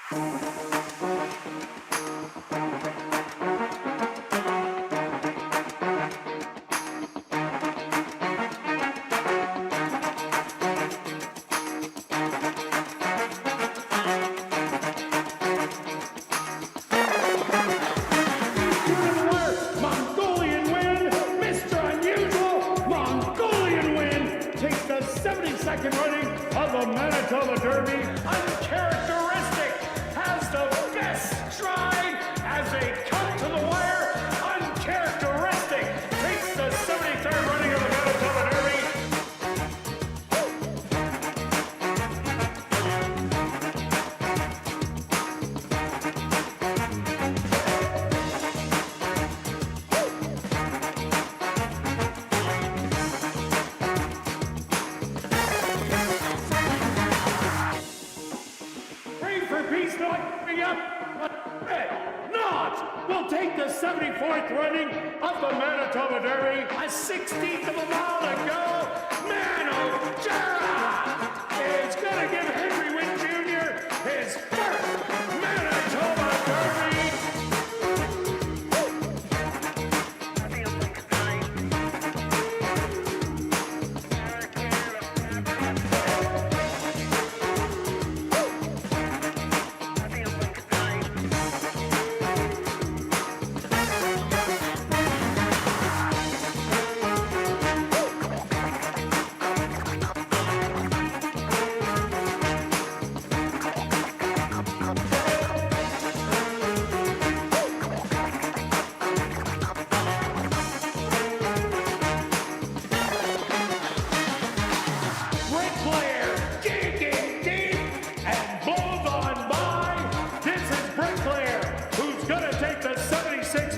Second running of the Manitoba Derby, uncharacteristic, has the best stride as they come to the wire. Uncharacteristic takes the 73rd running of the Manitoba Derby. Will take the 74th running of the Manitoba Derby. A 16th of a mile to go. Manojara is going to give Henry Wynn Jr. his first Manitoba Derby.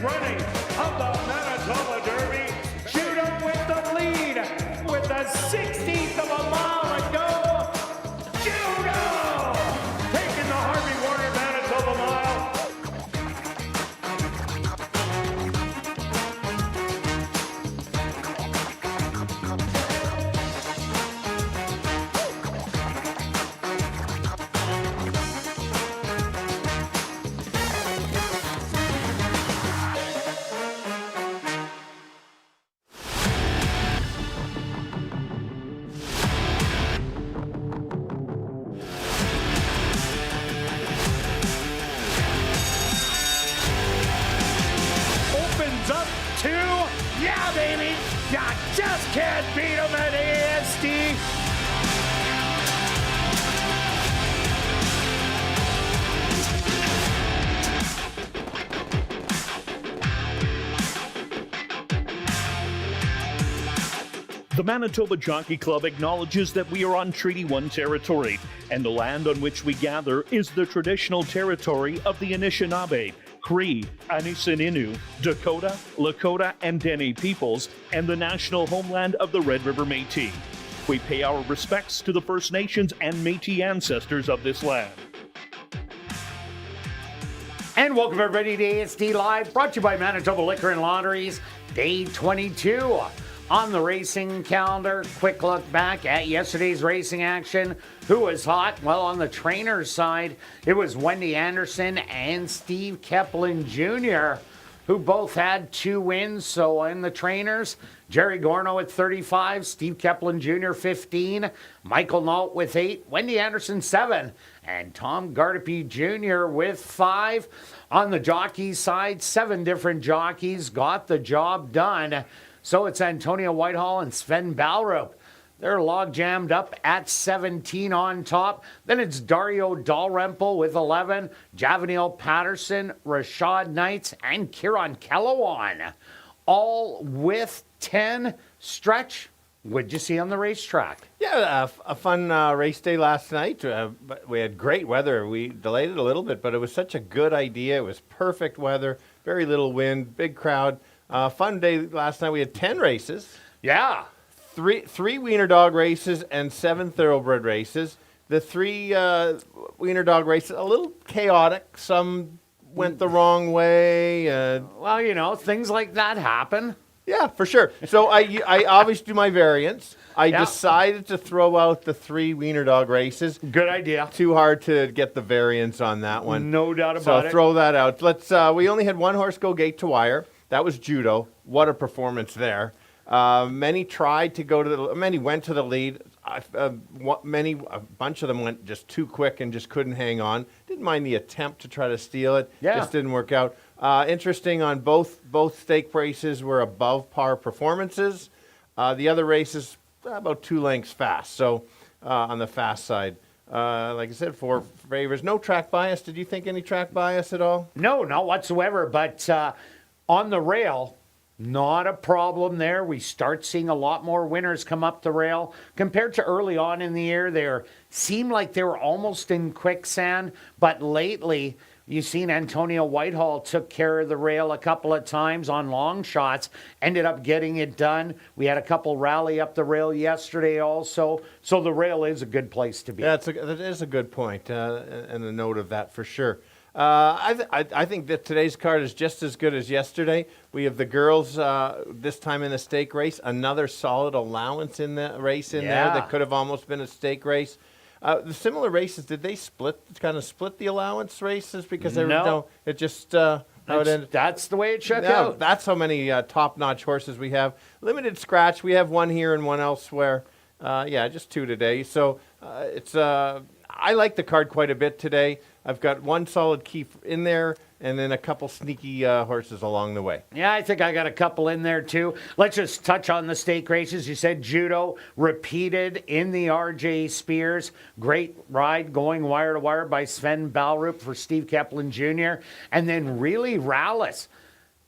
Running of the Manitoba Derby. Shoot up with the lead with a 16th of a mile to go. Judo taking the Harvey Warner Manitoba Mile. Up to, yeah, baby, you just can't beat them at ASD. The Manitoba Jockey Club acknowledges that we are on Treaty 1 territory, and the land on which we gather is the traditional territory of the Anishinaabe, Cree, Anisininew, Dakota, Lakota, and Dene peoples, and the national homeland of the Red River Métis. We pay our respects to the First Nations and Métis ancestors of this land. And welcome everybody to ASD Live, brought to you by Manitoba Liquor and Lotteries, Day 22. On the racing calendar, quick look back at yesterday's racing action. Who was hot? Well, on the trainer's side, it was Wendy Anderson and Steve Keplin Jr., who both had 2 wins. So in the trainers, Jerry Gorno at 35, Steve Keplin Jr. 15, Michael Nault with 8, Wendy Anderson 7, and Tom Gardapi Jr. with 5. On the jockey side, 7 different jockeys got the job done. So it's Antonia Whitehall and Sven Balrup. They're log jammed up at 17 on top. Then it's Dario Dalrymple with 11, Javaniel Patterson, Rashad Knights, and Kieran Kellowan, all with 10. Stretch, what'd you see on the racetrack? Yeah, a fun race day last night. But we had great weather. We delayed it a little bit, but it was such a good idea. It was perfect weather, very little wind, big crowd. Fun day last night. We had 10 races. Yeah. Three wiener dog races and 7 thoroughbred races. The 3 wiener dog races, a little chaotic. Some went the wrong way. Well, you know, things like that happen. Yeah, for sure. So I obviously do my variants. I decided to throw out the 3 wiener dog races. Good idea. Too hard to get the variance on that one. No doubt about it. So throw that out. Let's. We only had 1 horse go gate to wire. That was Judo. What a performance there. Many tried to go to the. Many went to the lead. A bunch of them went just too quick and just couldn't hang on. Didn't mind the attempt to try to steal it. Yeah. Just didn't work out. Interesting on both stake races were above par performances. The other races about 2 lengths fast. So on the fast side. Like I said, 4 favors. No track bias. Did you think any track bias at all? No, not whatsoever. But on the rail, not a problem there. We start seeing a lot more winners come up the rail. Compared to early on in the year, they seemed like they were almost in quicksand. But lately, you've seen Antonio Whitehall took care of the rail a couple of times on long shots, ended up getting it done. We had a couple rally up the rail yesterday also. So the rail is a good place to be. Yeah, that is a good point, and a note of that for sure. I think that today's card is just as good as yesterday. We have the girls this time in the stake race. Another solid allowance in the race in there that could have almost been a stake race. The similar races, did they split the allowance races? Because it just how it ended. That's the way it shook out. That's how many top-notch horses we have. Limited scratch. We have 1 here and 1 elsewhere. Just 2 today. So it's I like the card quite a bit today. I've got 1 solid key in there, and then a couple sneaky horses along the way. Yeah, I think I got a couple in there too. Let's just touch on the stake races. You said Judo repeated in the RJ Spears. Great ride going wire to wire by Sven Balrup for Steve Keplin Jr. And then really Rallis.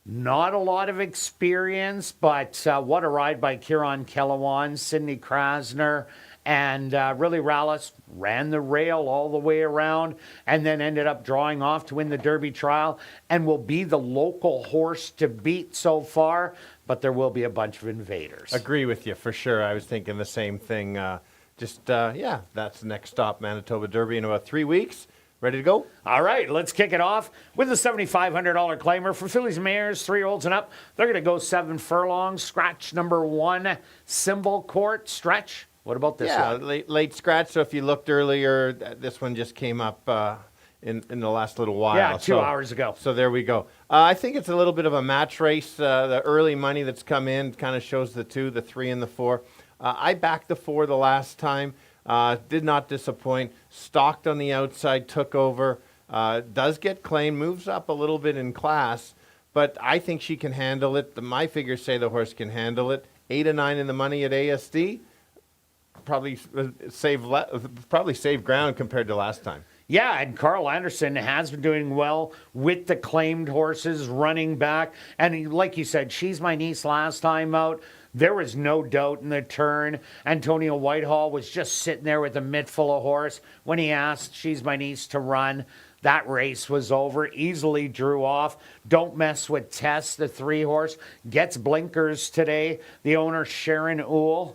Not a lot of experience, but what a ride by Kieran Kellewan, Sidney Krasner. And really, Rallis ran the rail all the way around and then ended up drawing off to win the Derby trial and will be the local horse to beat so far, but there will be a bunch of invaders. Agree with you, for sure. I was thinking the same thing. That's the next stop, Manitoba Derby in about 3 weeks. Ready to go? All right, let's kick it off with the $7,500 claimer for fillies and mares, 3-year-olds and up. They're going to go 7 furlongs. Scratch number 1, Symbol Court. Stretch. What about this one? Yeah, late scratch. So if you looked earlier, this one just came up in the last little while. Yeah, 2 hours ago. So there we go. I think it's a little bit of a match race. The early money that's come in kind of shows the 2, the 3, and the 4. I backed the 4 the last time. Did not disappoint. Stalked on the outside, took over. Does get claimed, moves up a little bit in class, but I think she can handle it. My figures say the horse can handle it. 8 and 9 in the money at ASD. Probably save ground compared to last time. Yeah, and Carl Anderson has been doing well with the claimed horses running back. And like you said, She's My Niece last time out. There was no doubt in the turn. Antonio Whitehall was just sitting there with a mitt full of horse when he asked She's My Niece to run. That race was over, easily drew off. Don't Mess with Tess, the 3-horse, gets blinkers today. The owner, Sharon Uhl,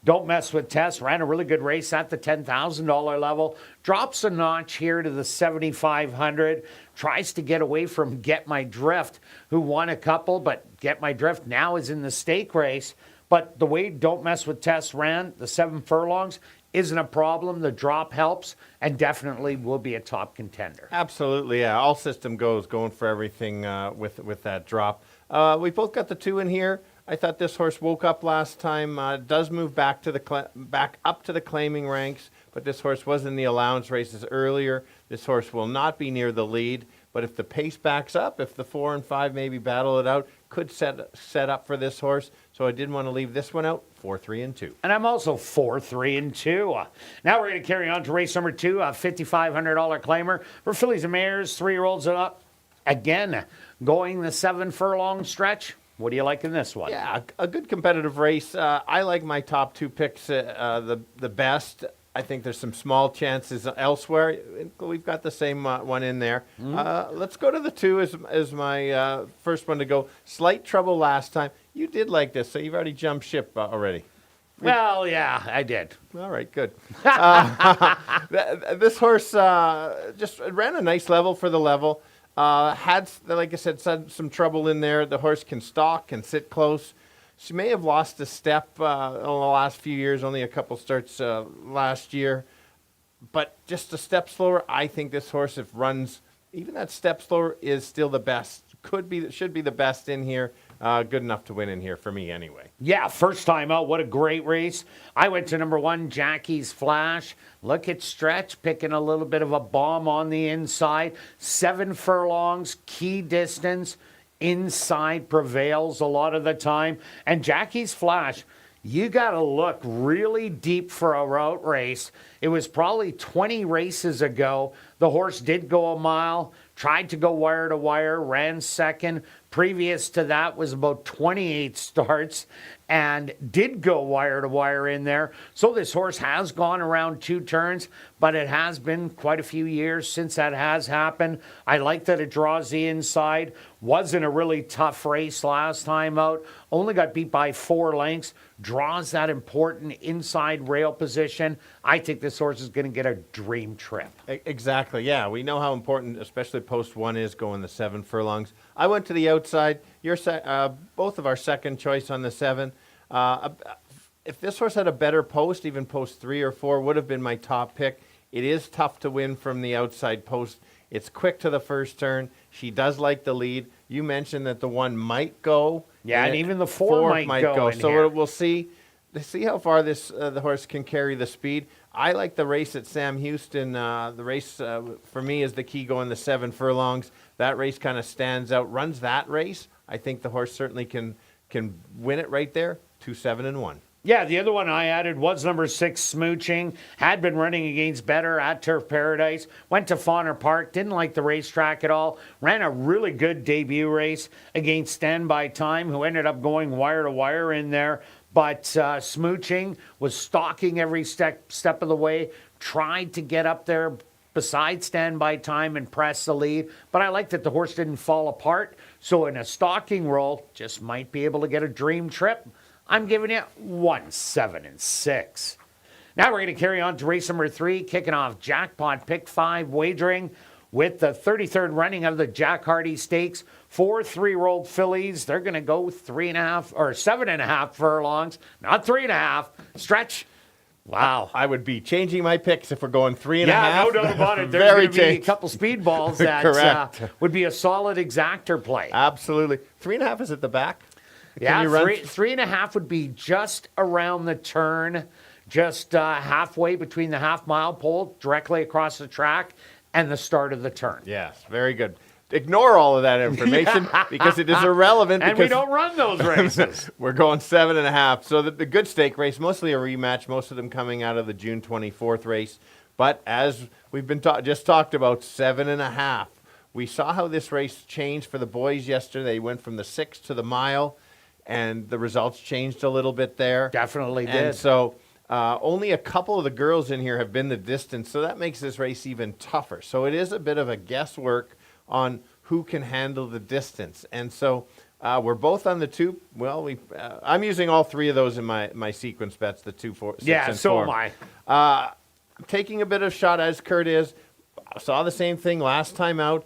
Don't Mess with Tess, ran a really good race at the $10,000 level. Drops a notch here to the $7,500. Tries to get away from Get My Drift, who won a couple, but Get My Drift now is in the stake race. But the way Don't Mess with Tess ran, the 7 furlongs, isn't a problem. The drop helps and definitely will be a top contender. Absolutely, yeah. All system goes, going for everything with that drop. We both got the 2 in here. I thought this horse woke up last time. Does move back up to the claiming ranks, but this horse was in the allowance races earlier. This horse will not be near the lead, but if the pace backs up, if the 4 and 5 maybe battle it out, could set up for this horse. So I didn't want to leave this one out. 4, 3, and 2. And I'm also 4, 3, and 2. Now we're going to carry on to race number 2, a $5,500 claimer for fillies and mares, 3-year-olds and up. Again, going the 7 furlong stretch. What do you like in this one? Yeah, a good competitive race. I like my top 2 picks the best. I think there's some small chances elsewhere. We've got the same one in there. Let's go to the 2 as my first one to go. Slight trouble last time. You did like this, so you've already jumped ship already. Well, yeah, I did. All right, good. This horse just ran a nice level for the level. Had, like I said, some trouble in there. The horse can stalk, can sit close. She may have lost a step in the last few years, only a couple starts last year. But just a step slower, I think this horse, if runs even that step slower, is still the best. Should be the best in here. Good enough to win in here for me anyway. Yeah, first time out. What a great race. I went to number 1, Jackie's Flash. Look at Stretch picking a little bit of a bomb on the inside. 7 furlongs, key distance. Inside prevails a lot of the time. And Jackie's Flash, you got to look really deep for a route race. It was probably 20 races ago. The horse did go a mile, tried to go wire to wire, ran second. Previous to that was about 28 starts and did go wire to wire in there. So this horse has gone around 2 turns, but it has been quite a few years since that has happened. I like that it draws the inside. Wasn't a really tough race last time out. Only got beat by 4 lengths. Draws that important inside rail position. I think this horse is going to get a dream trip. Exactly, yeah. We know how important, especially post 1, is going the 7 furlongs. I went to the outside. Both of our second choice on the 7. If this horse had a better post, even post 3 or 4, would have been my top pick. It is tough to win from the outside post. It's quick to the first turn. She does like the lead. You mentioned that the 1 might go. Yeah, and even the 4 might go. So here. We'll see how far the horse can carry the speed. I like the race at Sam Houston. The race for me is the key, going the 7 furlongs. That race kind of stands out. Runs that race. I think the horse certainly can win it right there. 2, 7, and 1. Yeah, the other one I added was number 6, Smooching. Had been running against better at Turf Paradise. Went to Fawner Park. Didn't like the racetrack at all. Ran a really good debut race against Stand By Time, who ended up going wire to wire in there. But Smooching was stalking every step of the way. Tried to get up there beside Stand By Time and press the lead. But I like that the horse didn't fall apart. So in a stalking role, just might be able to get a dream trip. I'm giving you 1, 7, and 6. Now we're going to carry on to race number 3, kicking off Jackpot Pick 5 wagering with the 33rd running of the Jack Hardy Stakes. 4 3-year-old fillies. They're going to go 3.5 or 7.5 furlongs, not 3.5. Stretch. Wow. I would be changing my picks if we're going 3.5. Yeah, no doubt about it. There's going to be a couple speedballs that would be a solid exactor play. Absolutely. 3.5 is at the back. Yeah, 3.5 would be just around the turn, just halfway between the half-mile pole, directly across the track, and the start of the turn. Yes, very good. Ignore all of that information because it is irrelevant. And we don't run those races. We're going 7.5. So the good stake race, mostly a rematch, most of them coming out of the June 24th race. But as we've been just talked about, 7.5. We saw how this race changed for the boys yesterday. They went from the 6 to the mile. And the results changed a little bit there. Definitely did. And so only a couple of the girls in here have been the distance, so that makes this race even tougher. So it is a bit of a guesswork on who can handle the distance. And so we're both on the 2. Well, I'm using all 3 of those in my sequence bets, the 2, 4, 6, and 4. Yeah, so am I. Taking a bit of shot as Kirt is. Saw the same thing last time out.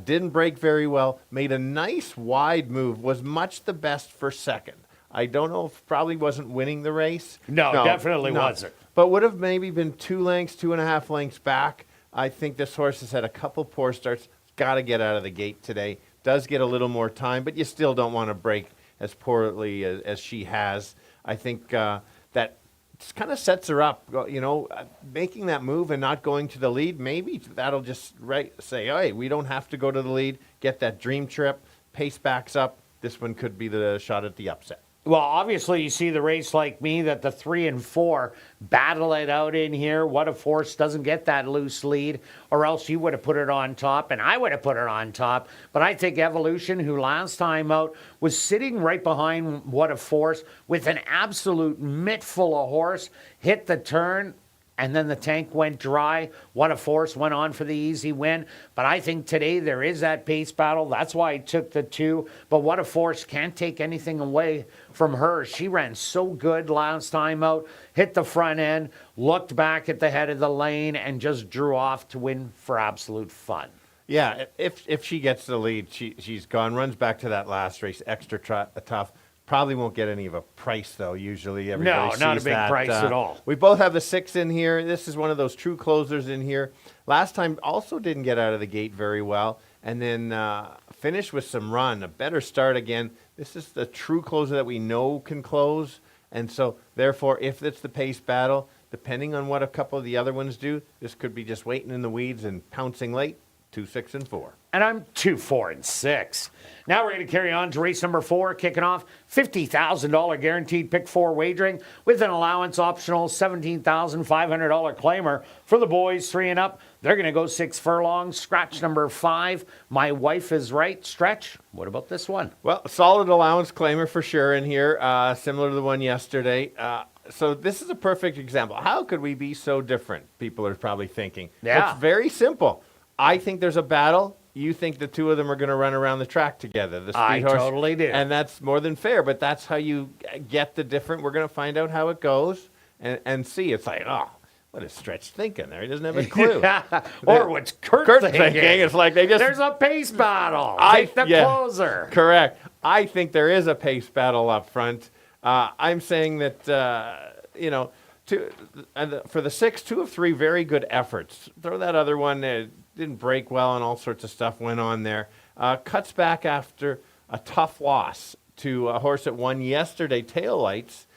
Didn't break very well, made a nice wide move, was much the best for second. I don't know if probably wasn't winning the race. No, definitely wasn't. But would have maybe been 2 lengths, 2.5 lengths back. I think this horse has had a couple poor starts. Got to get out of the gate today. Does get a little more time, but you still don't want to break as poorly as she has. I think that kind of sets her up, making that move and not going to the lead. Maybe that'll just say, hey, we don't have to go to the lead, get that dream trip, pace backs up. This one could be the shot at the upset. Well, obviously, you see the race like me that the 3 and 4 battle it out in here. What if horse doesn't get that loose lead, or else you would have put it on top, and I would have put it on top. But I think Evolution, who last time out was sitting right behind What a Force with an absolute mitt full of horse, hit the turn, and then the tank went dry. What a Force went on for the easy win. But I think today there is that pace battle. That's why I took the 2. But What a Force can't take anything away from her. She ran so good last time out, hit the front end, looked back at the head of the lane, and just drew off to win for absolute fun. Yeah, if she gets the lead, she's gone. Runs back to that last race, extra tough. Probably won't get any of a price, though. Usually everybody not a sees big that. price at all. We both have the 6 in here. This is one of those true closers in here. Last time also didn't get out of the gate very well, and then finished with some run. A better start again. This is the true closer that we know can close, and so therefore, if it's the pace battle, depending on what a couple of the other ones do, this could be just waiting in the weeds and pouncing late. 2, 6, and 4. And I'm 2, 4, and 6. Now we're going to carry on to race number 4, kicking off $50,000 guaranteed pick 4 wagering with an allowance optional $17,500 claimer for the boys 3 and up. They're going to go 6 furlongs. Scratch number 5. My wife is right. Stretch. What about this one? Well, solid allowance claimer for sure in here, similar to the one yesterday. So this is a perfect example. How could we be so different? People are probably thinking. Yeah. It's very simple. I think there's a battle. You think the two of them are going to run around the track together. The speed I horse, totally do. And that's more than fair, but that's how you get the different. We're going to find out how it goes and see. It's like, oh, what is Stretch thinking there? He doesn't have a clue. Or what's Kirt thinking? It's like they just... There's a pace battle. Take the closer. Correct. I think there is a pace battle up front. I'm saying that, for the 6, 2 of 3 very good efforts. Throw that other one, didn't break well and all sorts of stuff went on there. Cuts back after a tough loss to a horse that won yesterday, Tail Lights.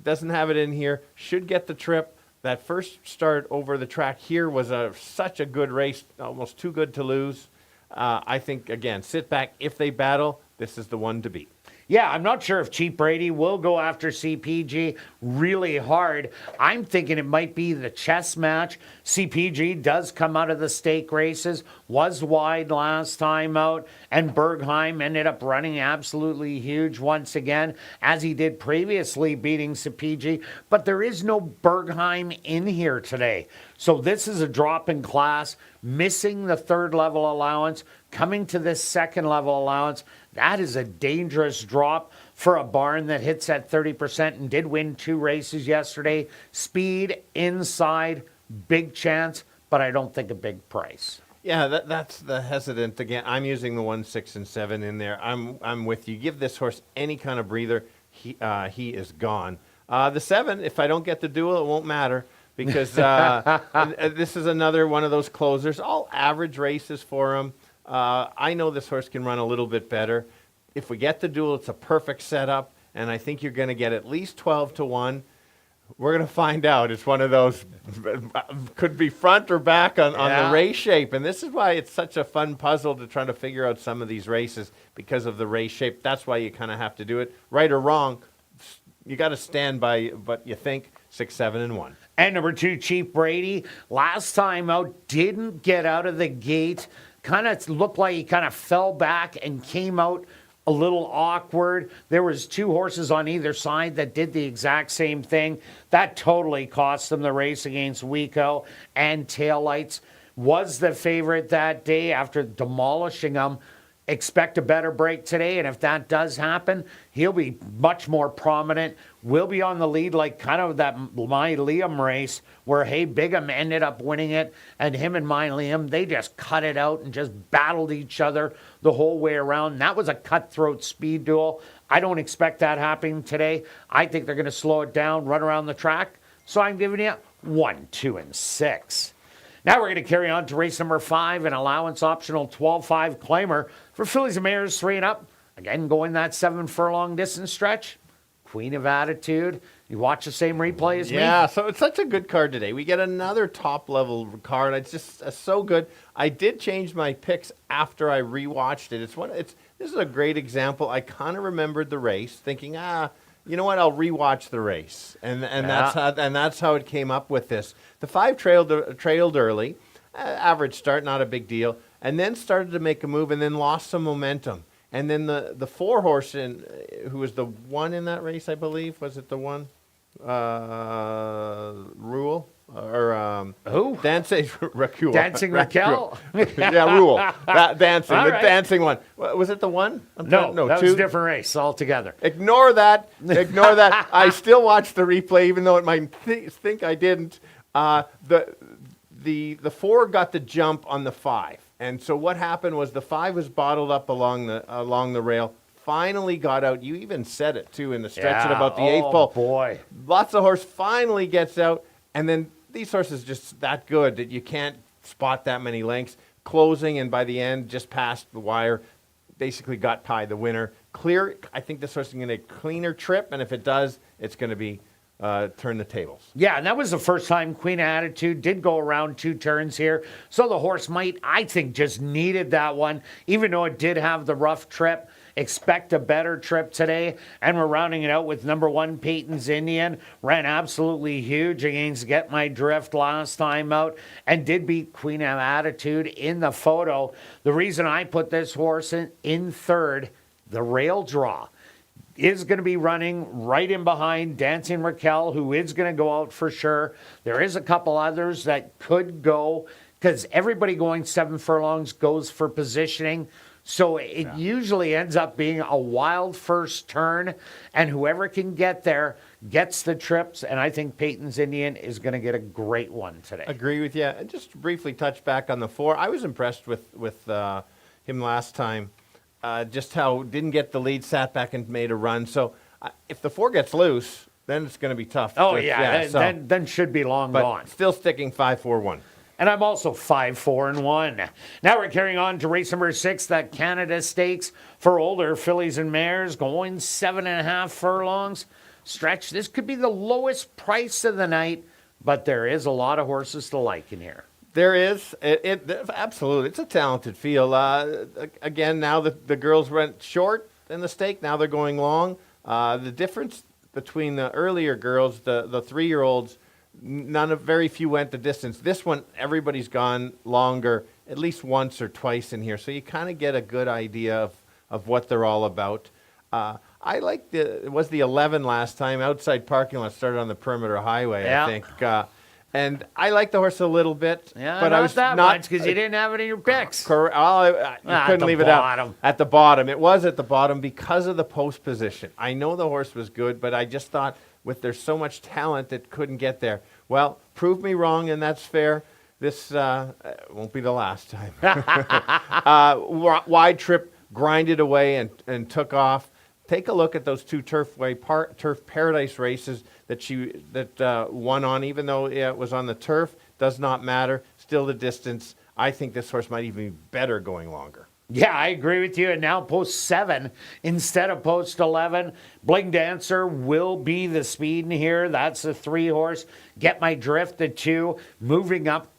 Doesn't have it in here, should get the trip. That first start over the track here was such a good race, almost too good to lose. I think, again, sit back. If they battle, this is the one to beat. Yeah, I'm not sure if Cheap Brady will go after CPG really hard. I'm thinking it might be the chess match. CPG does come out of the stake races, was wide last time out, and Bergheim ended up running absolutely huge once again, as he did previously, beating CPG. But there is no Bergheim in here today. So this is a drop in class, missing the 3rd level allowance, coming to this 2nd level allowance. That is a dangerous drop for a barn that hits at 30% and did win 2 races yesterday. Speed, inside, big chance, but I don't think a big price. Yeah, that's the hesitant. Again, I'm using the 1, 6, and 7 in there. I'm with you. Give this horse any kind of breather, he is gone. The 7, if I don't get the duel, it won't matter. Because this is another one of those closers. All average races for him. I know this horse can run a little bit better. If we get the duel, it's a perfect setup, and I think you're going to get at least 12 to 1. We're going to find out. It's one of those, could be front or back on the race shape, and this is why it's such a fun puzzle to try to figure out some of these races because of the race shape. That's why you kind of have to do it. Right or wrong, you got to stand by what you think, 6, 7, and 1. And number 2, Cheap Brady, last time out, didn't get out of the gate. Kind of looked like he kind of fell back and came out a little awkward. There was 2 horses on either side that did the exact same thing. That totally cost them the race against Wico, and Tail Lights was the favorite that day after demolishing them. Expect a better break today, and if that does happen, he'll be much more prominent. We'll be on the lead like kind of that My Liam race where Hey Bigham ended up winning it, and him and My Liam, they just cut it out and just battled each other the whole way around. That was a cutthroat speed duel. I don't expect that happening today. I think they're going to slow it down, run around the track. So I'm giving you 1, 2, and 6. Now we're going to carry on to race number 5, an allowance optional 12-5 claimer for fillies and mares 3 and up. Again, going that 7 furlong distance stretch. Queen of Attitude. You watch the same replay as me? Yeah, so it's such a good card today. We get another top-level card. It's just so good. I did change my picks after I rewatched it. This is a great example. I kind of remembered the race, thinking, you know what? I'll rewatch the race, and that's how it came up with this. The 5 trailed early, average start, not a big deal, and then started to make a move, and then lost some momentum. And then the 4 horse who was the 1 in that race, I believe, was it the 1? Rule or who? Dancing Raquel. Dancing Raquel. Yeah, Rule. That dancing, All the right. dancing one. Was it the 1? No, that 2? was a different race altogether. Ignore that. Ignore that. I still watched the replay, even though it might think I didn't. The 4 got the jump on the 5, and so what happened was the 5 was bottled up along the rail. finally got out. You even said it, too, in the stretch at about the eighth pole. Oh, boy. Lots of horse finally gets out, and then these horses just that good that you can't spot that many lengths. Closing, and by the end, just past the wire, basically got Pie the winner. Clear, I think this horse is going to get a cleaner trip, and if it does, it's going to be turn the tables. Yeah, and that was the first time Queen of Attitude did go around 2 turns here. So the horse might, I think, just needed that one, even though it did have the rough trip. Expect a better trip today. And we're rounding it out with number 1, Peyton's Indian. Ran absolutely huge against Get My Drift last time out and did beat Queen of Attitude in the photo. The reason I put this horse in third, the rail draw, is going to be running right in behind Dancing Raquel, who is going to go out for sure. There is a couple others that could go because everybody going 7 furlongs goes for positioning. So it usually ends up being a wild first turn, and whoever can get there gets the trips, and I think Peyton's Indian is going to get a great one today. Agree with you. And just briefly touch back on the 4. I was impressed with him last time. Just how didn't get the lead, sat back and made a run. So if the 4 gets loose, then it's going to be tough. Oh, then should be long gone. Still sticking 5-4-1. And I'm also 5-4-1. Now we're carrying on to race number 6, the Canada Stakes for older fillies and mares, going 7.5 furlongs. Stretch, this could be the lowest price of the night, but there is a lot of horses to like in here. There is. Absolutely. It's a talented field. Again, now the girls went short in the stake. Now they're going long. The difference between the earlier girls, the 3-year-olds, very few went the distance. This one, everybody's gone longer, at least once or twice in here. So you kind of get a good idea of what they're all about. I like it was the 11 last time. Outside parking lot started on the perimeter highway, I think. And I like the horse a little bit. Yeah, but not I was that not much because you didn't have it in your picks. Correct. You couldn't leave it out. At the bottom. It was at the bottom because of the post position. I know the horse was good, but I just thought there's so much talent that couldn't get there. Well, prove me wrong, and that's fair. This won't be the last time. Wide trip, grinded away and took off. Take a look at those 2 Turf Paradise races that won on, even though it was on the turf. Does not matter. Still the distance. I think this horse might even be better going longer. Yeah, I agree with you. And now post 7 instead of post 11. Bling Dancer will be the speed in here. That's the 3 horse. Get My Drift, the 2. Moving up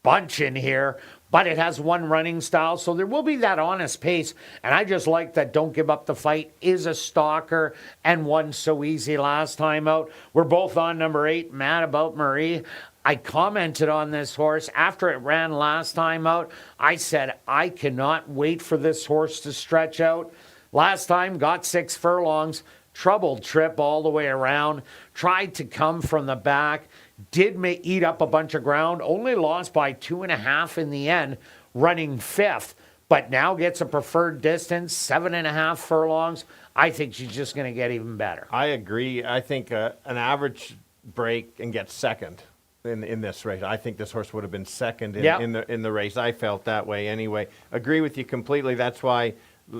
bunch in here. But it has 1 running style, so there will be that honest pace. And I just like that Don't Give Up the Fight is a stalker and won so easy last time out. We're both on number 8, Mad About Marie. I commented on this horse after it ran last time out. I said, I cannot wait for this horse to stretch out. Last time, got 6 furlongs, troubled trip all the way around, tried to come from the back, did eat up a bunch of ground, only lost by 2.5 in the end, running 5th, but now gets a preferred distance, 7.5 furlongs. I think she's just going to get even better. I agree. I think an average break and get second in this race. I think this horse would have been second in the race. I felt that way anyway. Agree with you completely. That's why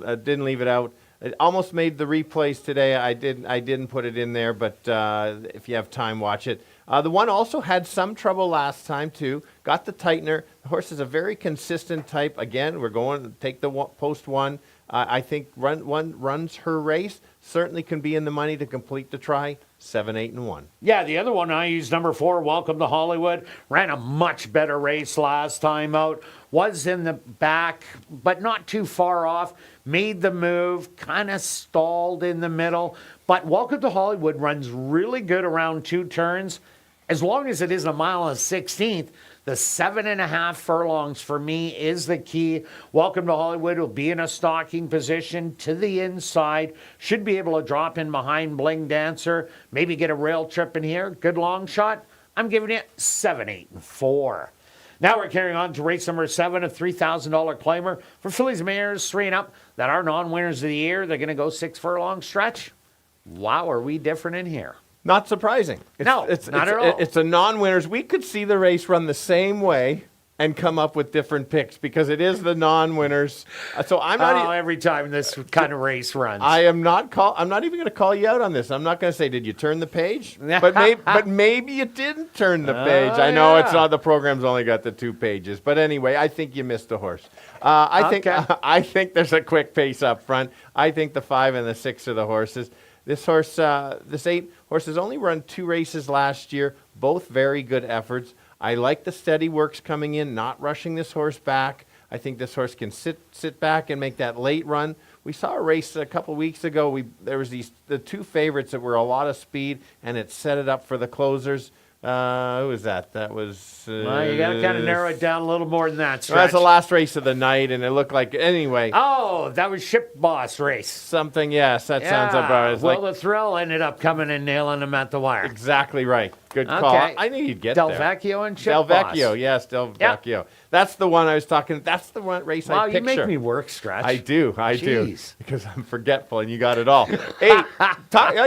I didn't leave it out. It almost made the replays today. I didn't put it in there, but if you have time, watch it. The one also had some trouble last time, too. Got the tightener. The horse is a very consistent type. Again, we're going to take the post 1. I think runs her race. Certainly can be in the money to complete the try. 7, 8, and 1. Yeah, the other one I used, number 4, Welcome to Hollywood. Ran a much better race last time out. Was in the back, but not too far off. Made the move, kind of stalled in the middle. But Welcome to Hollywood runs really good around 2 turns. As long as it isn't a mile and 16th, the 7.5 furlongs for me is the key. Welcome to Hollywood will be in a stalking position to the inside. Should be able to drop in behind Bling Dancer. Maybe get a rail trip in here. Good long shot. I'm giving it 7, 8, and 4. Now we're carrying on to race number 7, a $3,000 claimer for fillies and mares 3 and up that are non-winners of the year. They're going to go 6 furlong stretch. Wow, are we different in here? Not surprising. Not at all. It's a non-winners. We could see the race run the same way and come up with different picks because it is the non-winners. So I'm not. Every time this kind of race runs, I'm not even going to call you out on this. I'm not going to say, did you turn the page? but maybe you didn't turn the page. I know it's not. The program's only got the 2 pages. But anyway, I think you missed a horse. I think there's a quick pace up front. I think the 5 and the 6 are the horses. This 8 horse has only run 2 races last year, both very good efforts. I like the steady works coming in, not rushing this horse back. I think this horse can sit back and make that late run. We saw a race a couple weeks ago. There was the 2 favorites that were a lot of speed, and it set it up for the closers. Who was that? That was... well, you got to kind of narrow it down a little more than that, Stretch. That's the last race of the night, and it looked like... Anyway. Oh, that was Ship Boss race. Something, yes. That sounds about it. Well, the Thrill ended up coming and nailing him at the wire. Exactly right. Good call. Okay. I knew you'd get Del there. Vecchio and Ship Del Boss. Vecchio, yes, Del Vecchio. That's the one I was talking... That's the one race I picture. Wow, you make me work, Stretch. I do. Jeez. Because I'm forgetful, and you got it all. Hey,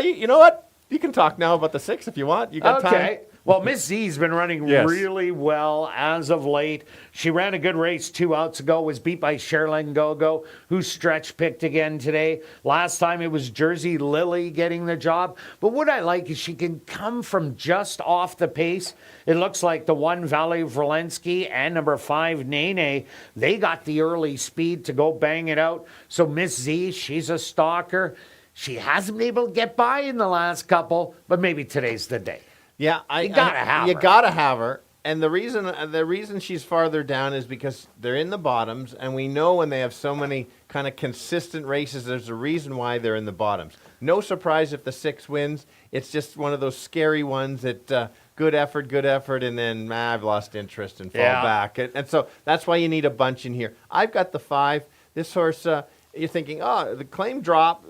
you know what? You can talk now about the 6 if you want. You got time. Well, Miss Z's been running really well as of late. She ran a good race 2 outs ago, was beat by Sherlyn Gogo, who Stretch picked again today. Last time it was Jersey Lily getting the job. But what I like is she can come from just off the pace. It looks like the 1 Valley Vrolensky and number 5 Nene, they got the early speed to go bang it out. So Miss Z, she's a stalker. She hasn't been able to get by in the last couple, but maybe today's the day. Yeah, you gotta have her, and the reason she's farther down is because they're in the bottoms, and we know when they have so many kind of consistent races, there's a reason why they're in the bottoms. No surprise if the 6 wins. It's just one of those scary ones that good effort, and then I've lost interest and fall back, and so that's why you need a bunch in here. I've got the 5. This horse. You're thinking, the claim drop,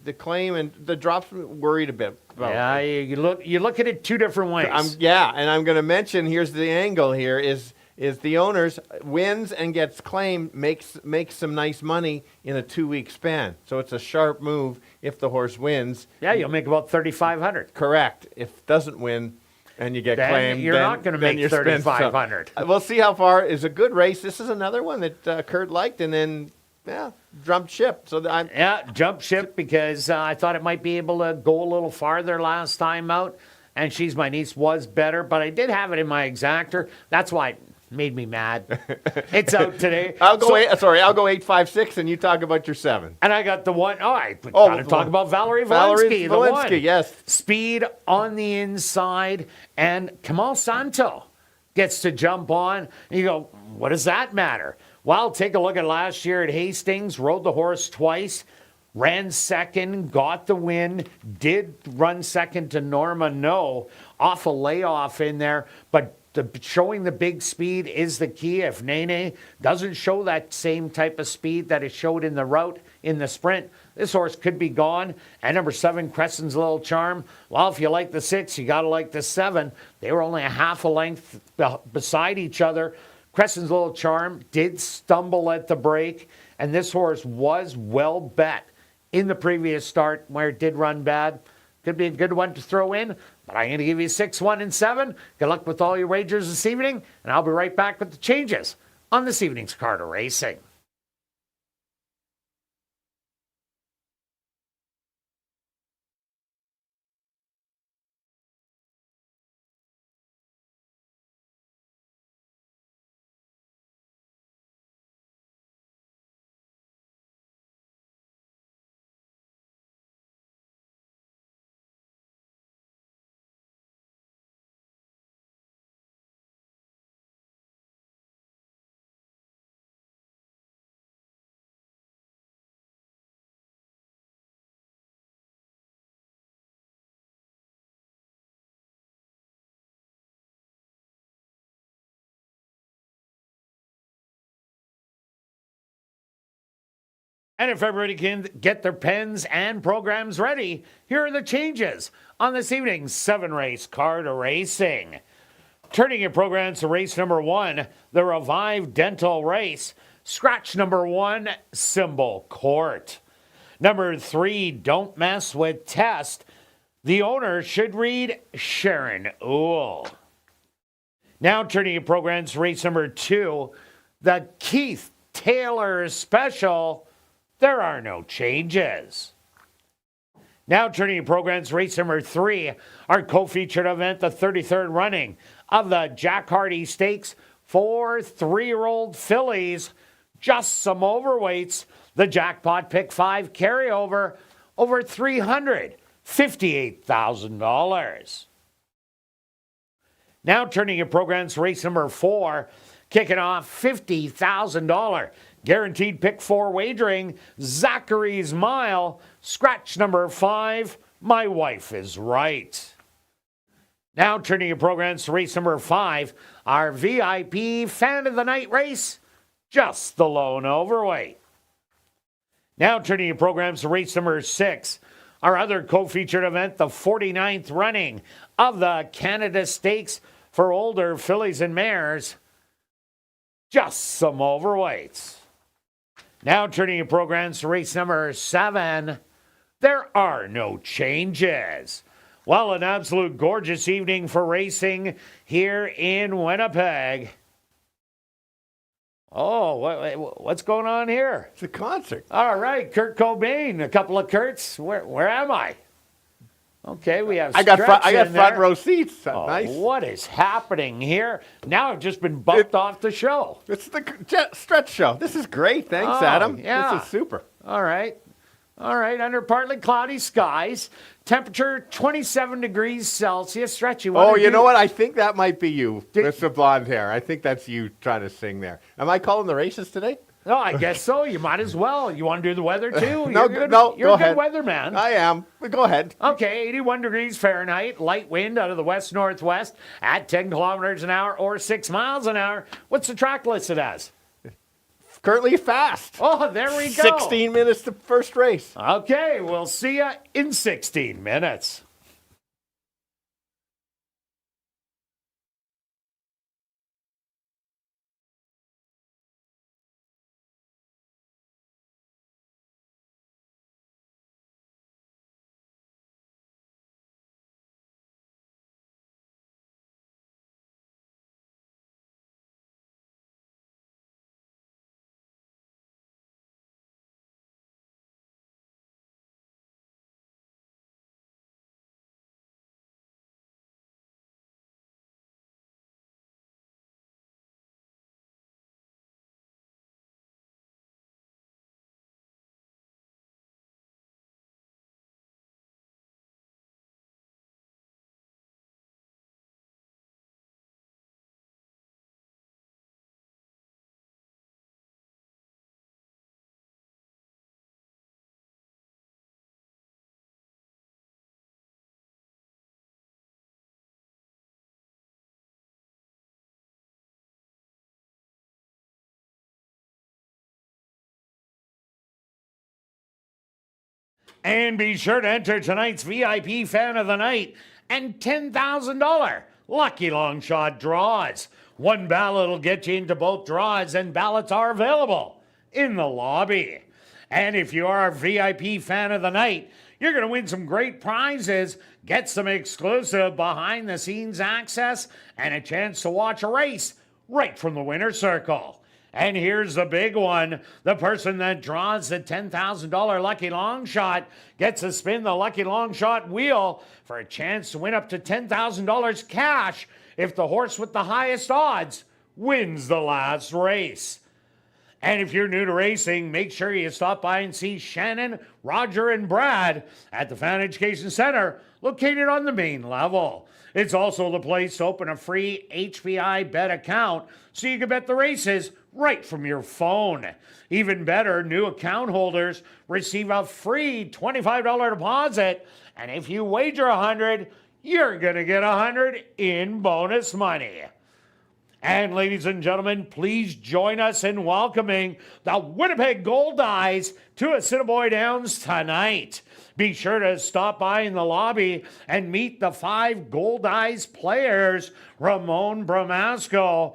the claim and the drop's worried a bit about. Yeah, you look at it 2 different ways. And I'm going to mention, here's the angle here, is the owners wins and gets claim, makes some nice money in a 2-week span. So it's a sharp move if the horse wins. Yeah, you'll make about $3,500. Correct. If it doesn't win and you get claimed, you're not going to make $3,500. We'll see how far. Is a good race. This is another one that Kirt liked, and then... Yeah, jumped ship. Jumped ship because I thought it might be able to go a little farther last time out. And She's My Niece was better, but I did have it in my exactor. That's why it made me mad. It's out today. I'll go 8-5-6, and you talk about your 7. And I got the 1. I got to talk about Valerie Volensky. The 1. Yes. Speed on the inside, and Kamal Santo gets to jump on. And you go, what does that matter? Well, take a look at last year at Hastings. Rode the horse twice. Ran second. Got the win. Did run second to Norma No. Off a layoff in there. But showing the big speed is the key. If Nene doesn't show that same type of speed that it showed in the route in the sprint, this horse could be gone. And number 7, Crescent's Little Charm. Well, if you like the 6, you got to like the 7. They were only a half a length beside each other. Crescent's Little Charm did stumble at the break, and this horse was well bet in the previous start where it did run bad. Could be a good one to throw in, but I'm going to give you 6, 1, and 7. Good luck with all your wagers this evening, and I'll be right back with the changes on this evening's Carter Racing. And if everybody can get their pens and programs ready, here are the changes on this evening's 7-race Carter Racing. Turning your programs to race number 1, the Revive Dental Race. Scratch number 1, Symbol Court. Number 3, Don't Mess with Test. The owner should read Sharon Ool. Now turning your programs to race number 2, the Keith Taylor Special. There are no changes. Now turning your programs to race number 3, our co-featured event, the 33rd running of the Jack Hardy Stakes for 3-year-old fillies. Just some overweights. The jackpot pick 5 carryover over $358,000. Now turning your programs to race number 4, kicking off $50,000 guaranteed pick 4 wagering, Zachary's Mile, scratch number 5, My Wife is Right. Now turning your programs to race number 5, our VIP Fan of the Night race, Just the Lone Overweight. Now turning your programs to race number 6, our other co-featured event, the 49th running of the Canada Stakes for older fillies and mares, Just Some Overweights. Now turning your programs to race number 7, there are no changes. Well, an absolute gorgeous evening for racing here in Winnipeg. Oh, what's going on here? It's a concert. All right, Kurt Cobain, a couple of Kurts. Where am I? Okay, we have I got Stretch in front there. row seats. Oh, Nice. what is happening here? Now I've just been bumped off the show. It's the Stretch show. This is great. Thanks, Oh, Adam. yeah. This is super. All right, under partly cloudy skies. Temperature 27 degrees Celsius. Stretchy. Oh, you know what? I think that might be you with the blonde hair. I think that's you trying to sing there. Am I calling the races today? No, I guess so. You might as well. You want to do the weather too? No, You're no, You're go a good ahead. weatherman. I am. But go ahead. Okay, 81 degrees Fahrenheit, light wind out of the west-northwest at 10 kilometers an hour or 6 miles an hour. What's the track listed as? Currently fast. Oh, there we go. 16 minutes to first race. Okay, we'll see you in 16 minutes. And be sure to enter tonight's VIP Fan of the Night and $10,000 Lucky Long Shot draws. One ballot will get you into both draws, and ballots are available in the lobby. And if you are a VIP Fan of the Night, you're going to win some great prizes, get some exclusive behind-the-scenes access, and a chance to watch a race right from the winner's circle. And here's the big one. The person that draws the $10,000 Lucky Long Shot gets to spin the Lucky Long Shot wheel for a chance to win up to $10,000 cash if the horse with the highest odds wins the last race. And if you're new to racing, make sure you stop by and see Shannon, Roger, and Brad at the Fan Education Center, located on the main level. It's also the place to open a free HPI bet account so you can bet the races right from your phone. Even better, new account holders receive a free $25 deposit, and if you wager $100, you're going to get $100 in bonus money. And ladies and gentlemen, please join us in welcoming the Winnipeg Gold Eyes to Assiniboia Downs tonight. Be sure to stop by in the lobby and meet the 5 Gold Eyes players: Ramon Bramasco,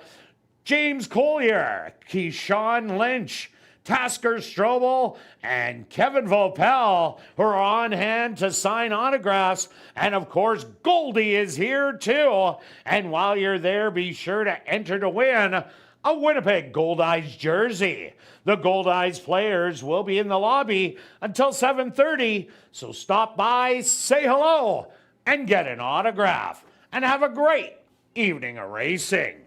James Collier, Keyshawn Lynch, Tasker Strobel, and Kevin Vopel, who are on hand to sign autographs. And of course, Goldie is here too. And while you're there, be sure to enter to win a Winnipeg Gold Eyes jersey. The Gold Eyes players will be in the lobby until 7:30, so stop by, say hello, and get an autograph. And have a great evening of racing.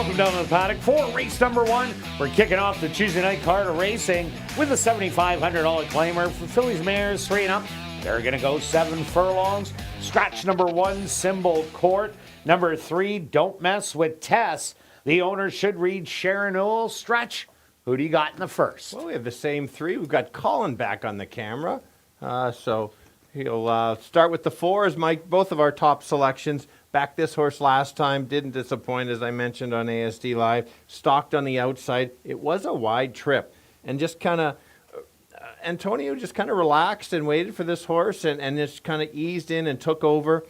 Welcome down to the paddock for race number 1. We're kicking off the Tuesday night card of racing with a $7,500 claimer for fillies, mares 3 and up. They're going to go 7 furlongs. Stretch number 1, Symbol Court. Number 3, Don't Mess with Tess. The owner should read Sharon Newell. Stretch, who do you got in the first? Well, we have the same 3. We've got Colin back on the camera. So he'll start with the 4 as both of our top selections. Backed this horse last time, didn't disappoint, as I mentioned on ASD Live. Stalked on the outside. It was a wide trip. And just kind of, Antonio just kind of relaxed and waited for this horse and just kind of eased in and took over.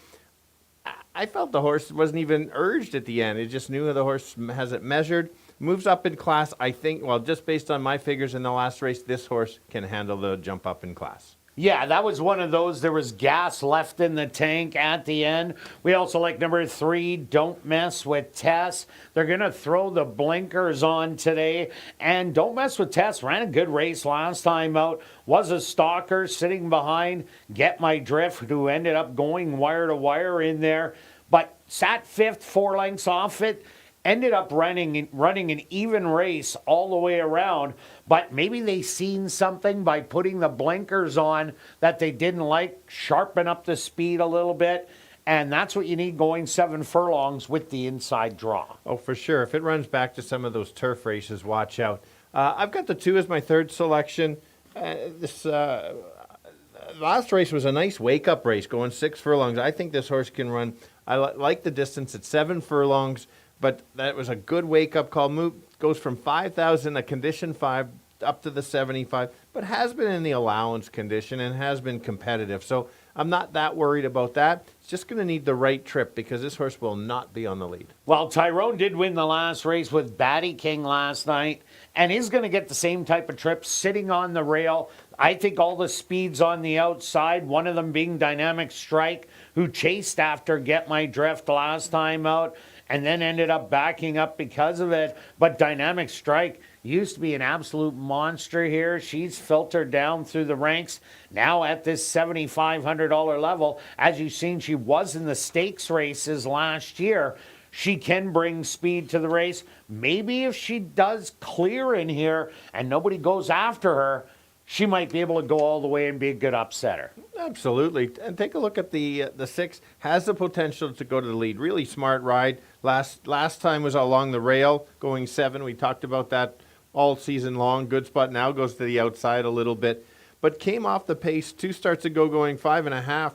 I felt the horse wasn't even urged at the end. It just knew the horse has it measured. Moves up in class, I think, well, just based on my figures in the last race, this horse can handle the jump up in class. Yeah, that was one of those. There was gas left in the tank at the end. We also like number 3, Don't Mess with Tess. They're going to throw the blinkers on today. And Don't Mess with Tess ran a good race last time out. Was a stalker sitting behind Get My Drift, who ended up going wire to wire in there. But sat 5th, 4 lengths off it. Ended up running an even race all the way around, but maybe they seen something by putting the blinkers on that they didn't like, sharpen up the speed a little bit, and that's what you need going 7 furlongs with the inside draw. Oh, for sure. If it runs back to some of those turf races, watch out. I've got the 2 as my 3rd selection. This last race was a nice wake-up race, going 6 furlongs. I think this horse can run. I like the distance at 7 furlongs. But that was a good wake-up call. Goes from 5,000, a condition 5, up to the 75, but has been in the allowance condition and has been competitive. So I'm not that worried about that. It's just going to need the right trip because this horse will not be on the lead. Well, Tyrone did win the last race with Batty King last night and is going to get the same type of trip sitting on the rail. I think all the speeds on the outside, one of them being Dynamic Strike, who chased after Get My Drift last time out and then ended up backing up because of it. But Dynamic Strike used to be an absolute monster here. She's filtered down through the ranks. Now at this $7,500 level, as you've seen, she was in the stakes races last year. She can bring speed to the race. Maybe if she does clear in here and nobody goes after her, she might be able to go all the way and be a good upsetter. Absolutely. And take a look at the 6. Has the potential to go to the lead. Really smart ride. Last time was along the rail, going 7. We talked about that all season long. Good spot. Now goes to the outside a little bit. But came off the pace 2 starts ago, going 5.5,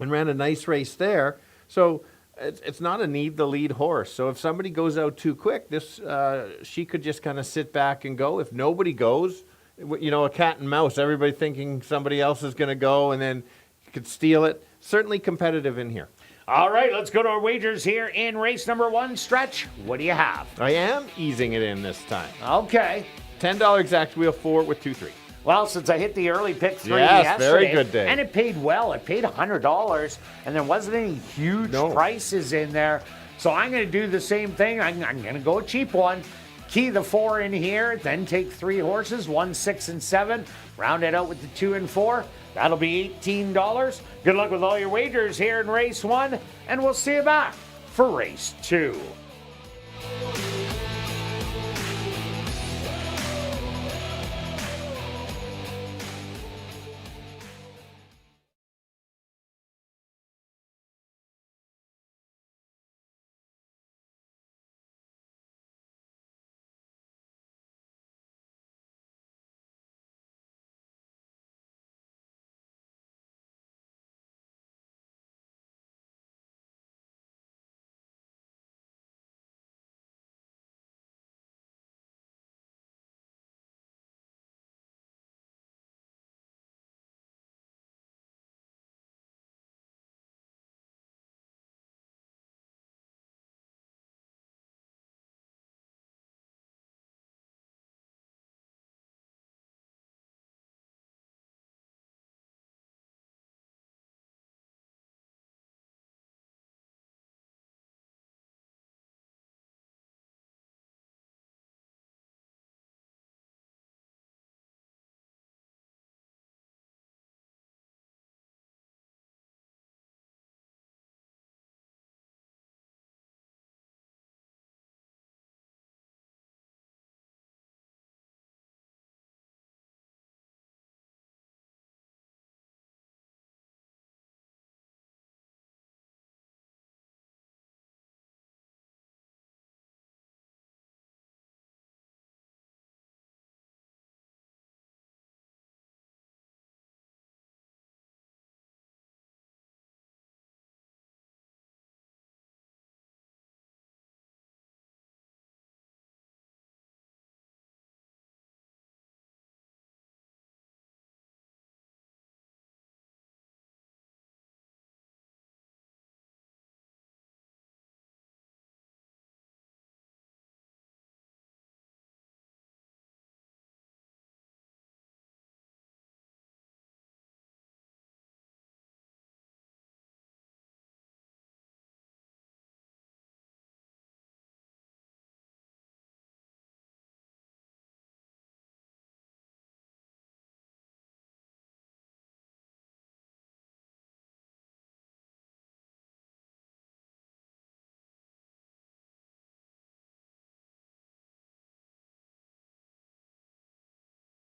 and ran a nice race there. So it's not a need the lead horse. So if somebody goes out too quick, she could just kind of sit back and go. If nobody goes, a cat and mouse, everybody thinking somebody else is going to go and then you could steal it. Certainly competitive in here. All right, let's go to our wagers here in race number 1. Stretch, what do you have? I am easing it in this time. Okay. $10 exact wheel 4 with 2-3. Well, since I hit the early pick 3 yes, yesterday, very good day. And it paid well. It paid $100, and there wasn't any huge prices in there. So I'm going to do the same thing. I'm going to go a cheap one. Key the 4 in here, then take 3 horses, 1, 6, and 7. Round it out with the 2 and 4. That'll be $18. Good luck with all your wagers here in race 1, and we'll see you back for race 2.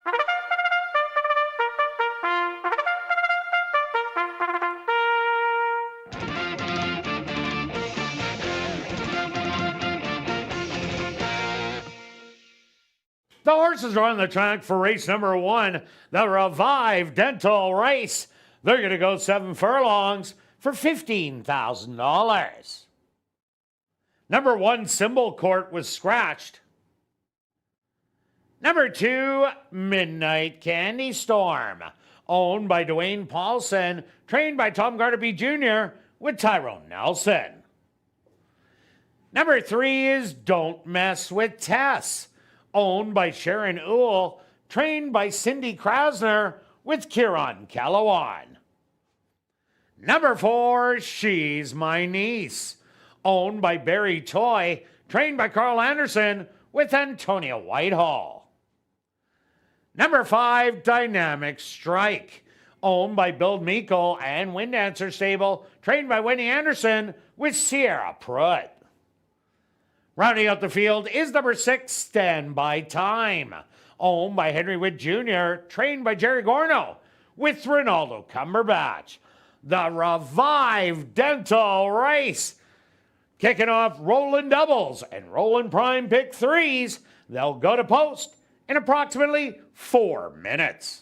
The horses are on the track for race number 1, the Revive Dental Race. They're going to go 7 furlongs for $15,000. Number 1, Symbol Court, was scratched. Number 2, Midnight Candy Storm, owned by Dwayne Paulson, trained by Tom Garterby Jr. with Tyrone Nelson. Number 3 is Don't Mess with Tess, owned by Sharon Uhl, trained by Cindy Krasner with Kieran Calawan. Number 4, She's My Niece, owned by Barry Toy, trained by Carl Anderson with Antonia Whitehall. Number 5, Dynamic Strike, owned by Bill Meikle and Windancer Stable, trained by Wendy Anderson with Sierra Pruitt. Rounding out the field is number 6, Stand By Time, owned by Henry Witt Jr., trained by Jerry Gorno with Ronaldo Cumberbatch. The Revive Dental Race, kicking off rolling doubles and rolling prime pick 3s. They'll go to post in approximately 4 minutes.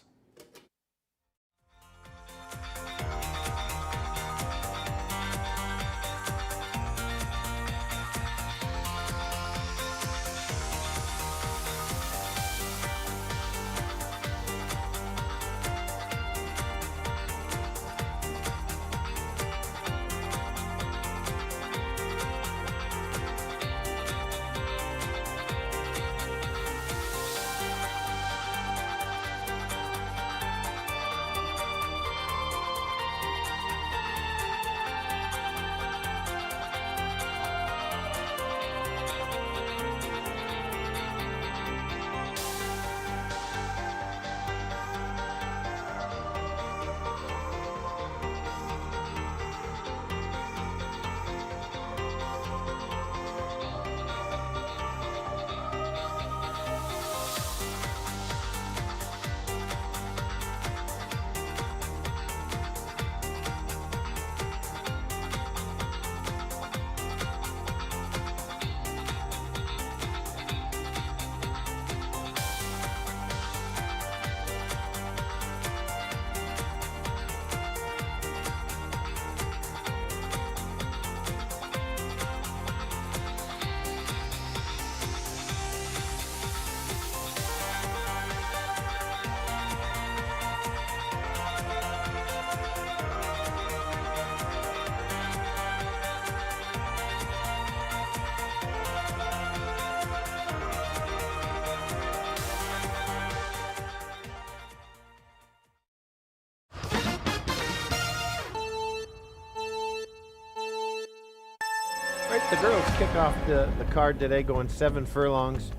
Right, the girls kick off the card today, going 7 furlongs.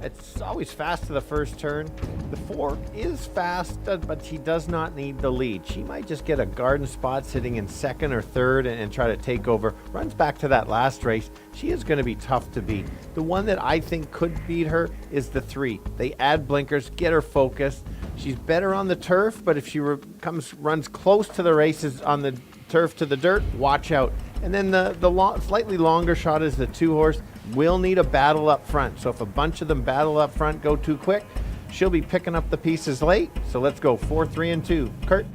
It's always fast to the first turn. The 4 is fast, but she does not need the lead. She might just get a garden spot sitting in second or third and try to take over. Runs back to that last race. She is going to be tough to beat. The one that I think could beat her is the 3. They add blinkers, get her focused. She's better on the turf, but if she runs close to the races on the turf to the dirt, watch out. And then the slightly longer shot is the 2 horse. Will need a battle up front. So if a bunch of them battle up front, go too quick, she'll be picking up the pieces late. So let's go 4, 3, and 2. Kirt?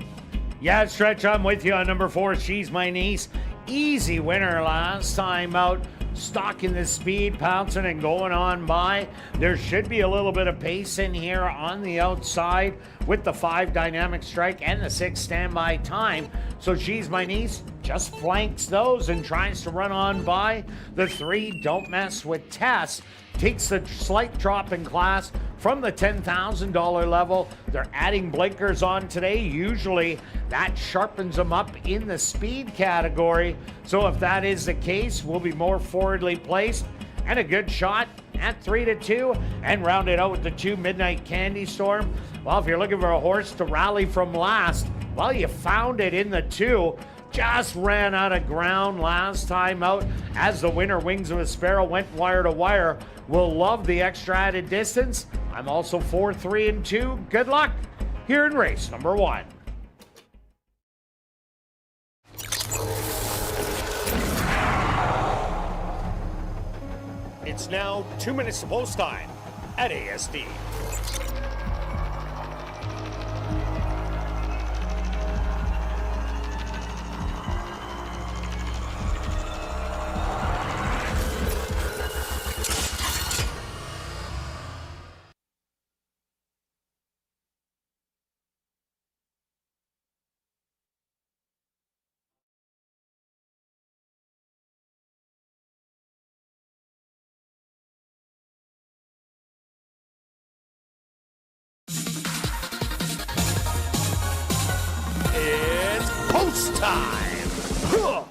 Yeah, Stretch, I'm with you on number 4, She's My Niece. Easy winner last time out. Stalking the speed, pouncing and going on by. There should be a little bit of pace in here on the outside with the 5 Dynamic Strike and the 6 Standby Time. So She's My Niece just flanks those and tries to run on by. The 3 Don't Mess with Tess takes a slight drop in class from the $10,000 level. They're adding blinkers on today. Usually that sharpens them up in the speed category. So if that is the case, we'll be more forwardly placed. And a good shot at 3-2 and round it out with the 2 Midnight Candy Storm. Well, if you're looking for a horse to rally from last, well, you found it in the 2. Just ran out of ground last time out as the winner, Wings of a Sparrow, went wire to wire. Will love the extra added distance. I'm also 4, 3, and 2. Good luck here in race number 1. It's now 2 minutes to post time at ASD. It's post time. Huh.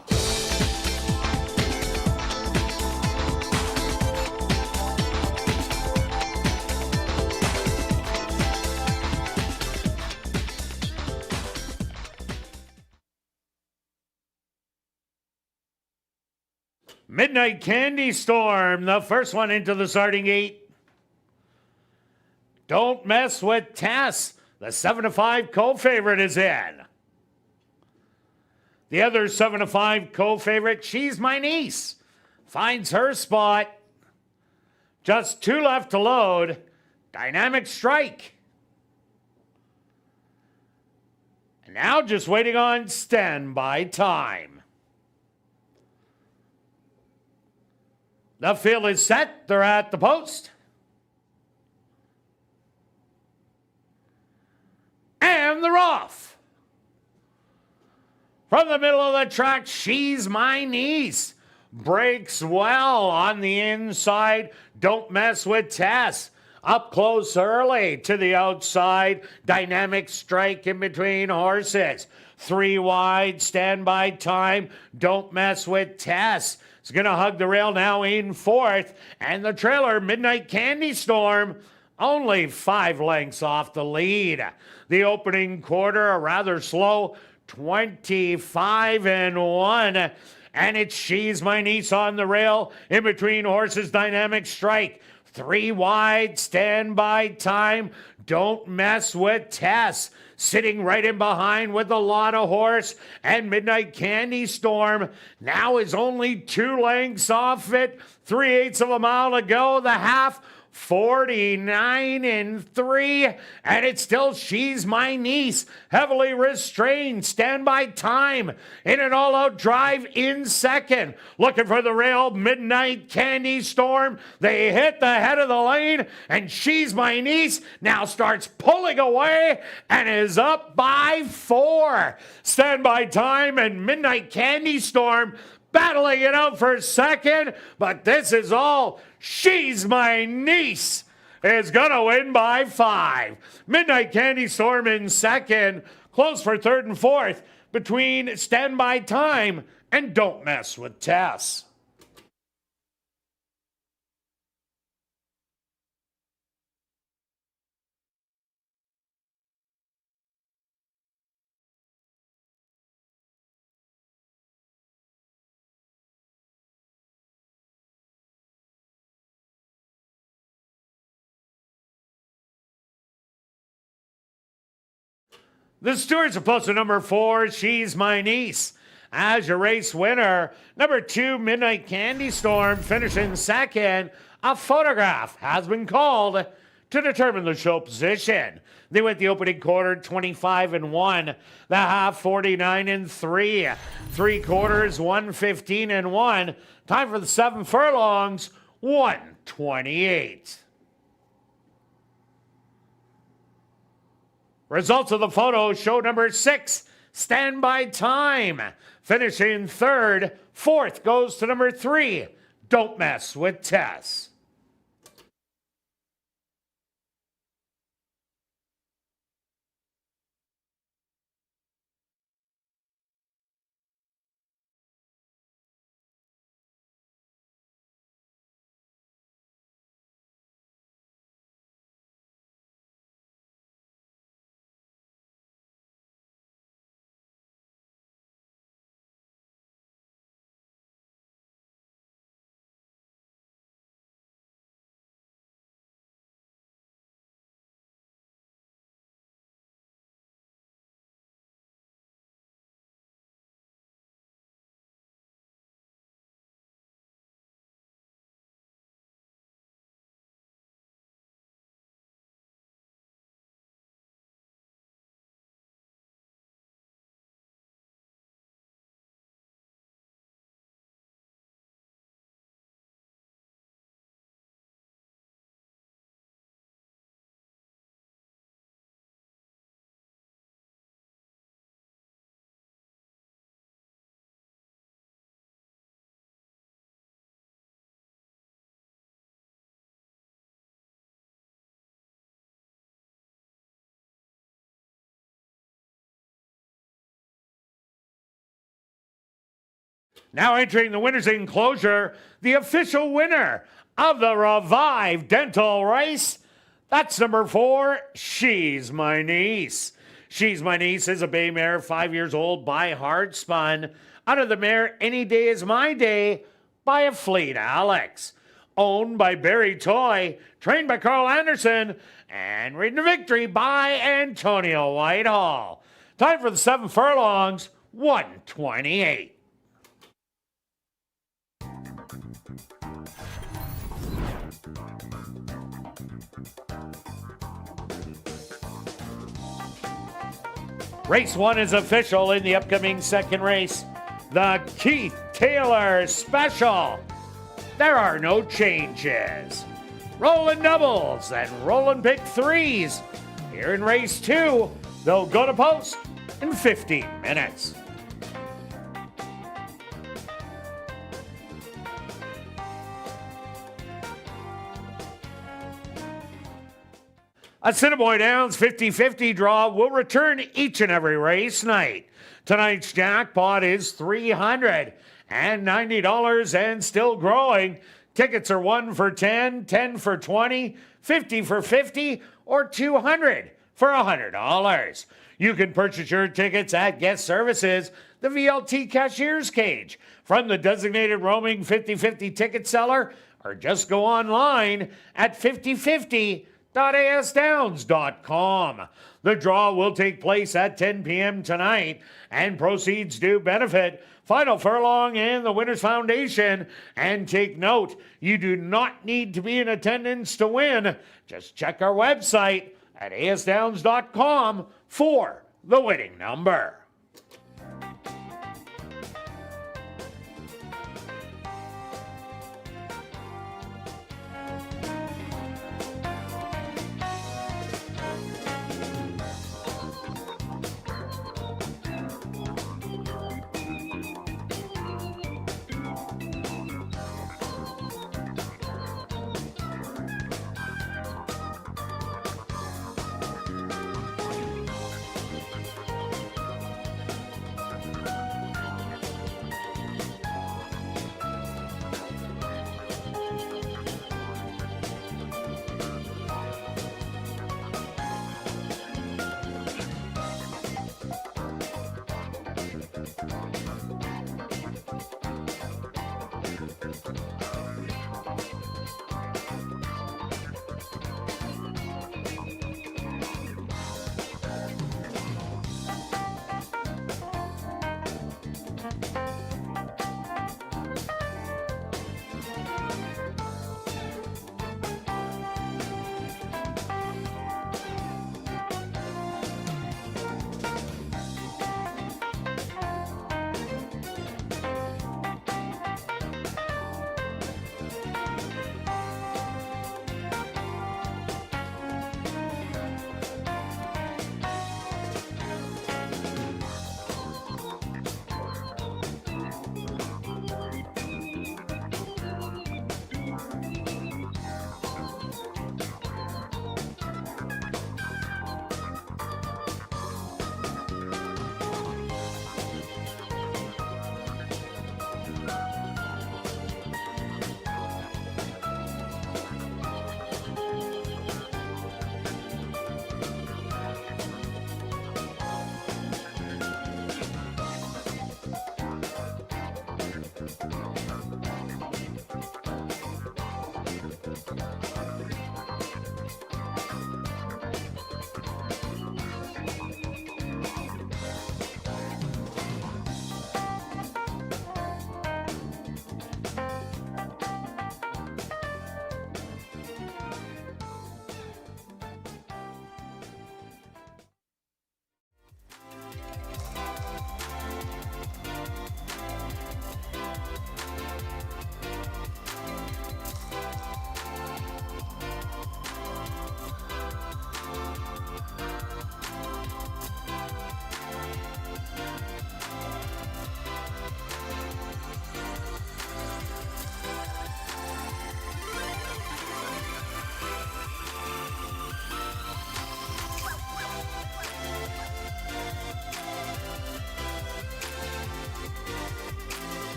Midnight Candy Storm, the first one into the starting gate. Don't Mess with Tess, the 7-5 co-favorite, is in. The other 7-5 co-favorite, She's My Niece, finds her spot. Just 2 left to load. Dynamic Strike. And now just waiting on standby time. The field is set. They're at the post. And they're off. From the middle of the track, She's My Niece. Breaks well on the inside. Don't Mess with Tess. Up close early to the outside. Dynamic Strike in between horses. 3 wide, standby time. Don't Mess with Tess. It's going to hug the rail now in 4th. And the trailer, Midnight Candy Storm, only 5 lengths off the lead. The opening quarter, a rather slow 25-1. And it's She's My Niece on the rail. In between horses, Dynamic Strike. 3 wide, standby time. Don't Mess with Tess. Sitting right in behind with a lot of horse. And Midnight Candy Storm now is only 2 lengths off it. 3/8 of a mile to go. The half, 49-3. And it's still She's My Niece. Heavily restrained. Standby time. In an all-out drive in second. Looking for the rail. Midnight Candy Storm. They hit the head of the lane. And She's My Niece now starts pulling away and is up by 4. Standby time and Midnight Candy Storm battling it out for second, but this is all She's My Niece is gonna win by 5. Midnight Candy Storm in second, close for 3rd and 4th between Standby Time and Don't Mess with Tess. The stewards are posted number 4, She's My Niece. As your race winner, number 2, Midnight Candy Storm, finishing second. A photograph has been called to determine the show position. They went the opening quarter 25-1, the half 49-3, 3 quarters 115-1. Time for the 7 furlongs 128. Results of the photo show number 6, Standby Time. Finishing 3rd. 4th goes to number 3, Don't Mess with Tess. Now entering the winner's enclosure, the official winner of the Revive Dental Race. That's number 4, She's My Niece. She's My Niece is a bay mare, 5 years old, by Hard Spun. Out of the mare, Any Day Is My Day, by a Fleet Alex. Owned by Barry Toy, trained by Carl Anderson, and ridden to victory by Antonio Whitehall. Time for the 7 furlongs, 128. Race 1 is official in the upcoming second race. The Keith Taylor Special. There are no changes. Rolling doubles and rolling pick threes. Here in race 2, they'll go to post in 15 minutes. Assiniboia Downs 50-50 draw will return each and every race night. Tonight's jackpot is $390 and still growing. Tickets are 1 for 10, 10 for 20, 50 for 50, or 200 for $100. You can purchase your tickets at Guest Services, the VLT Cashier's Cage, from the designated roaming 50-50 ticket seller, or just go online at 5050.asdowns.com. The draw will take place at 10 p.m. tonight, and proceeds do benefit Final Furlong and the Winners Foundation. And take note, you do not need to be in attendance to win. Just check our website at asdowns.com for the winning number.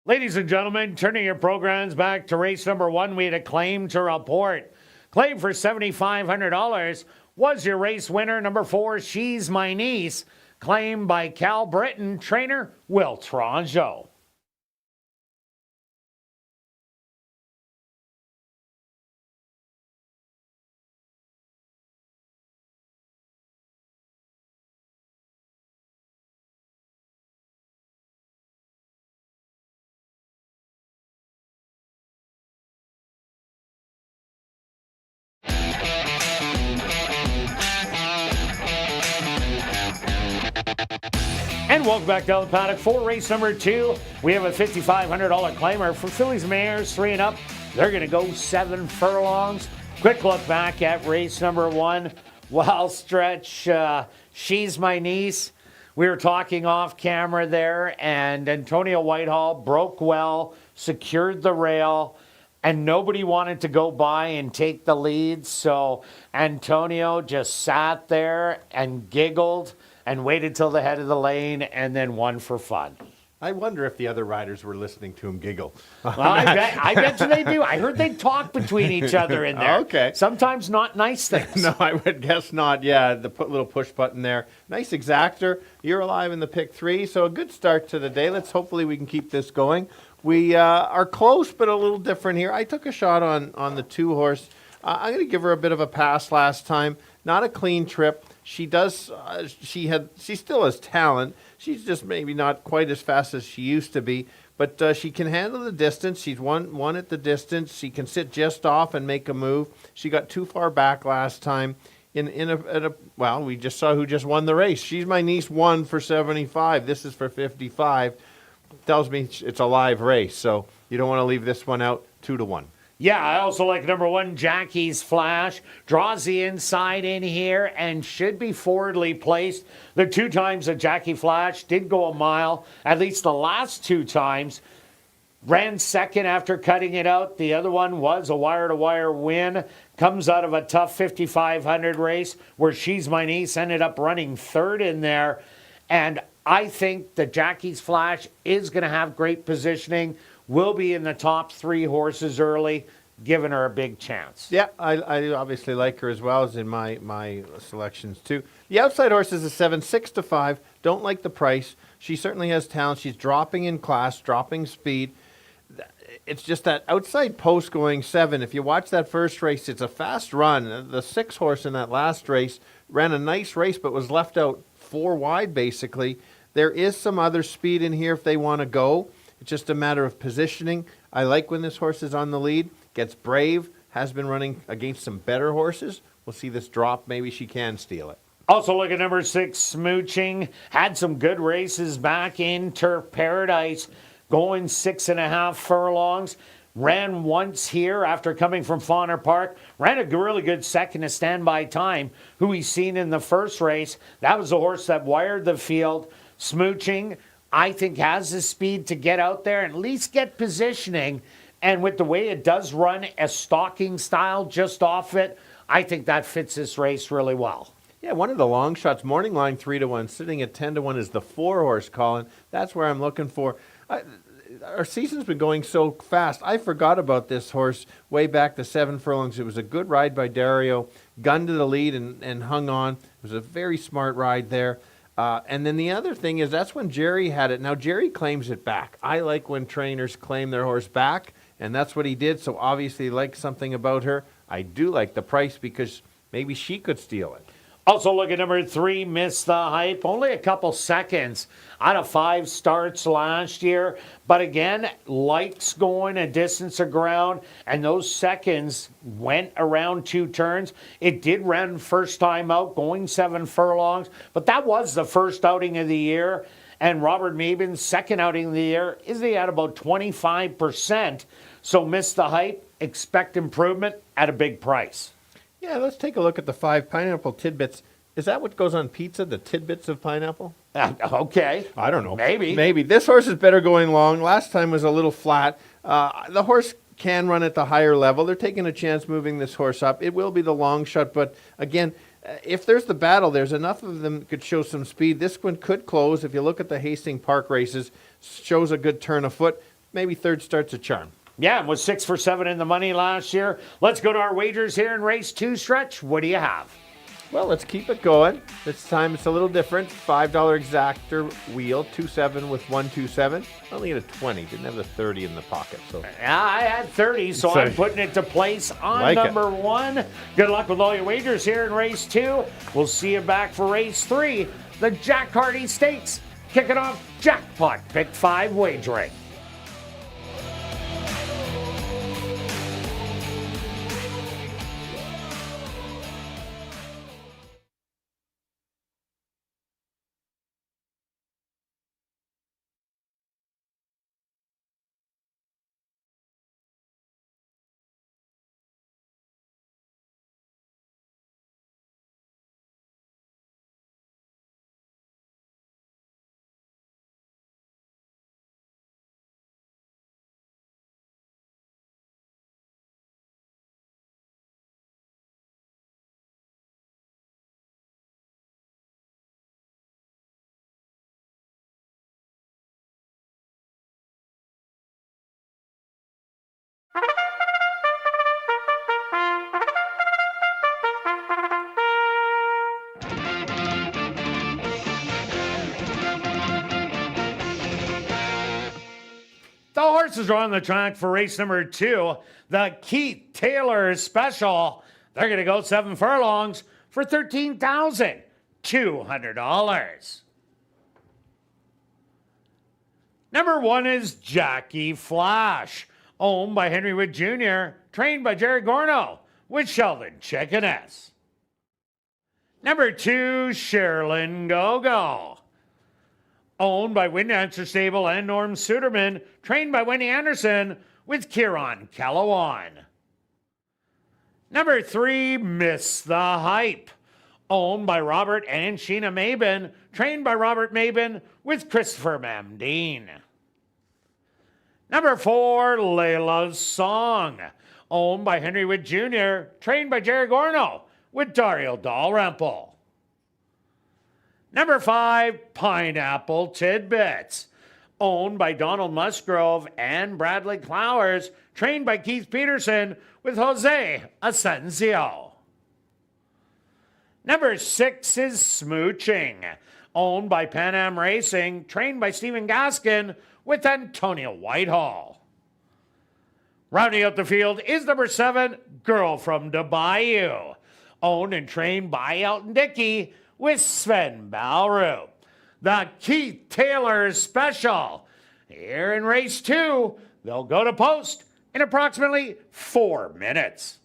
Ladies and gentlemen, turning your programs back to race number 1, we had a claim to report. Claim for $7,500 was your race winner, number 4, She's My Niece. Claim by Cal Britton, trainer Will Tronjo. And welcome back down the paddock for race number 2. We have a $5,500 claimer for fillies mares 3 and up. They're going to go 7 furlongs. Quick look back at race number 1. Wild Stretch, She's My Niece. We were talking off camera there, and Antonio Whitehall broke well, secured the rail, and nobody wanted to go by and take the lead. So Antonio just sat there and giggled and waited till the head of the lane and then won for fun. I wonder if the other riders were listening to him giggle. Well, I bet you they do. I heard they talk between each other in there. Okay. Sometimes not nice things. No, I would guess not. Yeah, the little push button there. Nice exactor. You're alive in the pick 3, so a good start to the day. Hopefully we can keep this going. We are close, but a little different here. I took a shot on the 2-horse. I'm going to give her a bit of a pass last time. Not a clean trip. She does. She still has talent. She's just maybe not quite as fast as she used to be, but she can handle the distance. She's won at the distance. She can sit just off and make a move. She got too far back last time. Well, we just saw who just won the race. She's My Niece won for 75. This is for 55. Tells me it's a live race, so you don't want to leave this one out. 2-1. Yeah, I also like number 1, Jackie's Flash. Draws the inside in here and should be forwardly placed. The 2 times that Jackie Flash did go a mile, at least the last 2 times, ran second after cutting it out. The other one was a wire-to-wire win. Comes out of a tough 5,500 race where She's My Niece ended up running 3rd in there. And I think that Jackie's Flash is going to have great positioning. Will be in the top 3 horses early, giving her a big chance. Yeah, I obviously like her as well as in my selections too. The outside horse is a 7, 6-5. Don't like the price. She certainly has talent. She's dropping in class, dropping speed. It's just that outside post going 7. If you watch that first race, it's a fast run. The 6 horse in that last race ran a nice race, but was left out 4 wide basically. There is some other speed in here if they want to go. It's just a matter of positioning. I like when this horse is on the lead, gets brave, has been running against some better horses. We'll see this drop. Maybe she can steal it. Also look at number 6, Smooching. Had some good races back in Turf Paradise, going 6.5 furlongs. Ran once here after coming from Fawner Park. Ran a really good second to Standby Time, who he's seen in the first race. That was the horse that wired the field. Smooching, I think, has the speed to get out there and at least get positioning. And with the way it does run a stalking style just off it, I think that fits this race really well. Yeah, one of the long shots, morning line 3-1, sitting at 10-1 is the 4-horse, Colin. That's where I'm looking for. Our season's been going so fast. I forgot about this horse way back to 7 furlongs. It was a good ride by Dario. Gunned to the lead and hung on. It was a very smart ride there. And then the other thing is that's when Jerry had it. Now, Jerry claims it back. I like when trainers claim their horse back, and that's what he did. So obviously he likes something about her. I do like the price because maybe she could steal it. Also look at number 3, Miss the Hype. Only a couple seconds out of 5 starts last year. But again, lights going a distance of ground, and those seconds went around 2 turns. It did run first time out, going 7 furlongs. But that was the first outing of the year. And Robert Maben's second outing of the year is at about 25%. So Miss the Hype, expect improvement at a big price. Yeah, let's take a look at the 5 pineapple tidbits. Is that what goes on pizza, the tidbits of pineapple? Okay. I don't know. Maybe. This horse is better going long. Last time was a little flat. The horse can run at the higher level. They're taking a chance moving this horse up. It will be the long shot, but again, if there's the battle, there's enough of them that could show some speed. This one could close. If you look at the Hastings Park races, shows a good turn of foot. maybe third start's a charm. Yeah, and was 6 for 7 in the money last year. Let's go to our wagers here in race 2 stretch. What do you have? Well, let's keep it going. This time it's a little different. $5 exactor wheel, 2-7 with 1-2-7. Only at a 20. Didn't have the 30 in the pocket. So Yeah, I had 30, so I'm putting it to place on Like it. number 1. Good luck with all your wagers here in race 2. We'll see you back for race 3, the Jack Hardy Stakes. Kicking off Jackpot Pick 5 wagering. The horses are on the track for race number 2, the Keith Taylor Special. They're going to go 7 furlongs for $13,200. Number 1 is Jackie Flash, owned by Henry Wood Jr., trained by Jerry Gorno, with Sheldon Chickeness. Number 2, Sherilyn Go-Go, owned by Windancer Stable and Norm Suderman, trained by Wendy Anderson, with Kieran Calawan. Number 3, Miss the Hype, owned by Robert and Sheena Mabin, trained by Robert Mabin, with Christopher Mamdeen. Number 4, Layla's Song, owned by Henry Wood Jr., trained by Jerry Gorno, with Dario Dalrymple. Number 5, Pineapple Tidbits, owned by Donald Musgrove and Bradley Clowers, trained by Keith Peterson, with Jose Asensio. Number 6 is Smooching, owned by Pan Am Racing, trained by Stephen Gaskin, with Antonio Whitehall. Rounding out the field is number 7, Girl from the Bayou, owned and trained by Elton Dickey, with Sven Balru. The Keith Taylor Special. Here in race 2, they'll go to post in approximately 4 minutes.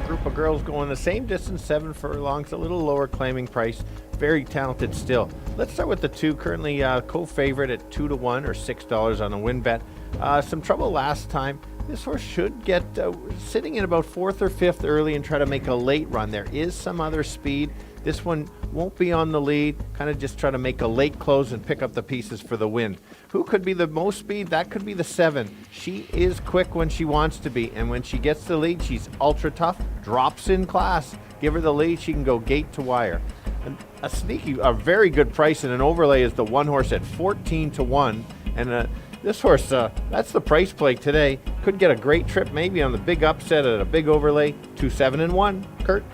Group of girls going the same distance, 7 furlongs, a little lower claiming price. Very talented still. Let's start with the 2, currently co-favorite at 2-1 or $6 on a win bet. Some trouble last time. This horse should get sitting in about 4th or 5th early and try to make a late run. There is some other speed. This one won't be on the lead, kind of just try to make a late close and pick up the pieces for the win. Who could be the most speed? That could be the 7. She is quick when she wants to be, and when she gets the lead, she's ultra tough, drops in class. Give her the lead, she can go gate to wire. And a very good price in an overlay is the 1 horse at 14-1, and this horse, that's the price play today. Could get a great trip maybe on the big upset at a big overlay, 2-7-1. Kirt?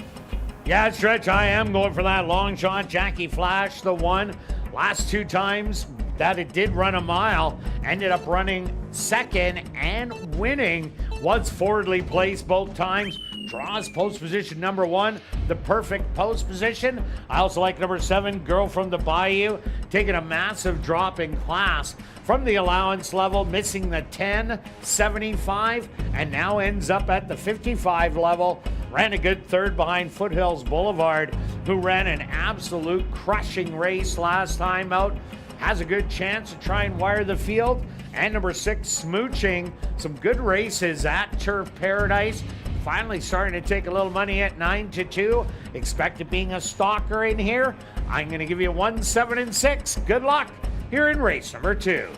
Yeah, Stretch, I am going for that long shot. Jackie Flash, the 1. Last 2 times that it did run a mile, ended up running second and winning. Was forwardly placed both times. Draws post position number 1, the perfect post position. I also like number 7, Girl from the Bayou, taking a massive drop in class from the allowance level, missing the 10.75, and now ends up at the 55 level. Ran a good third behind Foothills Boulevard, who ran an absolute crushing race last time out. Has a good chance to try and wire the field. And number 6, Smooching, some good races at Turf Paradise. Finally starting to take a little money at 9-2. Expect it being a stalker in here. I'm going to give you 1, 7, and 6. Good luck here in race number 2.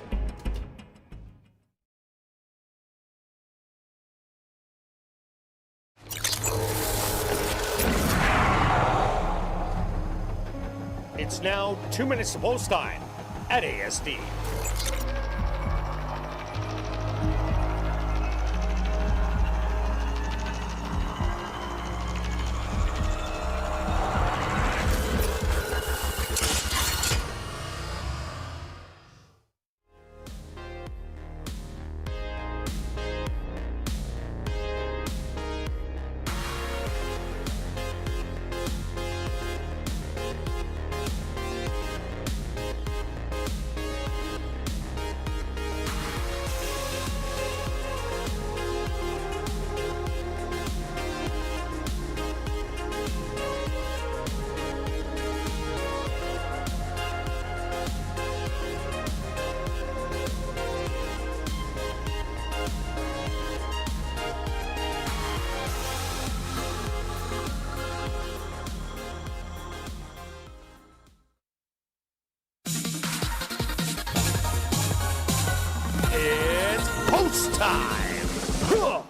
It's now 2 minutes to post time at ASD. It's post time. Huh.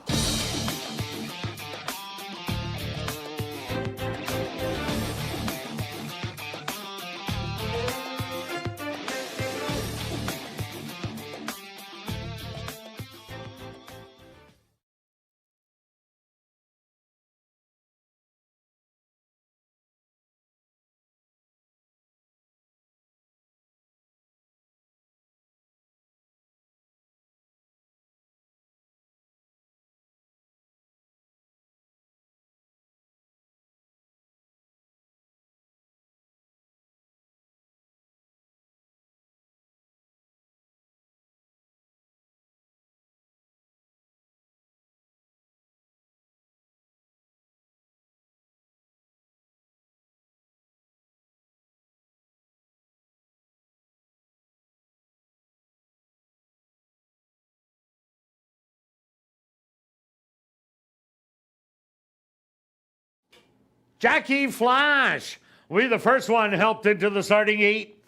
Jackie Flash will be the first one helped into the starting heat.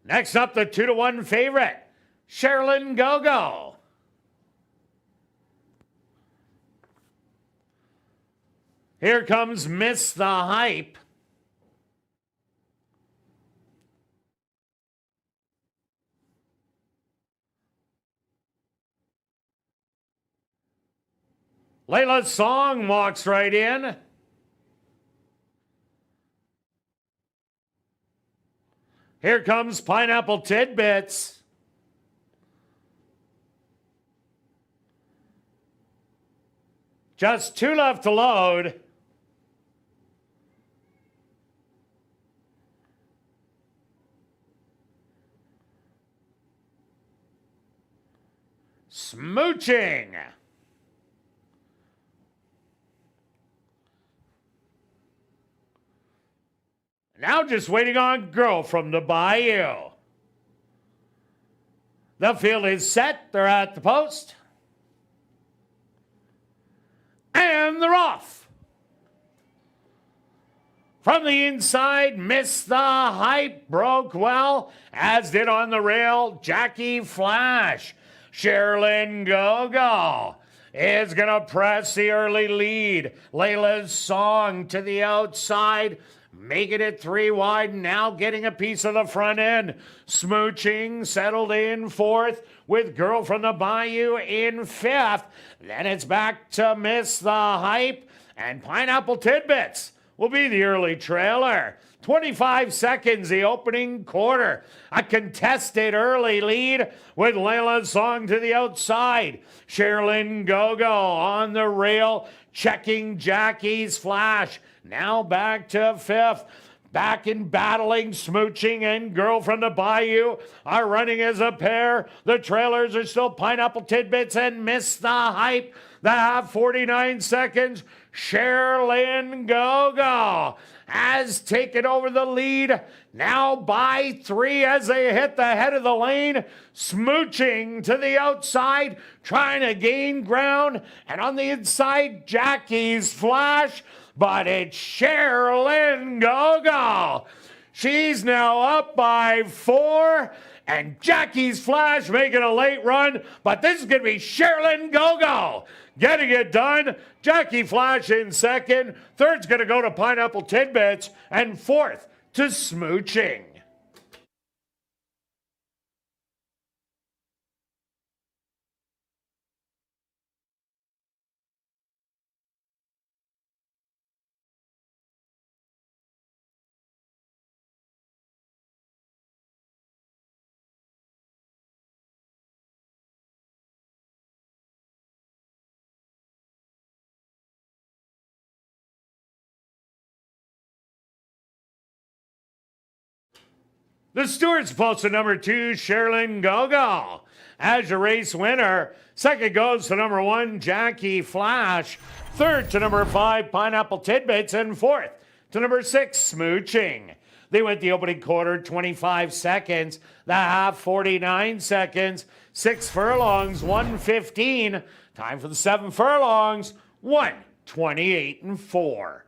Next up, the 2-1 favorite, Sherilyn Gogo. Here comes Miss the Hype. Layla's Song walks right in. Here comes Pineapple Tidbits. Just 2 left to load. Smooching. Now just waiting on Girl from the Bayou. The field is set. They're at the post. And they're off. From the inside, missed the hype, broke well, as did on the rail, Jackie Flash. Sherilyn Gogo is going to press the early lead. Layla's Song to the outside, making it 3 wide, now getting a piece of the front end. Smooching settled in 4th with Girl from the Bayou in 5th. Then it's back to Miss the Hype, and Pineapple Tidbits will be the early trailer. 25 seconds, the opening quarter. A contested early lead with Layla's Song to the outside. Sherilyn Gogo on the rail, checking Jackie's Flash. Now back to 5th. Back in battling, Smooching and Girl from the Bayou are running as a pair. The trailers are still Pineapple Tidbits and Miss the Hype. The half 49 seconds. Sherilyn Gogo has taken over the lead, now by 3 as they hit the head of the lane. Smooching to the outside, trying to gain ground, and on the inside, Jackie's Flash, but it's Sherilyn Gogo. She's now up by 4, and Jackie's Flash making a late run, but this is going to be Sherilyn Gogo getting it done. Jackie Flash in 2nd. 3rd's going to go to Pineapple Tidbits, and 4th to Smooching. The Stewart's pulse to number 2, Sherilyn Gogo as your race winner. 2nd goes to number 1, Jackie Flash. 3rd to number 5, Pineapple Tidbits. And 4th to number 6, Smooching. They went the opening quarter, 25 seconds. The half, 49 seconds. 6 furlongs, 1:15. Time for the 7 furlongs, 1:28 and 4.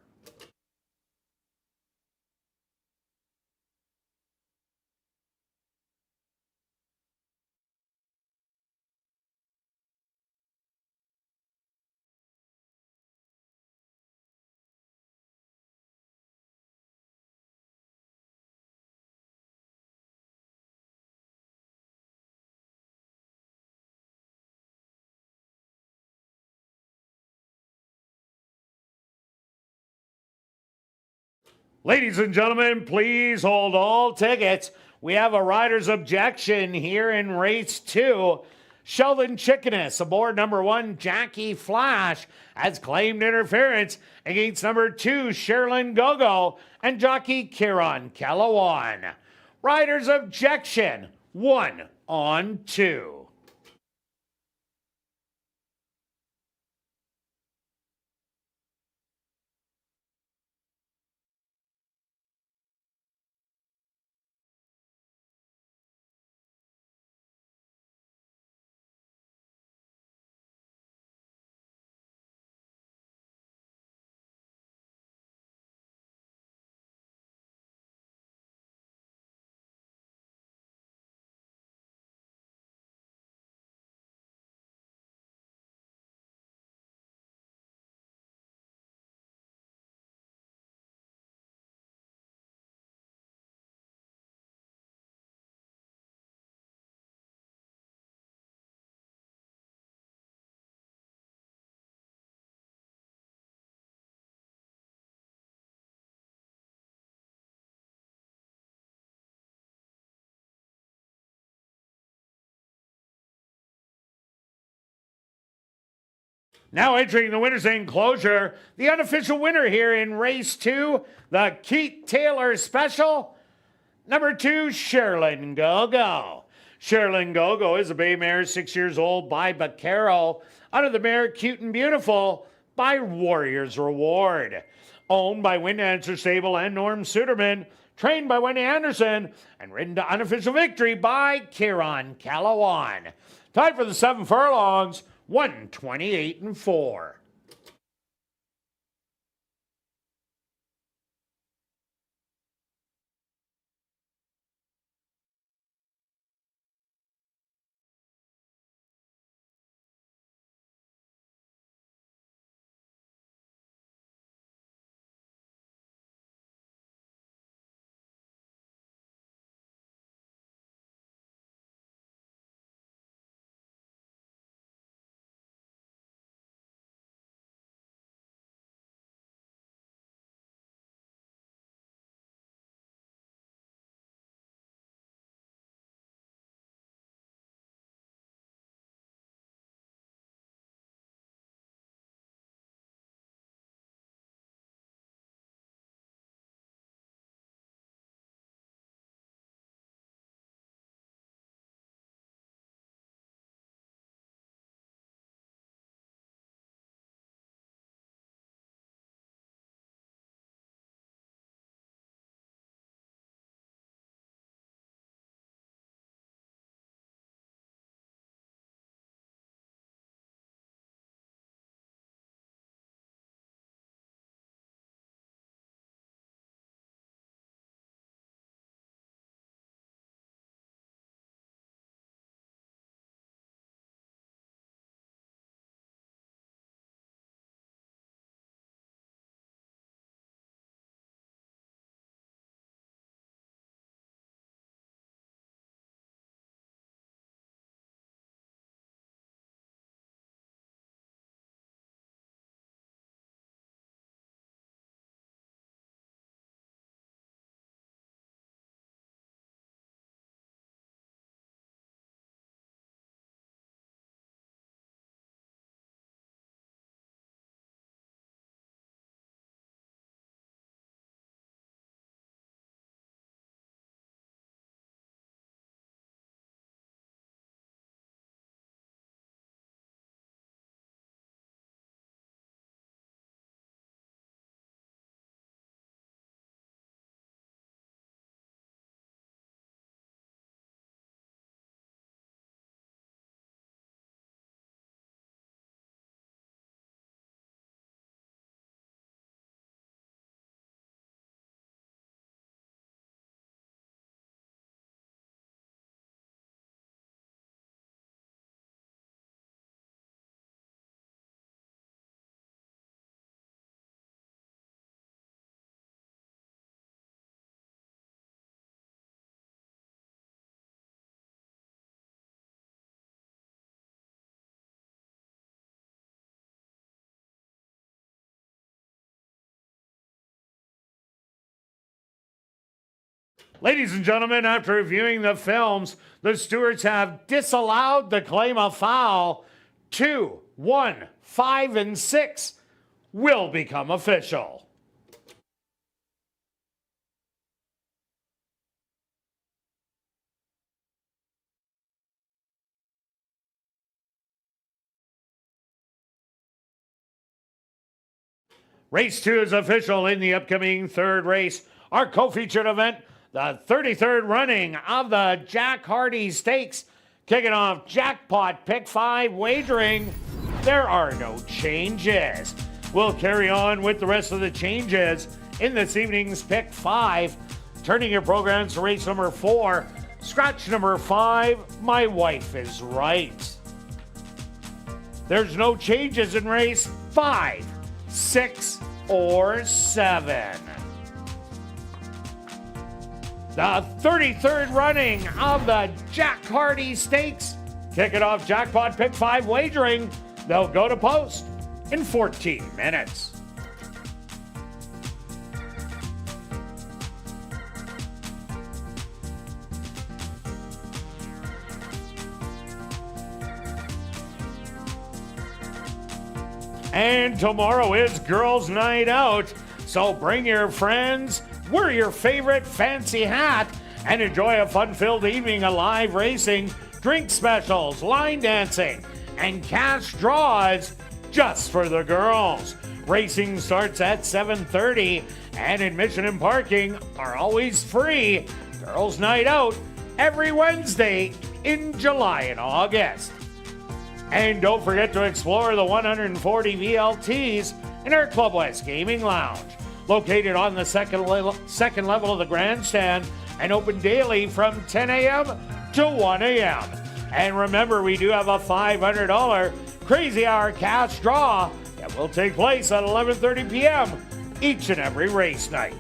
Ladies and gentlemen, please hold all tickets. We have a rider's objection here in race 2. Sheldon Chickeness aboard number 1, Jackie Flash, has claimed interference against number 2, Sherilyn Gogo, and jockey Kieran Calawan. Rider's objection, 1 on 2. Now entering the winner's enclosure, the unofficial winner here in race 2, the Keith Taylor Special, number 2, Sherilyn Gogo. Sherilyn Gogo is a bay mare, 6 years old, by Baccaro, out of the mare Cute and Beautiful by Warrior's Reward. Owned by Wind Answer Stable and Norm Suderman, trained by Wendy Anderson, and ridden to unofficial victory by Kieran Calawan. Time for the 7 furlongs, 1:28 and 4. Ladies and gentlemen, after reviewing the films, the stewards have disallowed the claim of foul. 2, 1, 5, and 6 will become official. Race 2 is official in the upcoming third race. Our co-featured event, the 33rd running of the Jack Hardy Stakes. Kicking off jackpot pick 5 wagering. There are no changes. We'll carry on with the rest of the changes in this evening's pick 5. Turning your programs to race number 4. Scratch number 5, My Wife is Right. There's no changes in race 5, 6, or 7. The 33rd running of the Jack Hardy Stakes. Kick it off jackpot pick 5 wagering. They'll go to post in 14 minutes. And tomorrow is Girls' Night Out, so bring your friends, wear your favorite fancy hat, and enjoy a fun-filled evening of live racing, drink specials, line dancing, and cash draws just for the girls. Racing starts at 7:30, and admission and parking are always free. Girls' Night Out every Wednesday in July and August. And don't forget to explore the 140 VLTs in our Club West Gaming Lounge, located on the second level of the grandstand and open daily from 10 a.m. to 1 a.m. And remember, we do have a $500 Crazy Hour cash draw that will take place at 11:30 p.m. each and every race night.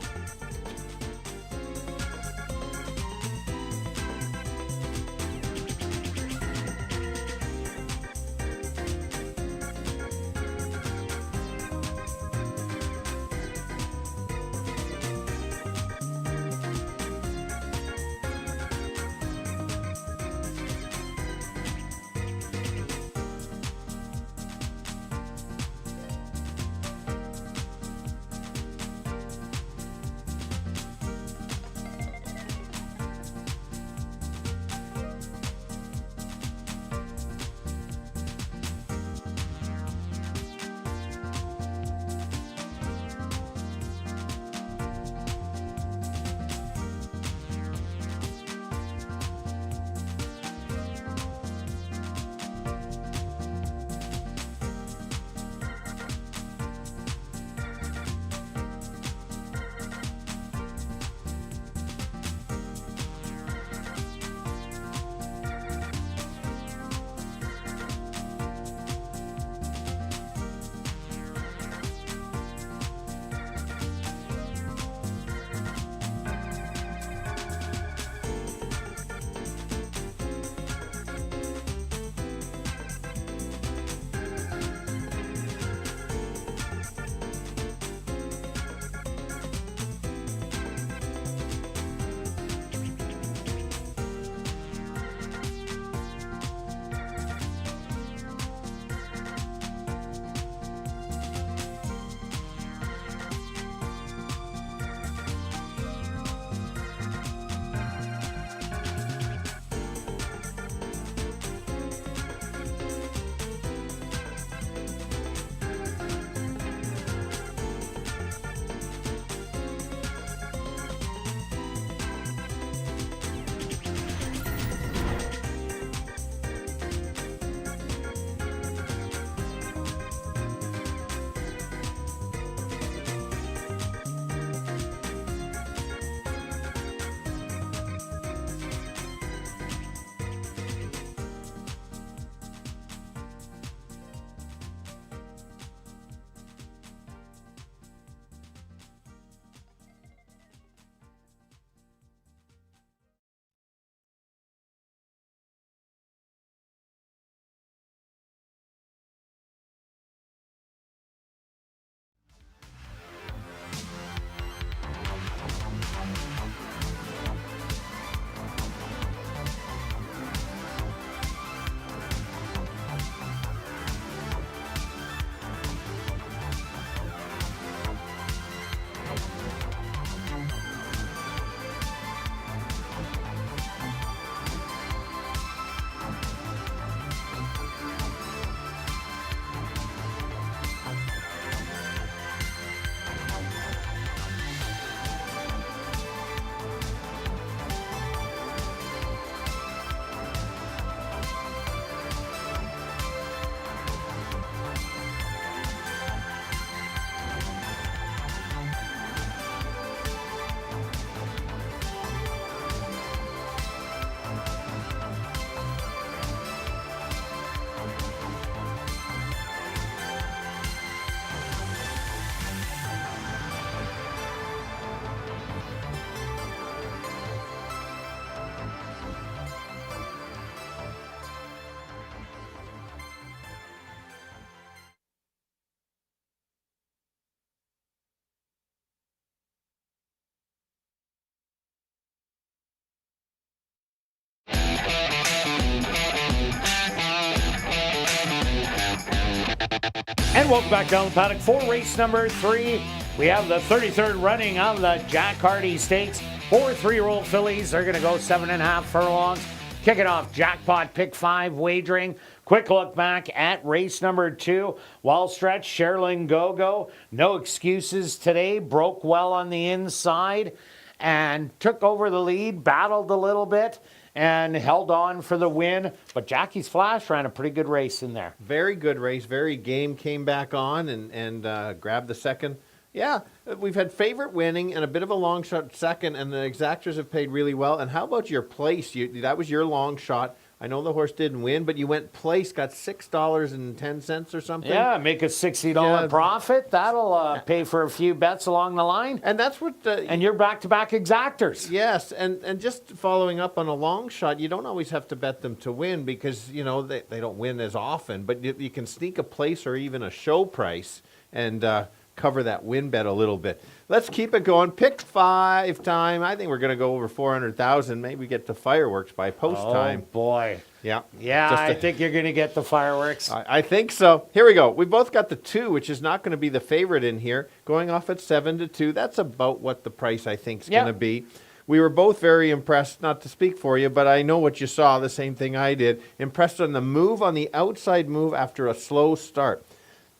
And welcome back down the paddock for race number 3. We have the 33rd running of the Jack Hardy Stakes. 4 3-year-old fillies. They're going to go 7.5 furlongs. Kicking off jackpot pick 5 wagering. Quick look back at race number 2. Well stretched, Sherilyn Go-Go. No excuses today. Broke well on the inside and took over the lead. Battled a little bit and held on for the win. But Jackie's Flash ran a pretty good race in there. Very good race, very game, came back on and grabbed the second. Yeah, we've had favorite winning and a bit of a long shot second, and the exactors have paid really well. And how about your place? That was your long shot. I know the horse didn't win, but you went place, got $6.10 or something. Yeah, make a $60 profit. That'll pay for a few bets along the line. And that's what... and you're back-to-back exactors. Yes, and just following up on a long shot, you don't always have to bet them to win because, you know, they don't win as often. But you can sneak a place or even a show price and cover that win bet a little bit. Let's keep it going. Pick 5 time. I think we're going to go over 400,000. Maybe get to fireworks by post time. Oh, boy. Yeah. Yeah, I think you're going to get the fireworks. I think so. Here we go. We both got the 2, which is not going to be the favorite in here. Going off at 7-2. That's about what the price I think is going to be. We were both very impressed, not to speak for you, but I know what you saw, the same thing I did. Impressed on the move, on the outside move after a slow start.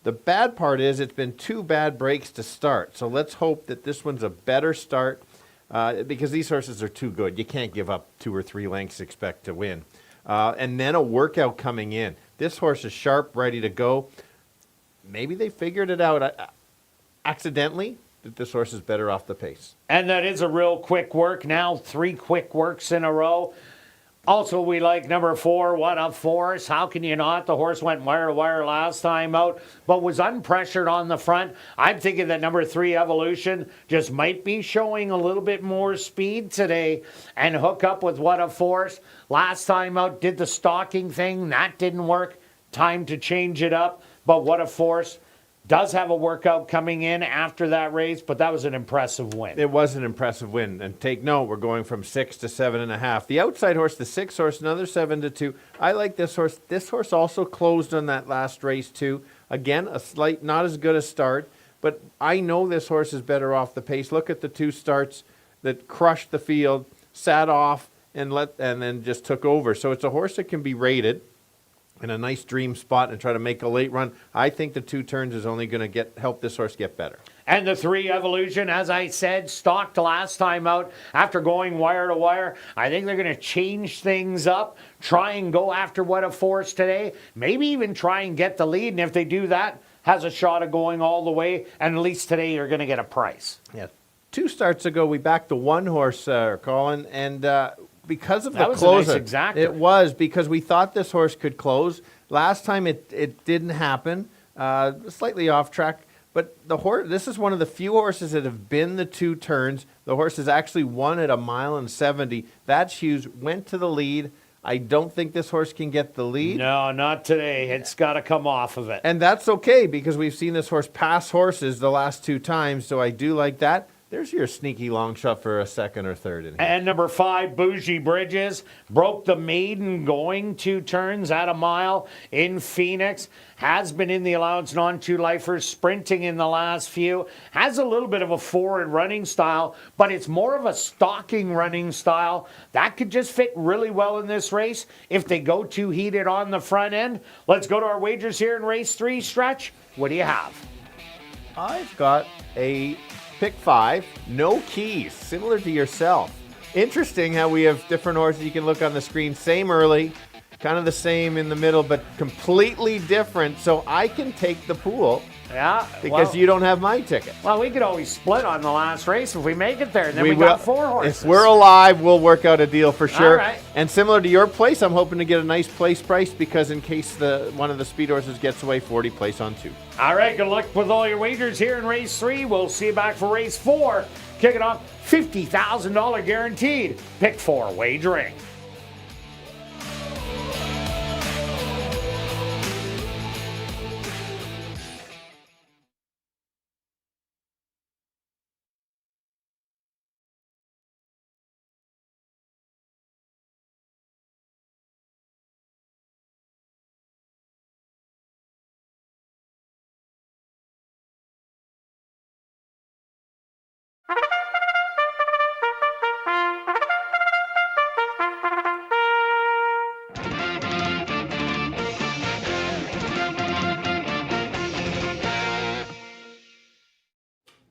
The bad part is it's been 2 bad breaks to start. So let's hope that this one's a better start because these horses are too good. You can't give up 2 or 3 lengths, expect to win. And then a workout coming in. This horse is sharp, ready to go. Maybe they figured it out accidentally that this horse is better off the pace. And that is a real quick work. Now 3 quick works in a row. Also, we like number 4, What a Force. How can you not? The horse went wire to wire last time out, but was unpressured on the front. I'm thinking that number 3, Evolution, just might be showing a little bit more speed today and hook up with What a Force. Last time out, did the stalking thing. That didn't work. Time to change it up, but What a Force does have a workout coming in after that race, but that was an impressive win. It was an impressive win. And take note, we're going from 6 to 7.5. The outside horse, the 6 horse, another 7-2. I like this horse. This horse also closed on that last race too. Again, a slight, not as good a start, but I know this horse is better off the pace. Look at the 2 starts that crushed the field, sat off, and then just took over. So it's a horse that can be rated in a nice dream spot and try to make a late run. I think the 2 turns is only going to help this horse get better. And the 3, Evolution, as I said, stalked last time out after going wire to wire. I think they're going to change things up, try and go after What a Force today, maybe even try and get the lead. And if they do that, has a shot of going all the way. And at least today you're going to get a price. Yeah. 2 starts ago, we backed the 1 horse, Colin, and because of the that was closer, a nice exactor. It was because we thought this horse could close. Last time it didn't happen. Slightly off track, but the horse. This is one of the few horses that have been the 2 turns. The horse has actually won at 1.70 miles. That's huge. Went to the lead. I don't think this horse can get the lead. No, not today. It's got to come off of it. And that's okay because we've seen this horse pass horses the last 2 times. So I do like that. There's your sneaky long shot for a 2nd or 3rd in here. And number 5, Bougie Bridges, broke the maiden going 2 turns at 1 mile in Phoenix. Has been in the allowance non-2 lifers, sprinting in the last few. Has a little bit of a forward running style, but it's more of a stalking running style. That could just fit really well in this race if they go too heated on the front end. Let's go to our wagers here in race 3. Stretch, what do you have? I've got a pick 5, no keys, similar to yourself. Interesting how we have different horses you can look on the screen. Same early, kind of the same in the middle, but completely different. So I can take the pool. Yeah. Because you don't have my ticket. Well, we could always split on the last race if we make it there. And then we got 4 horses. If we're alive, we'll work out a deal for sure. All right. And similar to your place, I'm hoping to get a nice place price because in case one of the speed horses gets away, 40 place on 2. All right, good luck with all your wagers here in race 3. We'll see you back for race 4. Kicking off, $50,000 guaranteed. Pick 4 wagering.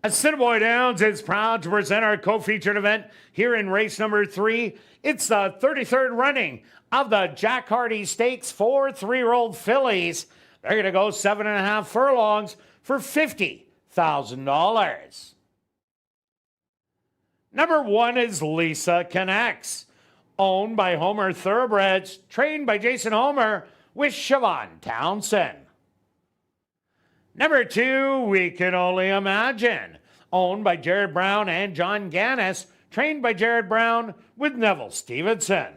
Assiniboia Downs is proud to present our co-featured event here in race number 3. It's the 33rd running of the Jack Hardy Stakes for 3-year-old fillies. They're going to go 7.5 furlongs for $50,000. Number 1 is Lisa Connects, owned by Homer Thoroughbreds, trained by Jason Homer with Siobhan Townsend. Number 2, We Can Only Imagine, owned by Jared Brown and John Gannis, trained by Jared Brown with Neville Stevenson.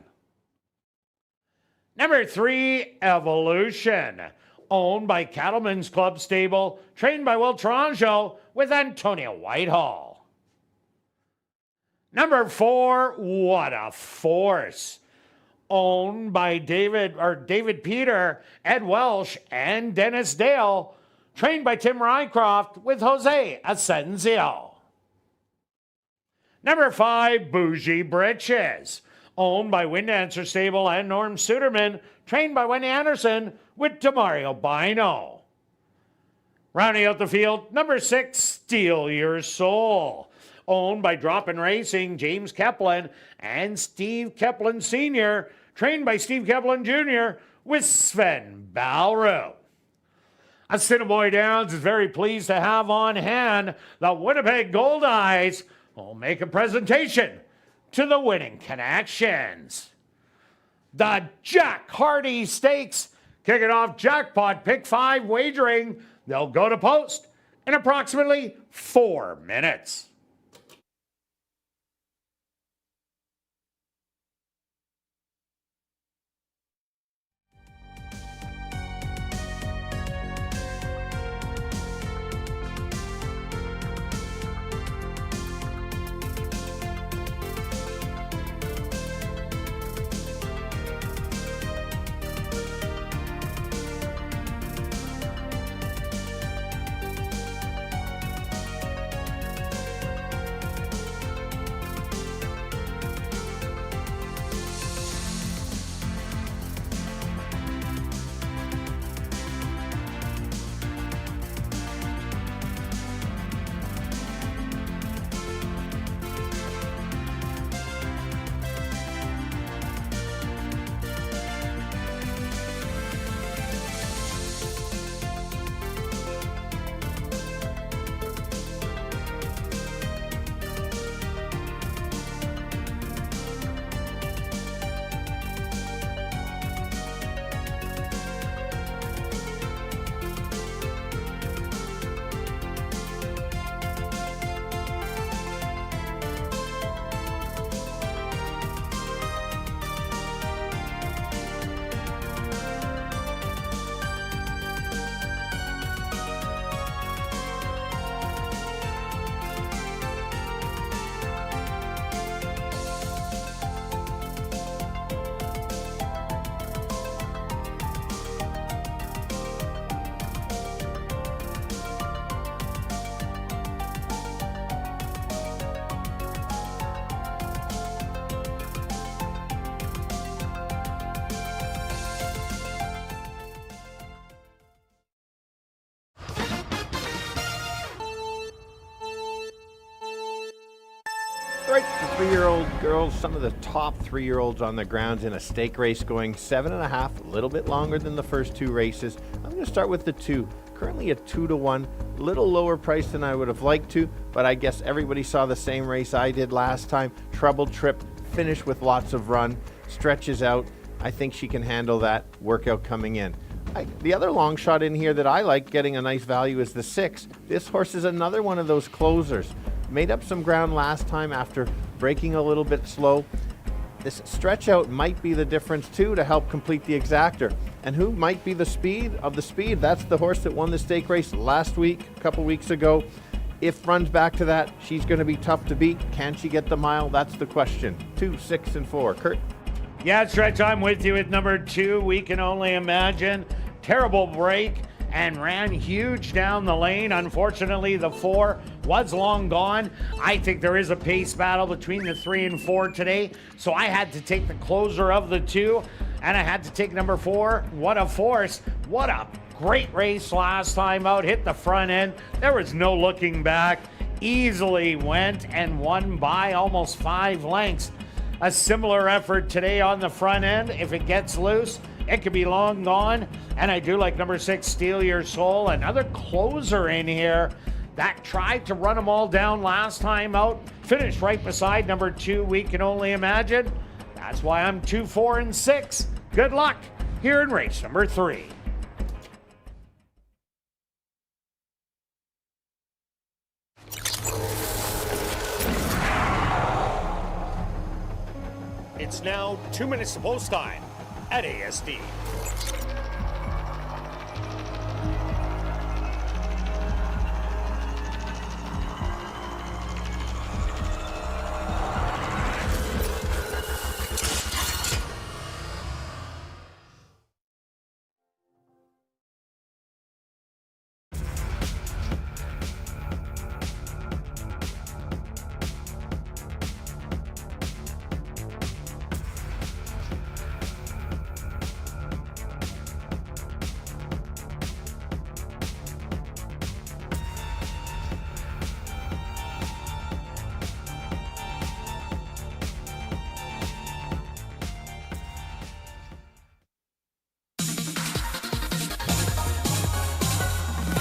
Number 3, Evolution, owned by Cattlemen's Club Stable, trained by Will Toronjo with Antonia Whitehall. Number 4, What a Force, owned by David Peter, Ed Welsh, and Dennis Dale, trained by Tim Rycroft with Jose Asensio. Number 5, Bougie Britches, owned by Wind Dancer Stable and Norm Suderman, trained by Wendy Anderson with Demario Bino. Rounding out the field, number 6, Steal Your Soul, owned by Drop-In Racing, James Keplin, and Steve Keplin Sr., trained by Steve Keplin Jr. with Sven Balru. Assiniboia Downs is very pleased to have on hand the Winnipeg Gold Eyes, who will make a presentation to the winning connections. The Jack Hardy Stakes, kicking off jackpot pick 5 wagering. They'll go to post in approximately 4 minutes. Right, the 3-year-old girls, some of the top 3-year-olds on the grounds in a stake race, going 7.5, a little bit longer than the first 2 races. I'm going to start with the 2, currently at 2-1, a little lower price than I would have liked to, but I guess everybody saw the same race I did last time. Treble trip, finish with lots of run, stretches out. I think she can handle that workout coming in. The other long shot in here that I like getting a nice value is the 6. This horse is another one of those closers. Made up some ground last time after breaking a little bit slow. This stretch out might be the difference too to help complete the exactor. And who might be the speed of the speed? That's the horse that won the stake race last week, a couple weeks ago. If runs back to that, she's going to be tough to beat. Can she get the mile? That's the question. 2, 6, and 4. Kirt? Yeah, Stretch, I'm with you at number 2. We Can Only Imagine. Terrible break and ran huge down the lane. Unfortunately, the 4 was long gone. I think there is a pace battle between the 3 and 4 today, so I had to take the closer of the 2, and I had to take number 4. What a Force. What a great race last time out. Hit the front end. There was no looking back. Easily went and won by almost 5 lengths. A similar effort today on the front end. If it gets loose, it could be long gone. And I do like number 6, Steal Your Soul. Another closer in here that tried to run them all down last time out. Finished right beside number 2, We Can Only Imagine. That's why I'm 2, 4, and 6. Good luck here in race number 3. It's now 2 minutes to post time at ASD.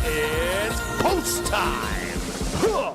It's post time! Huh.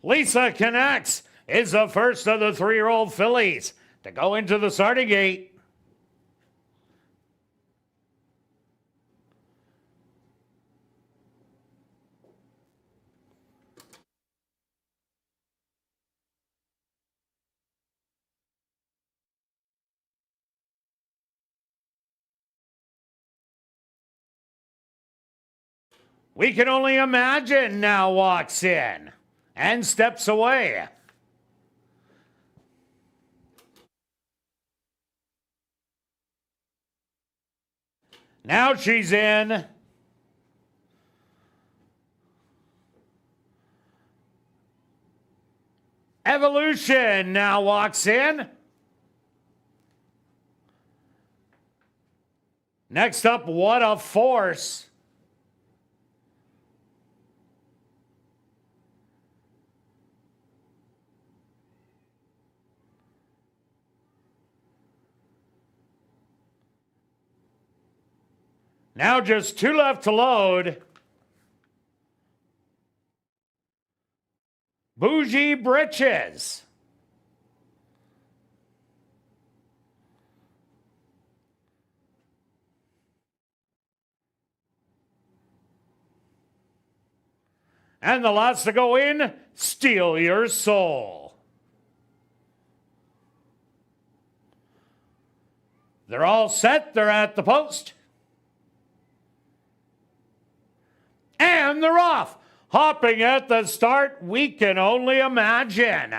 Lisa Connects is the first of the 3-year-old fillies to go into the starting gate. We Can Only Imagine now walks in and steps away. Now she's in. Evolution now walks in. Next up, What a Force. Now just 2 left to load. Bougie Britches. And the last to go in, Steal Your Soul. They're all set. They're at the post. And they're off. Hopping at the start, We Can Only Imagine.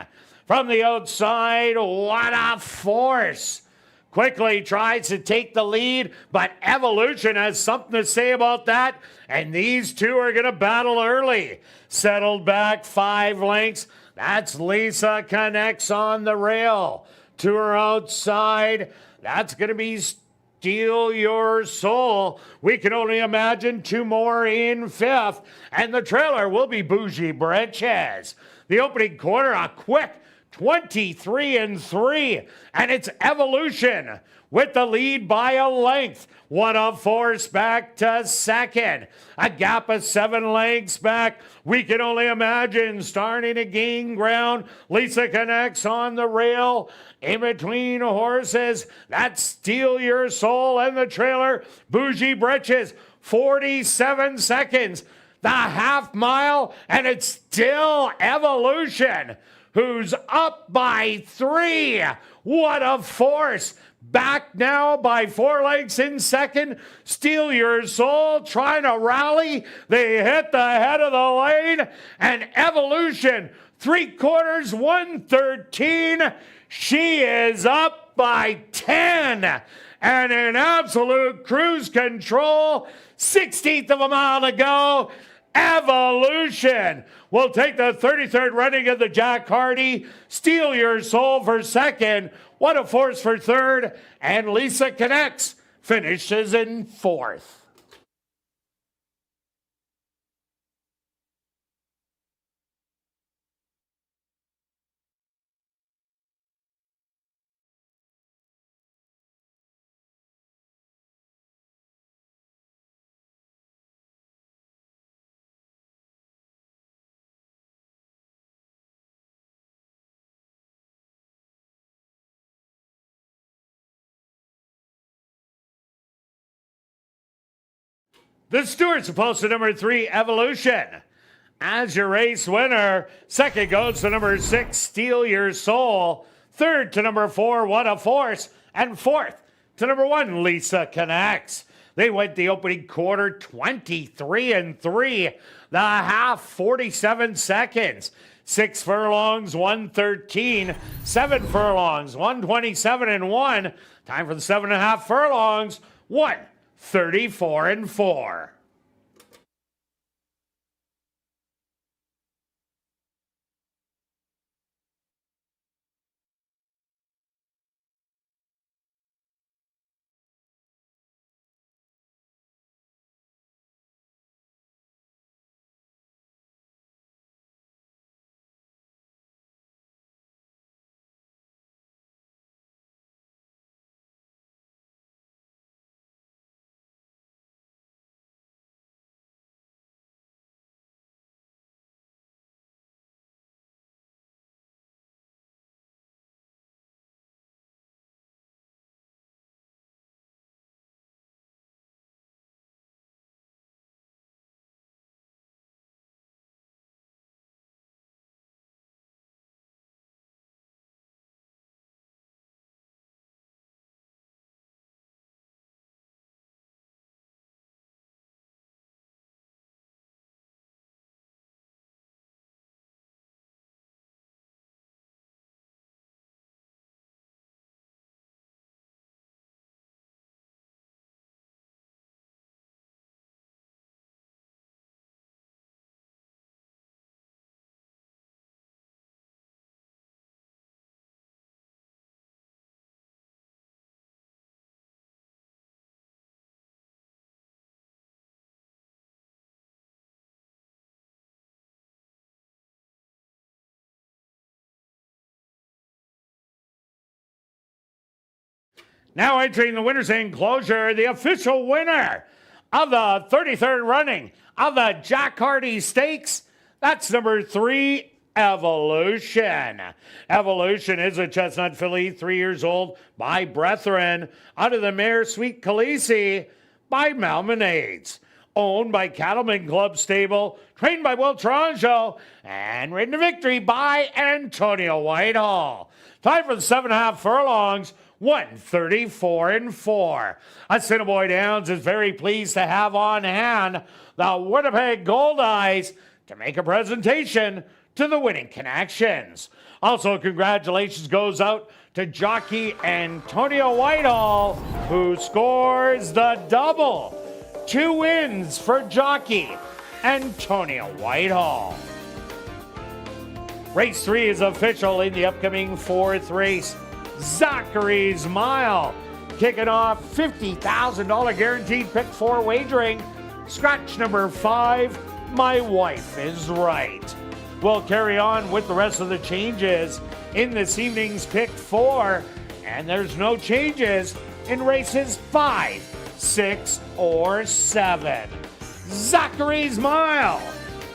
From the outside, What a Force. Quickly tries to take the lead, but Evolution has something to say about that. And these two are going to battle early. Settled back 5 lengths. That's Lisa connects on the rail. To her outside, that's going to be Steal Your Soul. We can only imagine 2 more in 5th. And the trailer will be Bougie Bretches. The opening quarter, a quick 23-3. And it's Evolution with the lead by a length. 1 of 4 back to second. A gap of 7 lengths back. We can only imagine starting to gain ground. Lisa connects on the rail. In between horses, that's Steal Your Soul and the trailer. Bougie Bretches, 47 seconds. The half mile, and it's still Evolution, who's up by 3. What a force. Back now by 4 lengths in second. Steal Your Soul trying to rally. They hit the head of the lane. And Evolution, 3/4, 113. She is up by 10. And in absolute cruise control, 16th of a mile to go. Evolution will take the 33rd running of the Jack Hardy. Steal Your Soul for second. What a force for third. And Lisa connects, finishes in 4th. The Stewart's opposed to number 3, Evolution. As your race winner, second goes to number 6, Steal Your Soul. Third to number 4, What a Force. And fourth to number 1, Lisa Connects. They went the opening quarter 23-3. The half 47 seconds. 6 furlongs, 113. 7 furlongs, 127-1. Time for the 7.5 furlongs, 134-4. Now entering the winner's enclosure, the official winner of the 33rd running of the Jack Hardy Stakes. That's number 3, Evolution. Evolution is a chestnut filly, 3 years old, by Brethren, under the mare Sweet Khaleesi by Malmonades. Owned by Cattleman Club Stable, trained by Will Tronjo, and ridden to victory by Antonio Whitehall. Time for the 7.5 furlongs, 134-4. Assiniboia Downs is very pleased to have on hand the Winnipeg Gold Eyes to make a presentation to the winning connections. Also, congratulations goes out to jockey Antonio Whitehall, who scores the double. 2 wins for jockey Antonio Whitehall. Race 3 is official in the upcoming 4th race. Zachary's Mile. Kicking off $50,000 guaranteed pick 4 wagering. Scratch number 5, My Wife is Right. We'll carry on with the rest of the changes in this evening's pick 4. And there's no changes in races 5, 6, or 7. Zachary's Mile.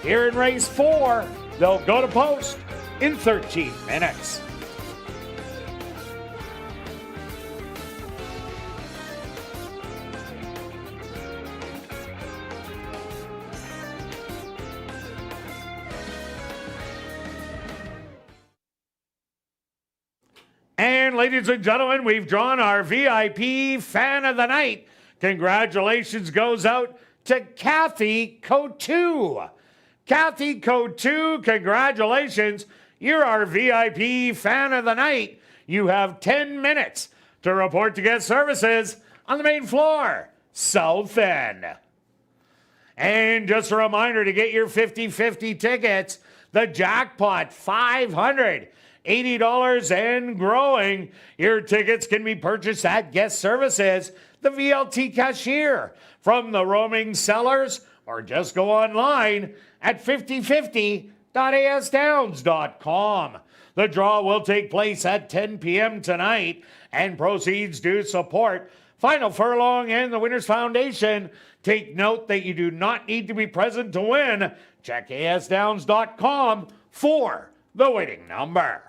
Here in race 4, they'll go to post in 13 minutes. And ladies and gentlemen, we've drawn our VIP Fan of the Night. Congratulations goes out to Kathy Cotu. Kathy Cotu, congratulations. You're our VIP Fan of the Night. You have 10 minutes to report to guest services on the main floor, South End. And just a reminder to get your 50-50 tickets, the jackpot, $580 and growing. Your tickets can be purchased at guest services, the VLT cashier, from the roaming sellers, or just go online at 5050.asdowns.com. The draw will take place at 10 p.m. tonight, and proceeds do support Final Furlong and the Winners Foundation. Take note that you do not need to be present to win. Check asdowns.com for the winning number.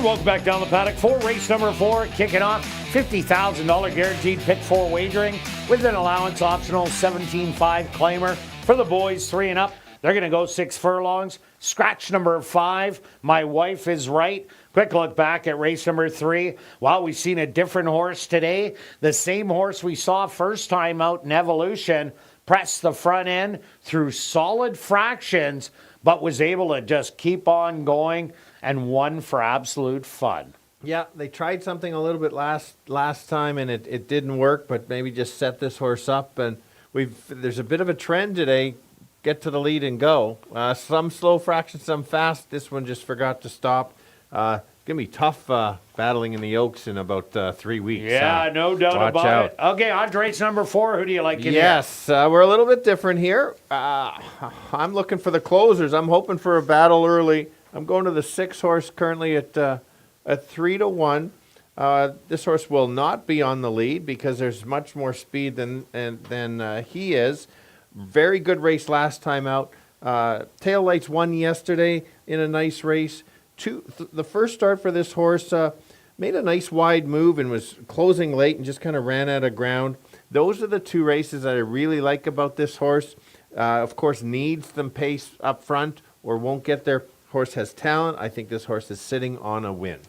welcome back down the paddock for race number 4, kicking off $50,000 guaranteed pick 4 wagering with an allowance optional 17.5 claimer for the boys 3 and up. They're going to go 6 furlongs. Scratch number 5, My Wife Is Right. Quick look back at race number 3. Well, we've seen a different horse today. The same horse we saw first time out in Evolution pressed the front end through solid fractions, but was able to just keep on going and won for absolute fun. Yeah, they tried something a little bit last time, and it didn't work, but maybe just set this horse up. And there's a bit of a trend today. Get to the lead and go. Some slow fractions, some fast. This one just forgot to stop. It's going to be tough battling in the Oaks in about 3 weeks. Yeah, no doubt about it. Okay, on to race number 4. Who do you like in Yes, we're a little bit different here. I'm looking for the closers. I'm hoping for a battle early. I'm going to the 6 horse currently at 3-1. This horse will not be on the lead because there's much more speed than he is. Very good race last time out. Tail Lights won yesterday in a nice race. The first start for this horse made a nice wide move and was closing late and just kind of ran out of ground. Those are the 2 races that I really like about this horse. Of course, needs some pace up front or won't get there. Horse has talent. I think this horse is sitting on a win.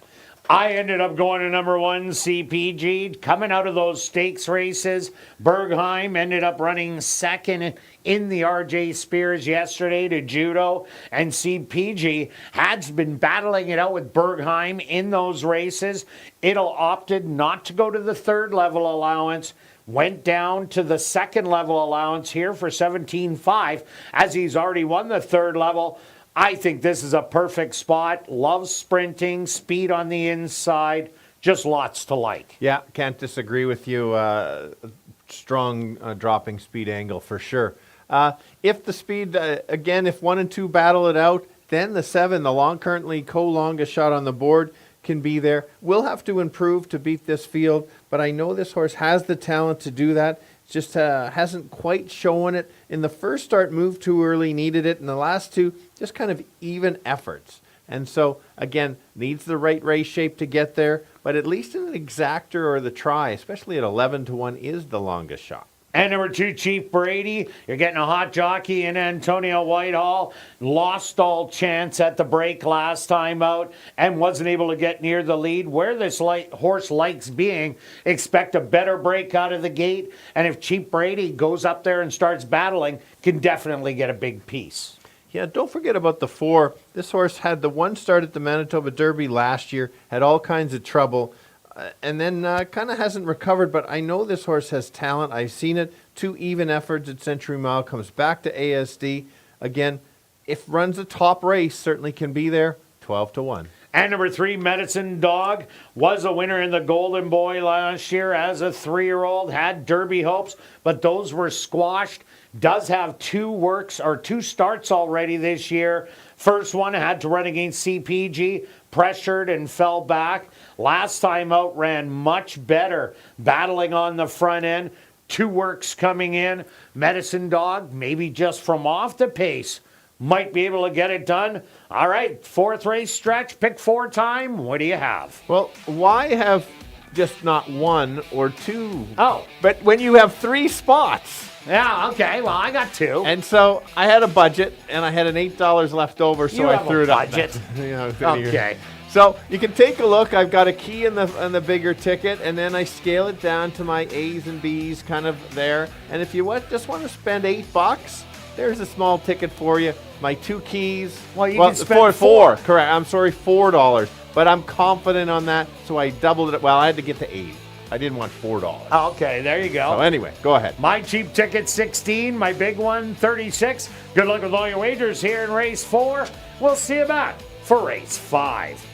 I ended up going to number 1, CPG. Coming out of those stakes races, Bergheim ended up running second in the RJ Spears yesterday to Judo. And CPG has been battling it out with Bergheim in those races. It'll opted not to go to the 3rd level allowance. Went down to the 2nd level allowance here for 17.5 as he's already won the 3rd level. I think this is a perfect spot. Loves sprinting, speed on the inside, just lots to like. Yeah, can't disagree with you. Strong dropping speed angle for sure. If the speed, again, if 1 and 2 battle it out, then the 7, the currently co-longest shot on the board, can be there. We'll have to improve to beat this field, but I know this horse has the talent to do that. Just hasn't quite shown it. In the first start, moved too early, needed it. In the last 2, just kind of even efforts. And so, again, needs the right race shape to get there. But at least in an exactor or the try, especially at 11-1, is the longest shot. And number 2, Chief Brady. You're getting a hot jockey in Antonio Whitehall. Lost all chance at the break last time out and wasn't able to get near the lead. Where this horse likes being, expect a better break out of the gate. And if Chief Brady goes up there and starts battling, can definitely get a big piece. Yeah, don't forget about the 4. This horse had the 1 start at the Manitoba Derby last year, had all kinds of trouble. And then kind of hasn't recovered, but I know this horse has talent. I've seen it. 2 even efforts at Century Mile, comes back to ASD. Again, if runs a top race, certainly can be there. 12-1. And number 3, Medicine Dog, was a winner in the Golden Boy last year as a 3-year-old. Had Derby hopes, but those were squashed. Does have 2 starts already this year. First one had to run against CPG, pressured and fell back. Last time out ran much better, battling on the front end. 2 works coming in. Medicine Dog, maybe just from off the pace, might be able to get it done. All right, 4th race stretch, pick 4 time. What do you have? Well, why have just not 1 or 2? Oh. But when you have 3 spots. Yeah, okay, well, I got 2. And so I had a budget, and I had an $8 left over, so I threw it up. Budget. Okay. So you can take a look. I've got a key in the bigger ticket, and then I scale it down to my A's and B's kind of there. And if you just want to spend $8, there's a small ticket for you. My 2 keys. Well, you can spend 4. Correct. I'm sorry, $4. But I'm confident on that, so I doubled it. Well, I had to get to 8. I didn't want $4. Okay, there you go. So anyway, go ahead. My cheap ticket, 16. My big one, 36. Good luck with all your wagers here in race 4. We'll see you back for race 5.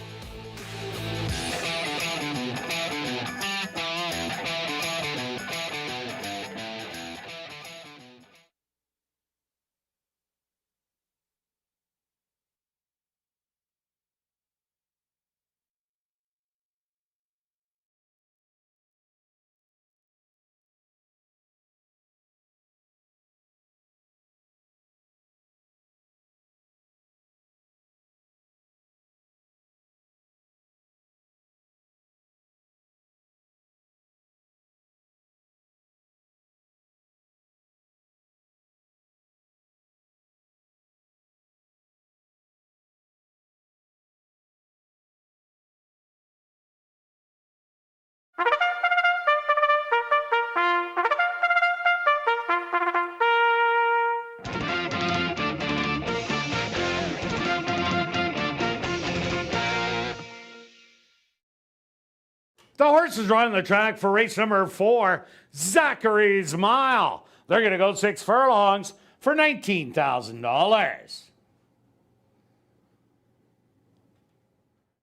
The horses are on the track for race number 4, Zachary's Mile. They're going to go 6 furlongs for $19,000.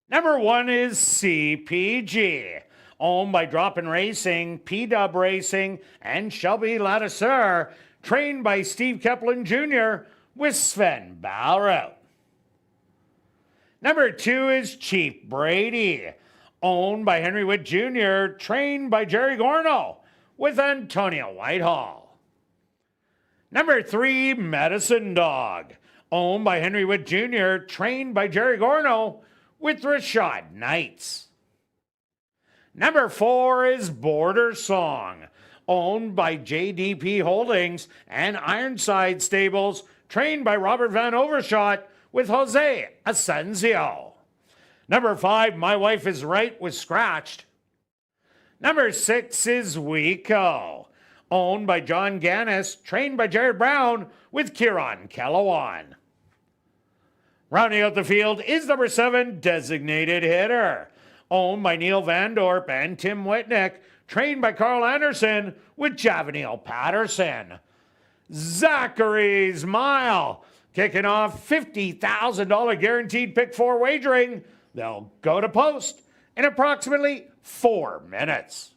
Number 1 is CPG, owned by Drop-In Racing, P-Dub Racing, and Shelby Ladisseur, trained by Steve Kepplin Jr. with Sven Balrout. Number 2 is Chief Brady, owned by Henry Witt Jr., trained by Jerry Gorno with Antonio Whitehall. Number 3, Medicine Dog, owned by Henry Witt Jr., trained by Jerry Gorno with Rashad Knights. Number 4 is Border Song, owned by JDP Holdings and Ironside Stables, trained by Robert Van Overshot with Jose Asensio. Number 5, My Wife is Right, was scratched. Number 6 is Weeko, owned by John Gannis, trained by Jared Brown with Kieran Kellawan. Rounding out the field is number 7, Designated Hitter, owned by Neil Van Dorp and Tim Whitnick, trained by Carl Anderson with Javanil Patterson. Zachary's Mile, kicking off $50,000 guaranteed pick 4 wagering. They'll go to post in approximately 4 minutes.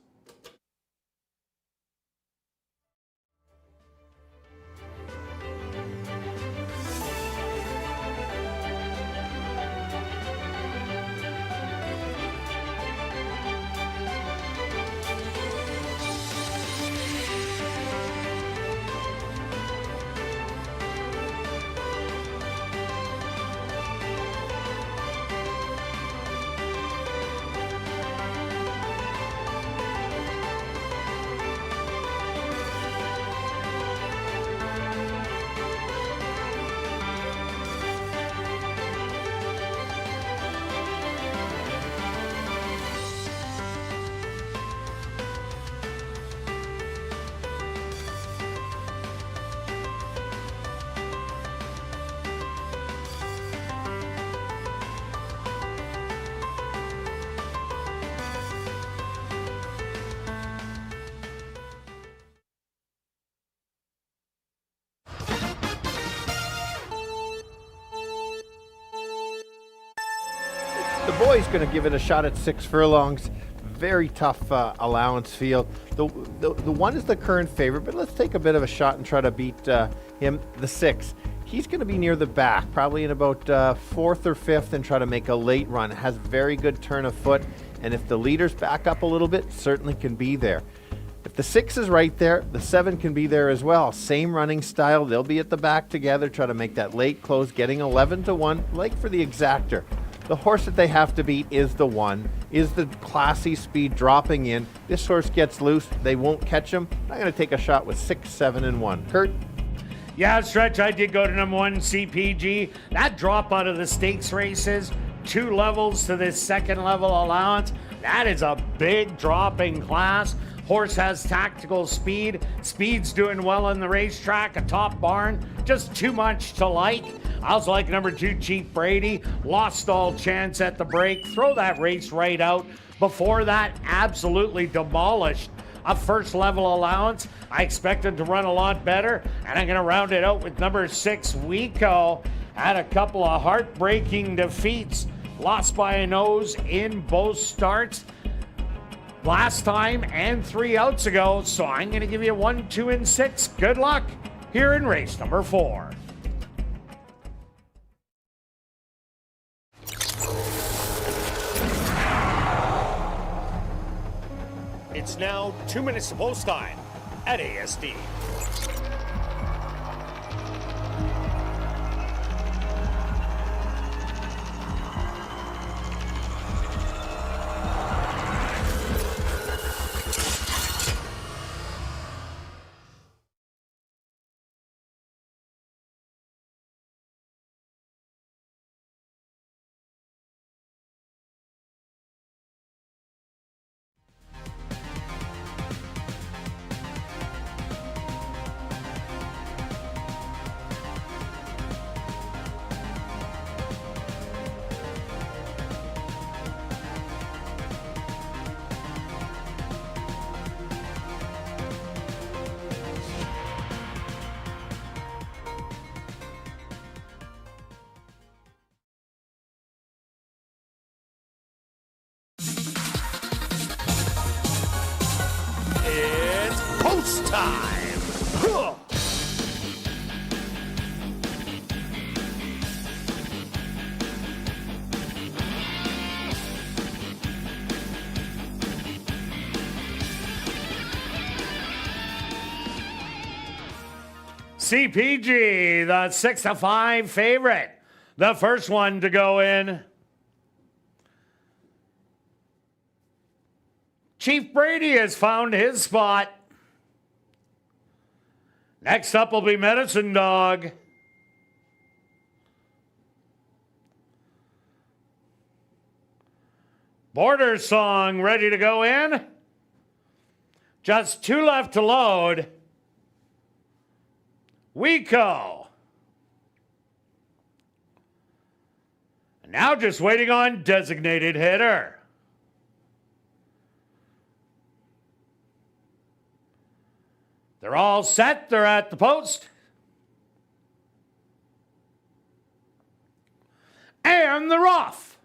The boy's going to give it a shot at 6 furlongs. Very tough allowance field. The one is the current favorite, but let's take a bit of a shot and try to beat him, the 6. He's going to be near the back, probably in about 4th or 5th, and try to make a late run. Has very good turn of foot, and if the leaders back up a little bit, certainly can be there. If the 6 is right there, the 7 can be there as well. Same running style. They'll be at the back together, try to make that late close, getting 11-1, like for the exactor. The horse that they have to beat is the 1, is the classy speed dropping in. This horse gets loose. They won't catch him. I'm going to take a shot with 6, 7, and 1. Kirt? Yeah, Stretch, I did go to number 1, CPG. That drop out of the stakes races, 2 levels to this 2nd level allowance. That is a big drop in class. Horse has tactical speed. Speed's doing well on the racetrack. A top barn, just too much to like. I also like number 2, Chief Brady. Lost all chance at the break. Throw that race right out. Before that, absolutely demolished a 1st level allowance. I expected to run a lot better, and I'm going to round it out with number 6, Weeko. Had a couple of heartbreaking defeats. Lost by a nose in both starts last time and 3 outs ago. So I'm going to give you 1, 2, and 6. Good luck here in race number 4. It's now 2 minutes to post time at ASD. time. CPG, the 6-5 favorite. The first one to go in. Chief Brady has found his spot. Next up will be Medicine Dog. Border Song ready to go in. Just 2 left to load. Wico. And now just waiting on Designated Hitter. They're all set. They're at the post. And they're off.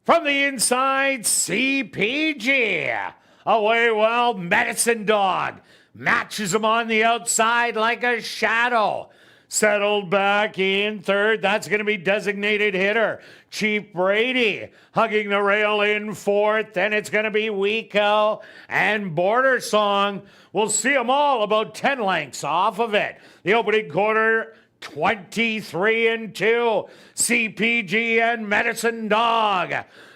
From the inside, CPG. Away well, Medicine Dog. Matches him on the outside like a shadow. Settled back in third. That's going to be Designated Hitter. Chief Brady hugging the rail in fourth. Then it's going to be Wico and Border Song. We'll see them all about 10 lengths off of it. The opening quarter, 23-2. CPG and Medicine Dog.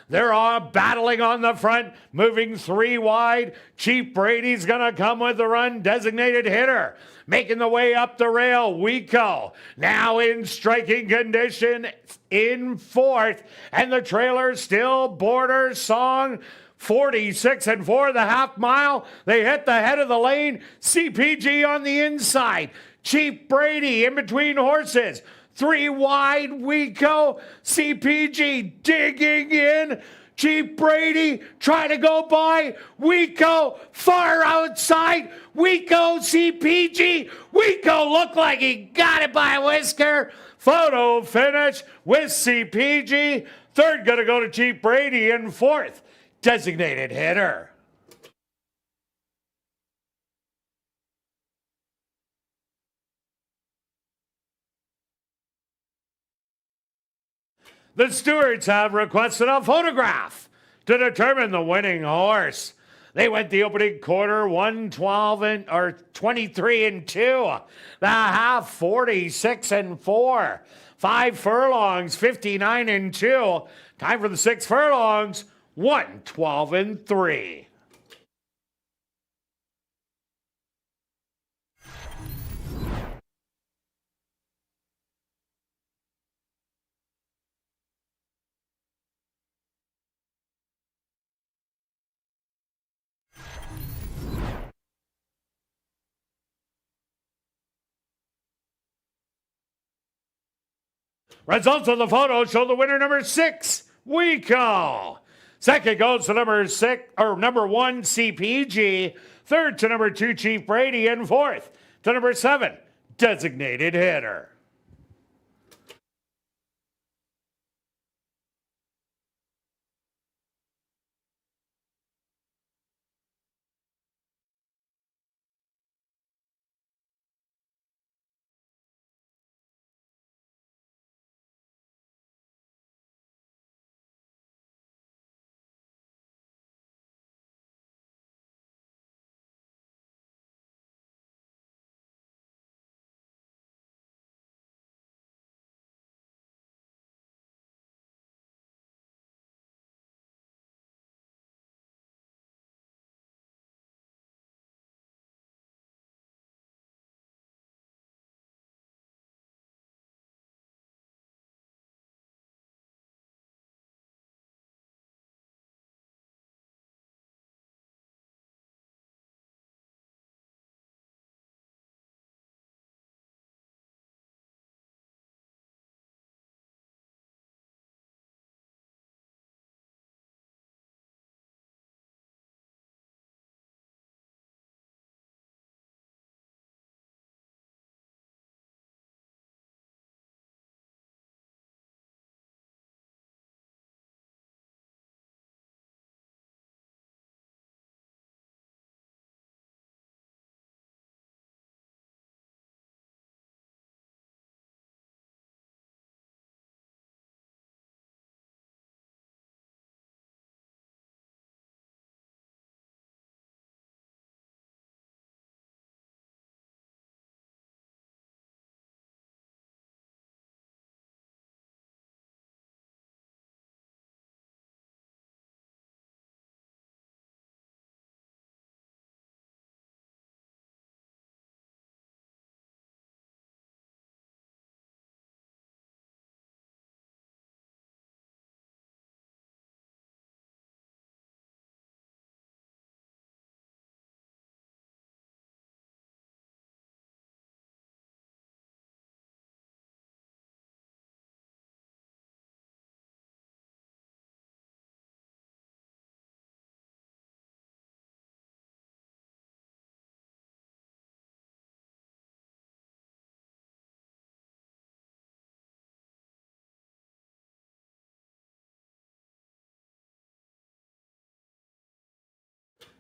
They're all battling on the front, moving 3 wide. Chief Brady's going to come with the run. Designated Hitter making the way up the rail. Wico now in striking condition in fourth. And the trailer still Border Song. 46-4 the half mile. They hit the head of the lane. CPG on the inside. Chief Brady in between horses. 3 wide, Wico, CPG digging in. Chief Brady trying to go by. Wico far outside. Wico, CPG. Wico looked like he got it by a whisker. Photo finish with CPG. Third going to go to Chief Brady in fourth. Designated Hitter. The stewards have requested a photograph to determine the winning horse. They went the opening quarter 23-2. The half 46-4. 5 furlongs 59-2. Time for the 6 furlongs 112-3. Results of the photo show the winner number 6, Wico. Second goes to number 1, CPG. Third to number 2, Chief Brady. And fourth to number 7, Designated Hitter.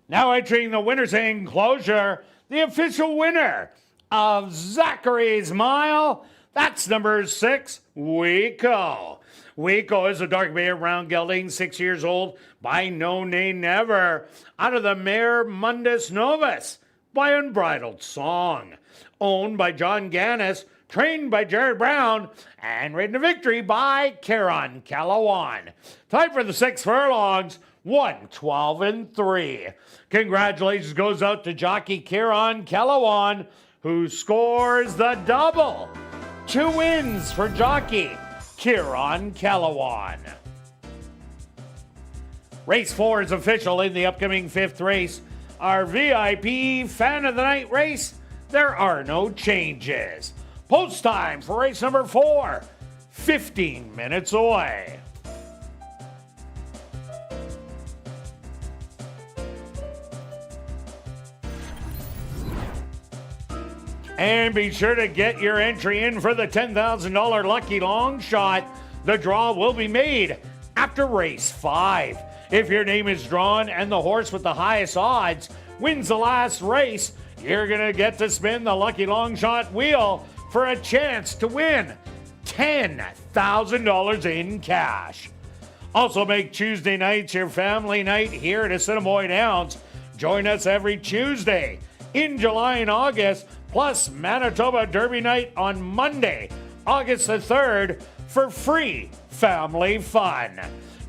Now entering the winner's enclosure, the official winner of Zachary's Mile, that's number 6, Wico. Wico is a dark bay round gelding, 6 years old, by No Nay Never, out of the mare Mundus Novus, by Unbridled Song. Owned by John Gannis, trained by Jared Brown, and ridden to victory by Kieran Calawan. Time for the 6 furlongs, 1:12-3. Congratulations goes out to jockey Kieran Calawan, who scores the double. 2 wins for jockey Kieran Calawan. Race 4 is official in the upcoming 5th race. Our VIP Fan of the Night race, there are no changes. Post time for race number 4, 15 minutes away. And be sure to get your entry in for the $10,000 Lucky Long Shot. The draw will be made after race 5. If your name is drawn and the horse with the highest odds wins the last race, you're going to get to spin the Lucky Long Shot wheel for a chance to win $10,000 in cash. Also make Tuesday nights your family night here at Assiniboia Downs. Join us every Tuesday in July and August, plus Manitoba Derby night on Monday, August the 3rd, for free family fun.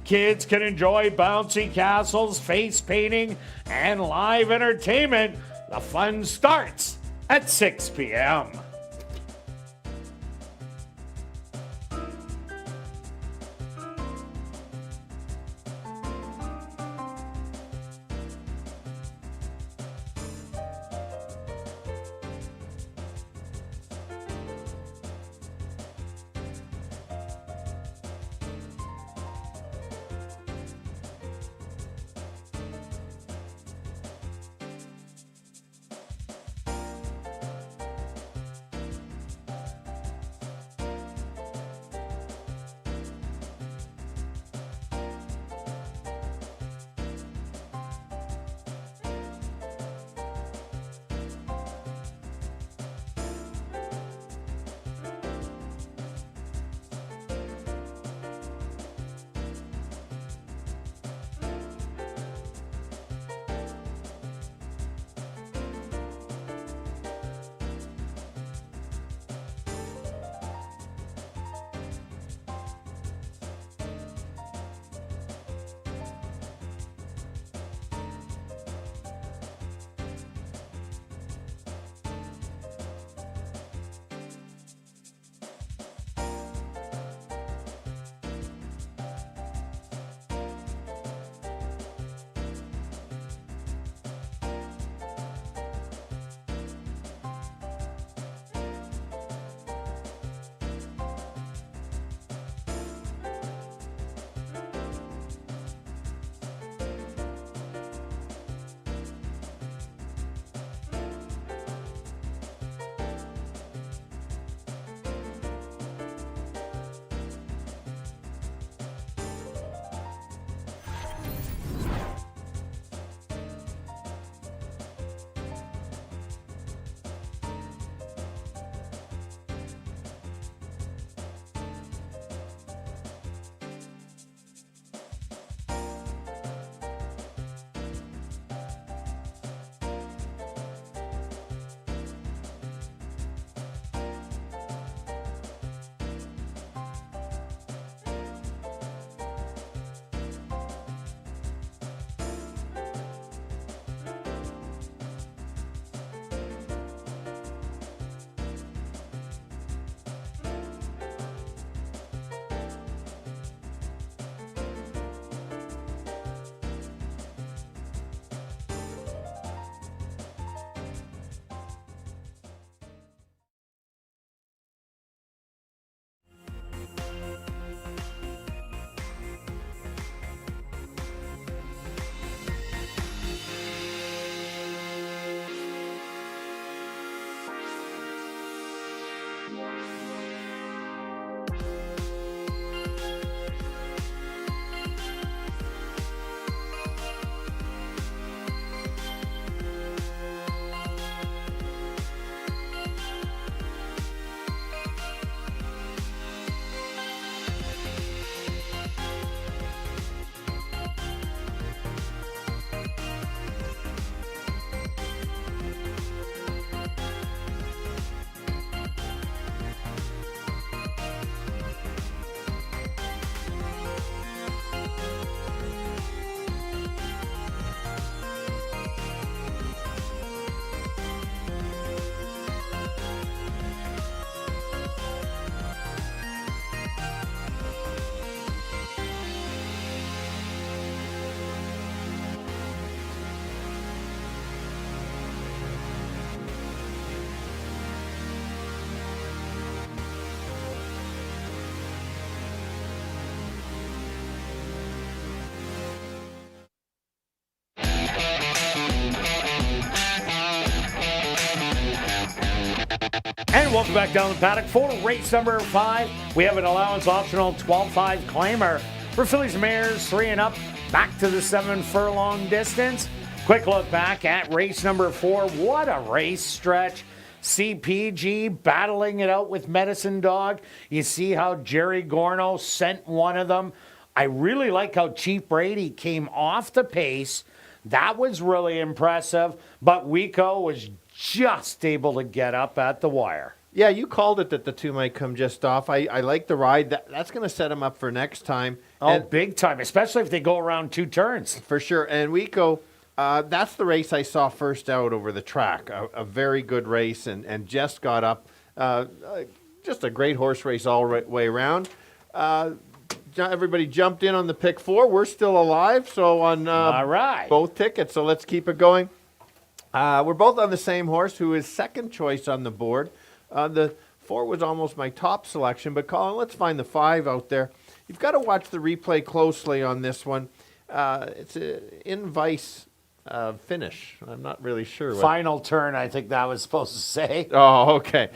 Kids can enjoy bouncy castles, face painting, and live entertainment. The fun starts at 6 p.m. Welcome back down the paddock for race number 5. We have an allowance optional 12.5 claimer for fillies and mares 3 and up, back to the 7 furlong distance. Quick look back at race number 4. What a race stretch. CPG battling it out with Medicine Dog. You see how Jerry Gorno sent one of them. I really like how Chief Brady came off the pace. That was really impressive, but Wico was just able to get up at the wire. Yeah, you called it that the two might come just off. I like the ride. That's going to set them up for next time. Oh, and big time, especially if they go around 2 turns. for sure. And Wico, that's the race I saw first out over the track. A very good race, and just got up. Just a great horse race all way around. Everybody jumped in on the pick 4. We're still alive, so on All right. both tickets. So let's keep it going. We're both on the same horse, who is second choice on the board. The 4 was almost my top selection, but Colin, let's find the 5 out there. You've got to watch the replay closely on this one. It's an in-vice finish. I'm not really sure. Final turn, I think that was supposed to say. Oh, okay.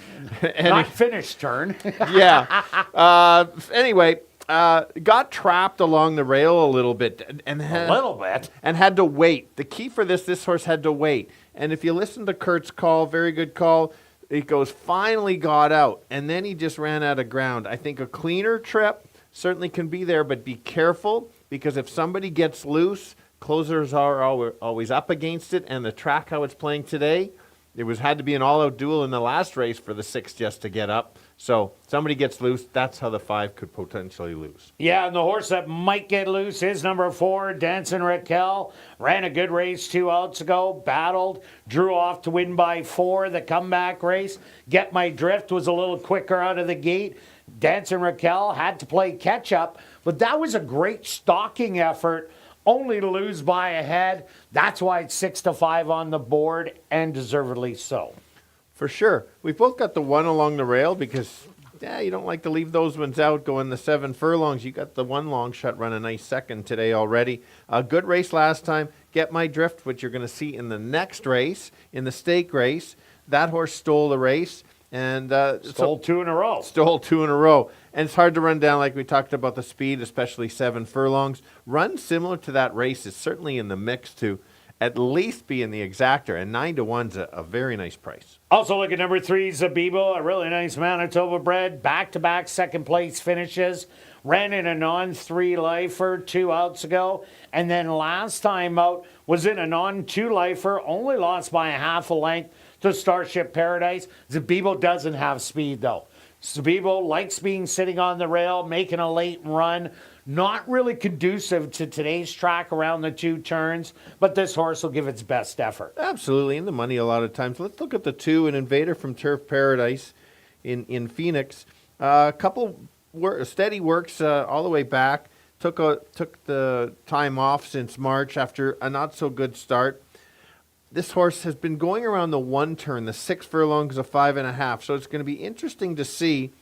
Not finish turn. Yeah. Anyway, got trapped along the rail a little bit. And A little bit. And had to wait. The key for this horse had to wait. And if you listen to Kirt's call, very good call, it goes, finally got out. And then he just ran out of ground. I think a cleaner trip certainly can be there, but be careful, because if somebody gets loose, closers are always up against it. And the track, how it's playing today, had to be an all-out duel in the last race for the 6 just to get up. So somebody gets loose, that's how the 5 could potentially lose. Yeah, and the horse that might get loose is number 4, Dancing Raquel. Ran a good race 2 outs ago, battled, drew off to win by 4, the comeback race. Get My Drift was a little quicker out of the gate. Dancing Raquel had to play catch-up, but that was a great stalking effort, only to lose by a head. That's why it's 6-5 on the board, and deservedly so. For sure. We've both got the 1 along the rail because, you don't like to leave those ones out going the 7 furlongs. You got the 1 long shot run a nice second today already. A good race last time. Get My Drift, which you're going to see in the next race, in the stake race. That horse stole the race. And Stole 2 in a row. Stole 2 in a row. And it's hard to run down, like we talked about the speed, especially 7 furlongs. Run similar to that race is certainly in the mix to at least be in the exactor, and 9-1's a very nice price. Also look at number 3, Zabibo, a really nice Manitoba bred, back-to-back second place finishes. Ran in a non-3 lifer 2 outs ago, and then last time out was in a non-2 lifer, only lost by a half a length to Starship Paradise. Zabibo doesn't have speed though. Zabibo likes being sitting on the rail, making a late run. Not really conducive to today's track around the 2 turns, but this horse will give its best effort. Absolutely, in the money a lot of times. Let's look at the 2, an Invader from Turf Paradise in Phoenix. A couple steady works all the way back. Took the time off since March after a not so good start. This horse has been going around the 1 turn, the 6 furlongs of 5.5. So it's going to be interesting to see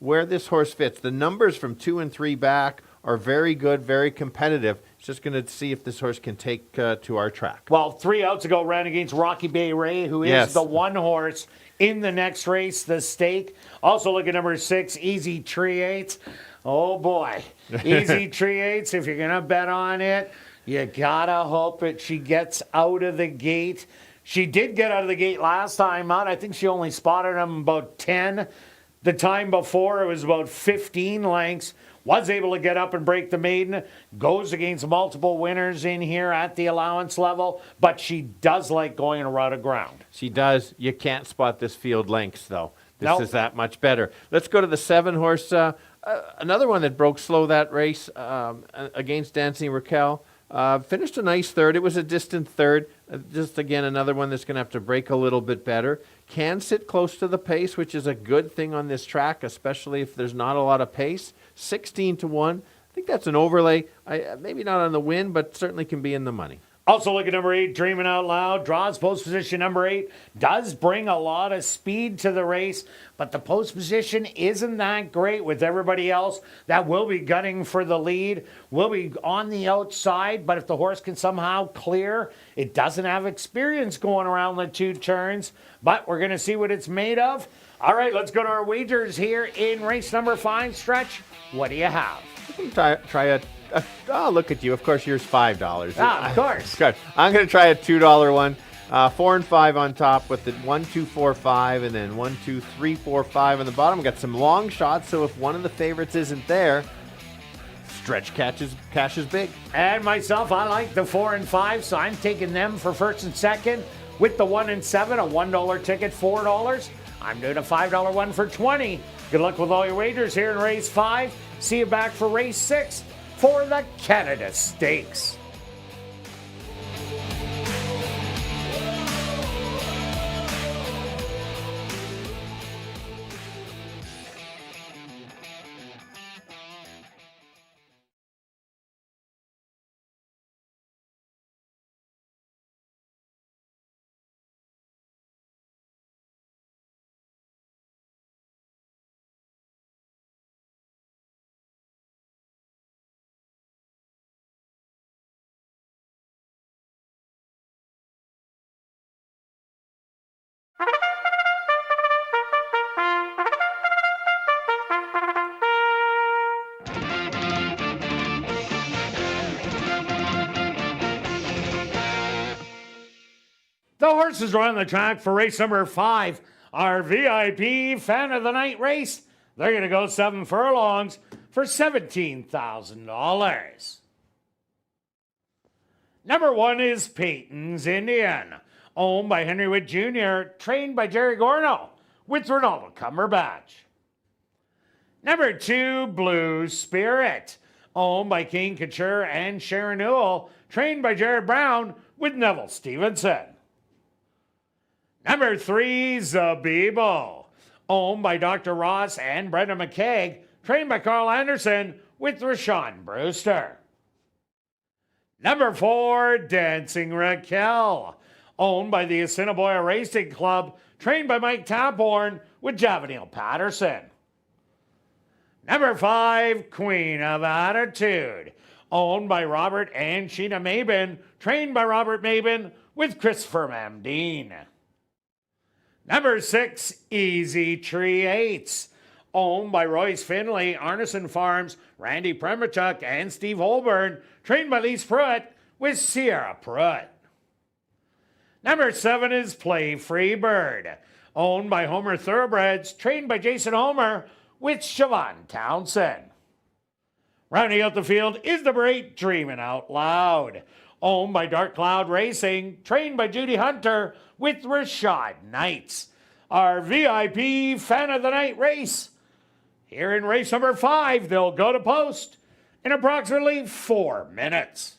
where this horse fits. The numbers from 2 and 3 back are very good, very competitive. It's just going to see if this horse can take to our track. Well, 3 outs ago ran against Rocky Bay Ray, who is the 1 horse in the next race, the stake. Also look at number 6, Easy Triates. Oh boy, Easy Triates, if you're going to bet on it, you got to hope that she gets out of the gate. She did get out of the gate last time out. I think she only spotted him about 10. The time before, it was about 15 lengths. Was able to get up and break the maiden. Goes against multiple winners in here at the allowance level, but she does like going around of ground. She does. You can't spot this field lengths, though. This Nope. is that much better. Let's go to the 7 horse. Another one that broke slow that race against Dancing Raquel. Finished a nice 3rd. It was a distant 3rd. Just, again, another one that's going to have to break a little bit better. Can sit close to the pace, which is a good thing on this track, especially if there's not a lot of pace. 16-1. I think that's an overlay. Maybe not on the win, but certainly can be in the money. Also look at number 8, Dreaming Out Loud. Draws post position number 8. Does bring a lot of speed to the race, but the post position isn't that great with everybody else that will be gunning for the lead. Will be on the outside, but if the horse can somehow clear, it doesn't have experience going around the 2 turns, but we're going to see what it's made of. All right, let's go to our wagers here in race number 5, Stretch. What do you have? Try a oh, look at you. Of course, yours $5. Of course. Good. I'm going to try a $2 one. 4 and 5 on top with the 1, 2, 4, 5, and then 1, 2, 3, 4, 5 on the bottom. Got some long shots, so if one of the favorites isn't there, Stretch cashes big. And myself, I like the 4 and 5, so I'm taking them for first and second. With the 1 and 7, a $1 ticket, $4. I'm doing a $5 one for $20. Good luck with all your wagers here in race 5. See you back for race 6 for the Canada Stakes. The horses are on the track for race number 5, our VIP Fan of the Night race. They're going to go 7 furlongs for $17,000. Number 1 is Peyton's Indian, owned by Henry Witt Jr., trained by Jerry Gorno, with Ronaldo Cumberbatch. Number 2, Blue Spirit, owned by King Couture and Sharon Newell, trained by Jared Brown, with Neville Stevenson. Number 3, Zabibo, owned by Dr. Ross and Brenda McKeag, trained by Carl Anderson, with Rashawn Brewster. Number 4, Dancing Raquel, owned by the Assiniboia Racing Club, trained by Mike Taphorn, with Javanil Patterson. Number 5, Queen of Attitude, owned by Robert and Sheena Mabin, trained by Robert Mabin, with Christopher Mamdine. Number 6, Easy Tree 8s, owned by Royce Finley, Arneson Farms, Randy Premerchuk, and Steve Holborn, trained by Lise Pruitt, with Sierra Pruitt. Number 7 is Play Free Bird, owned by Homer Thoroughbreds, trained by Jason Homer, with Siobhan Townsend. Rounding out the field is number 8, Dreaming Out Loud, owned by Dark Cloud Racing, trained by Judy Hunter, with Rashad Knights. Our VIP Fan of the Night race. Here in race number 5, they'll go to post in approximately 4 minutes.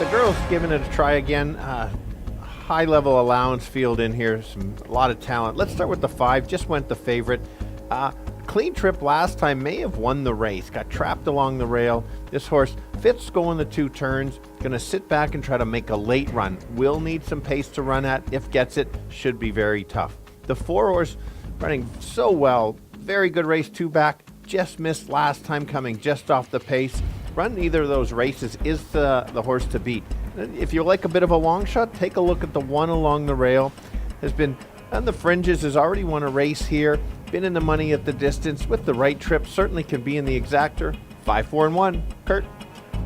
the girls giving it a try again. High level allowance field in here, a lot of talent. Let's start with the 5, just went the favorite. Clean Trip last time may have won the race, got trapped along the rail. This horse fits going the 2 turns, gonna sit back and try to make a late run. Will need some pace to run at, if gets it, should be very tough. The 4 horse running so well, very good race 2 back, just missed last time coming just off the pace. Run either of those races is the horse to beat. If you like a bit of a long shot, take a look at the 1 along the rail. Has been on the fringes, has already won a race here, been in the money at the distance with the right trip, certainly can be in the exactor. 5, 4, and 1. Kirt.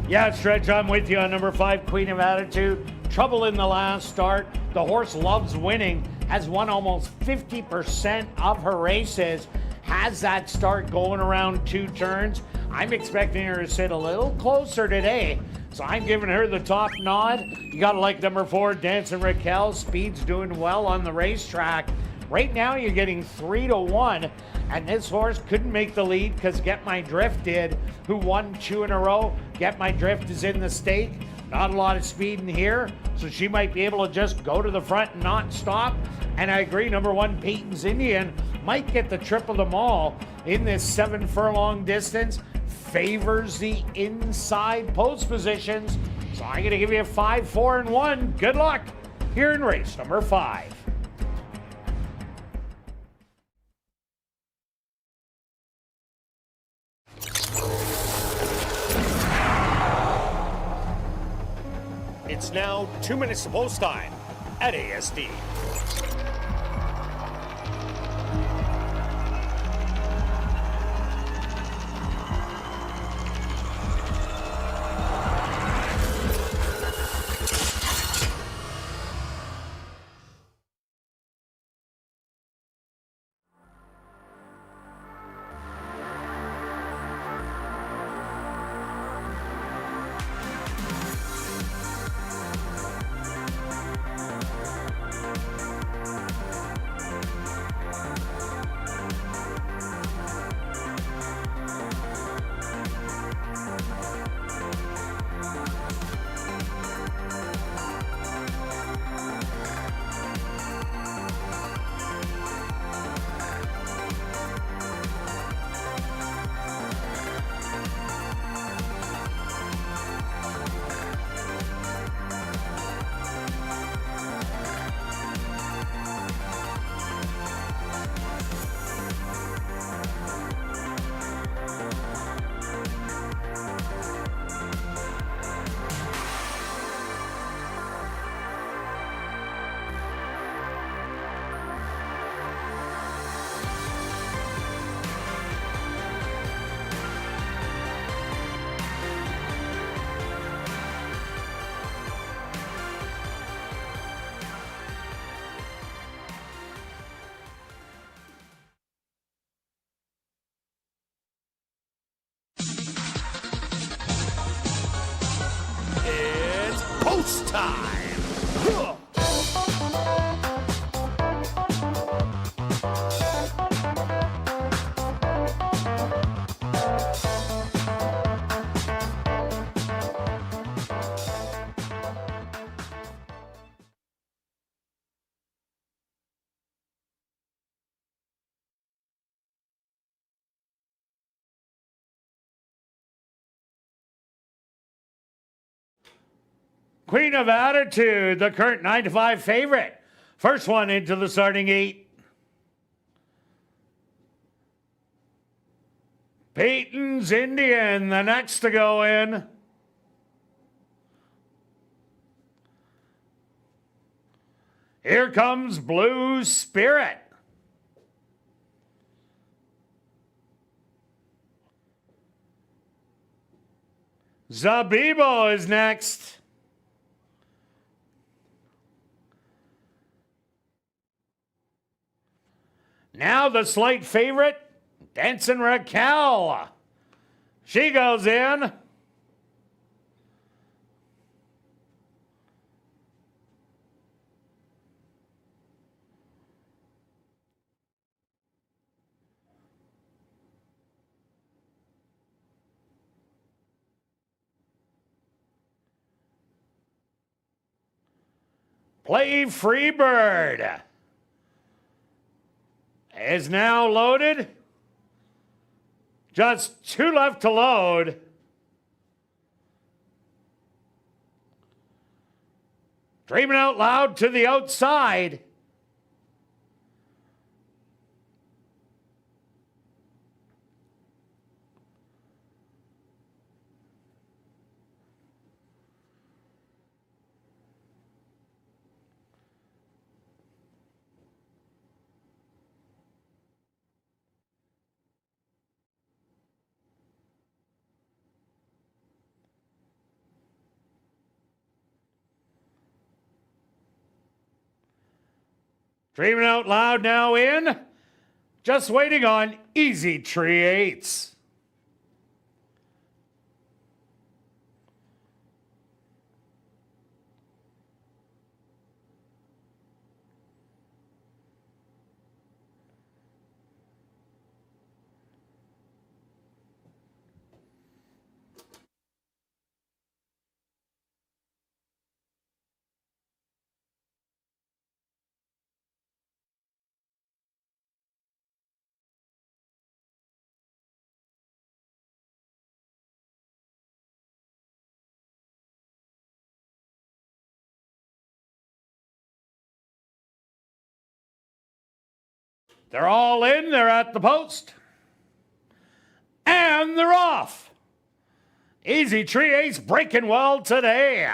Yeah, Stretch, I'm with you on number 5, Queen of Attitude. Trouble in the last start. The horse loves winning, has won almost 50% of her races, has that start going around 2 turns. I'm expecting her to sit a little closer today, so I'm giving her the top nod. You gotta like number 4, Dancing Raquel. Speed's doing well on the racetrack. Right now you're getting 3 to 1, and this horse couldn't make the lead because Get My Drift did, who won 2 in a row. Get My Drift is in the stake. Not a lot of speed in here, so she might be able to just go to the front and not stop. And I agree, number 1, Peyton's Indian, might get the trip of them all in this 7 furlong distance. Favors the inside post positions. So I'm going to give you a 5, 4, and 1. Good luck here in race number 5. It's now 2 minutes to post time at ASD. It's post time. Queen of Attitude, the current 9 to 5 favorite. First one into the starting 8. Peyton's Indian, the next to go in. Here comes Blue Spirit. Zabibo is next. Now the slight favorite, Dancing Raquel. She goes in. Play Freebird is now loaded. Just 2 left to load. Dreaming Out Loud to the outside. Dreaming Out Loud now in. Just waiting on Easy Tree 8s. They're all in. They're at the post. And they're off. Easy Tree Ace breaking well today.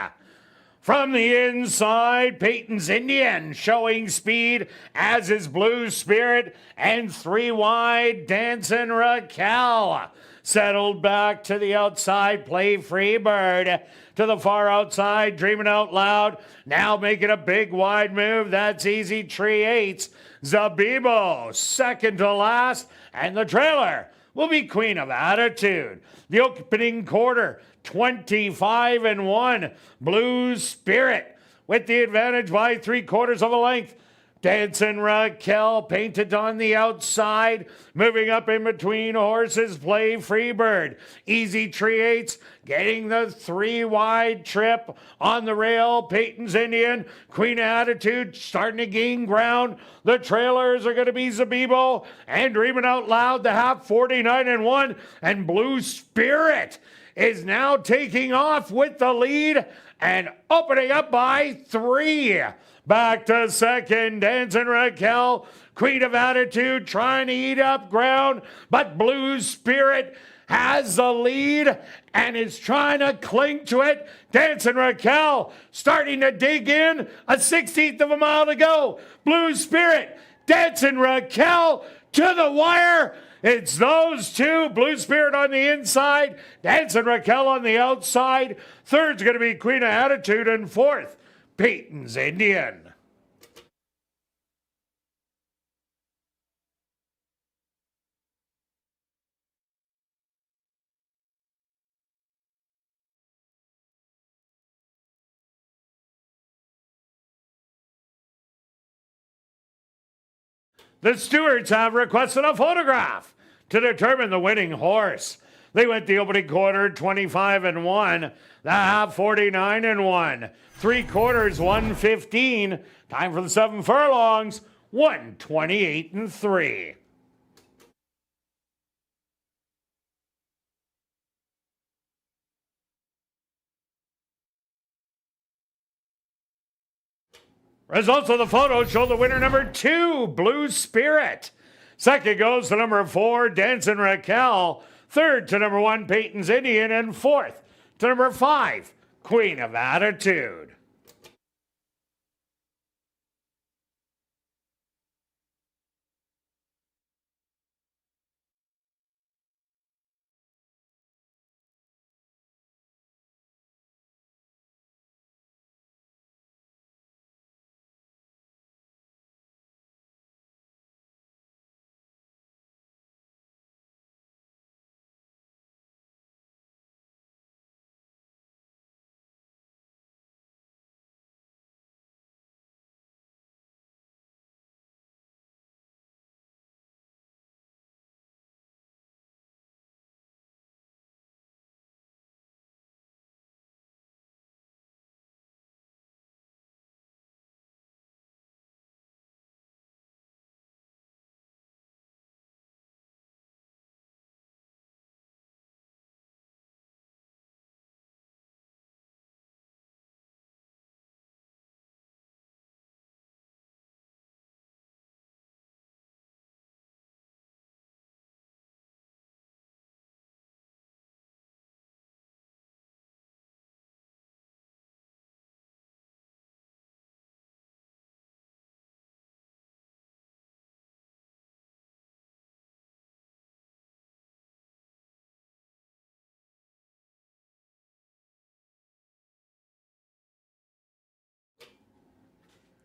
From the inside, Peyton's Indian showing speed, as is Blue Spirit, and 3 wide, Dancing Raquel. Settled back to the outside, Play Freebird. To the far outside, Dreaming Out Loud. Now making a big wide move. That's Easy Tree 8s. Zabibo, second to last. And the trailer will be Queen of Attitude. The opening quarter, 25-1. Blue Spirit with the advantage by 3/4 of a length. Dancing Raquel painted on the outside. Moving up in between horses, Play Freebird. Easy Tree 8s getting the 3 wide trip on the rail. Peyton's Indian, Queen Attitude starting to gain ground. The trailers are going to be Zabibo and Dreaming Out Loud, the half 49-1. And Blue Spirit is now taking off with the lead and opening up by 3. Back to second, Dancing Raquel, Queen of Attitude, trying to eat up ground, but Blue Spirit has the lead and is trying to cling to it. Dancing Raquel starting to dig in, a 16th of a mile to go. Blue Spirit, Dancing Raquel to the wire. It's those two, Blue Spirit on the inside, Dancing Raquel on the outside. Third's going to be Queen of Attitude, and fourth, Peyton's Indian. The stewards have requested a photograph to determine the winning horse. They went the opening quarter 25-1, the half 49-1, 3/4 115. Time for the 7 furlongs, 128-3. Results of the photo show the winner number 2, Blue Spirit. Second goes to number 4, Dancing Raquel. Third to number 1, Peyton's Indian. And fourth to number 5, Queen of Attitude.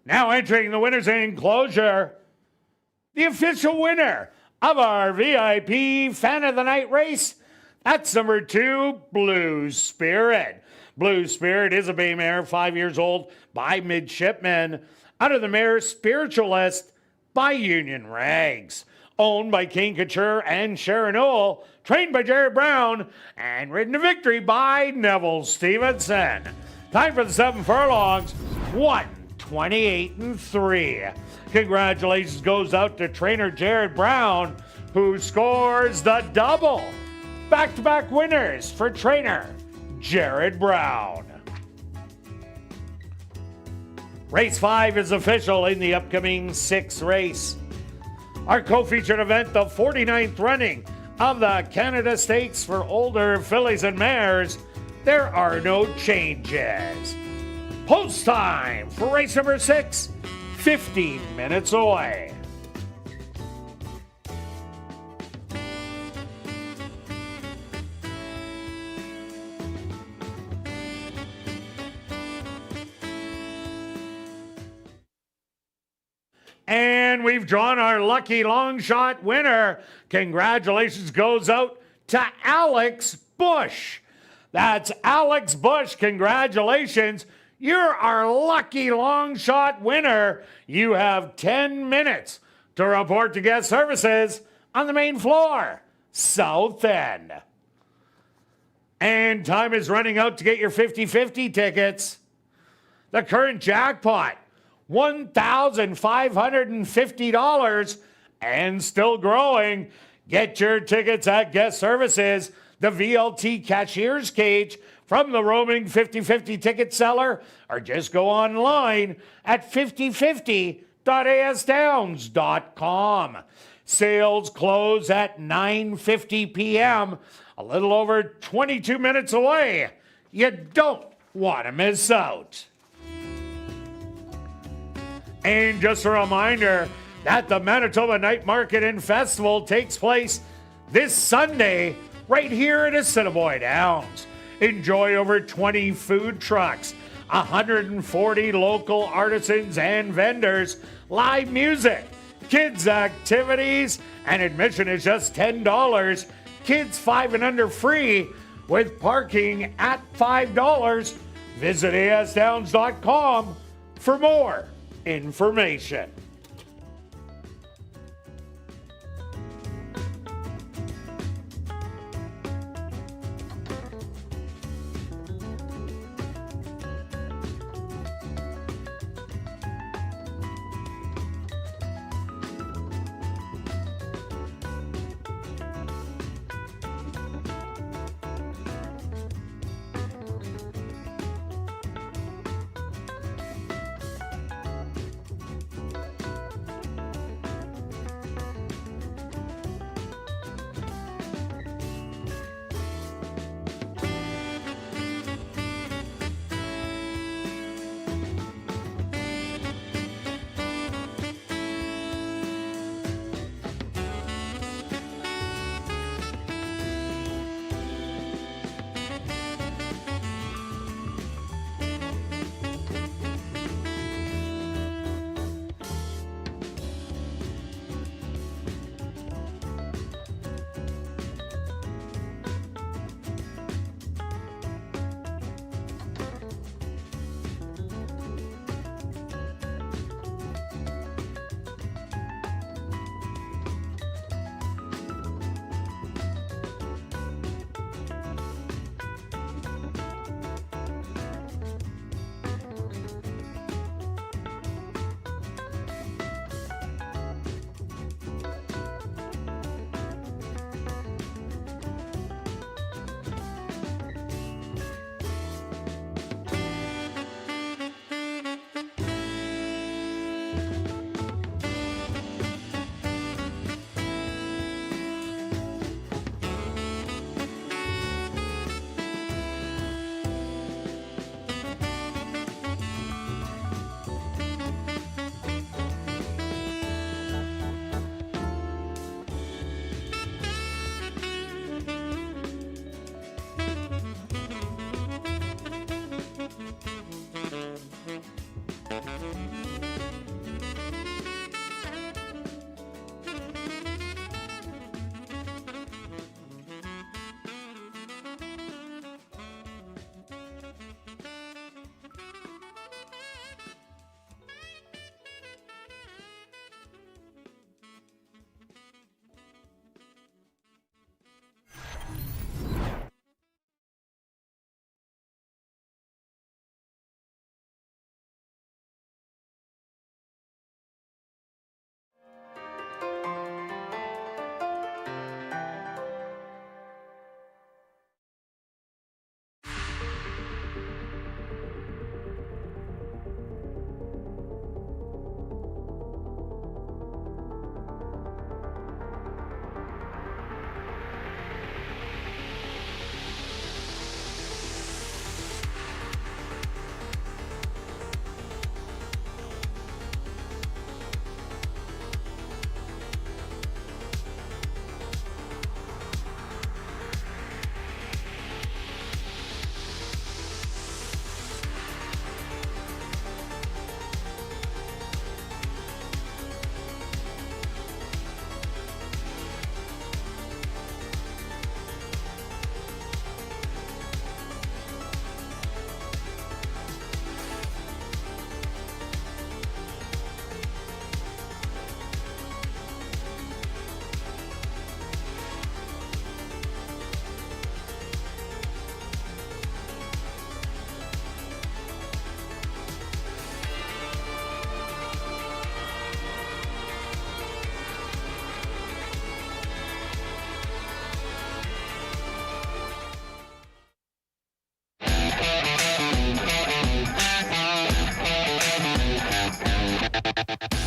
Now entering the winner's enclosure, the official winner of our VIP Fan of the Night race, that's number 2, Blue Spirit. Blue Spirit is a bay mare, 5 years old, by midshipmen, under the mare Spiritualist by Union Rags. Owned by King Couture and Sharon Owl, trained by Jared Brown, and ridden to victory by Neville Stevenson. Time for the 7 furlongs, 1:28.3. Congratulations goes out to trainer Jared Brown, who scores the double. Back-to-back winners for trainer Jared Brown. Race 5 is official in the upcoming 6th race. Our co-featured event, the 49th running of the Canada Stakes for older fillies and mares. There are no changes. Post time for race number 6, 15 minutes away. And we've drawn our lucky long shot winner. Congratulations goes out to Alex Bush. That's Alex Bush. Congratulations. You're our lucky long shot winner. You have 10 minutes to report to guest services on the main floor, South End. And time is running out to get your 50-50 tickets. The current jackpot, $1,550 and still growing. Get your tickets at guest services, the VLT cashier's cage from the roaming 50-50 ticket seller, or just go online at 5050.asdowns.com. Sales close at 9:50 p.m., a little over 22 minutes away. You don't want to miss out. And just a reminder that the Manitoba Night Market and Festival takes place this Sunday right here at Assiniboia Downs. Enjoy over 20 food trucks, 140 local artisans and vendors, live music, kids activities, and admission is just $10. Kids 5 and under free with parking at $5. Visit asdowns.com for more information.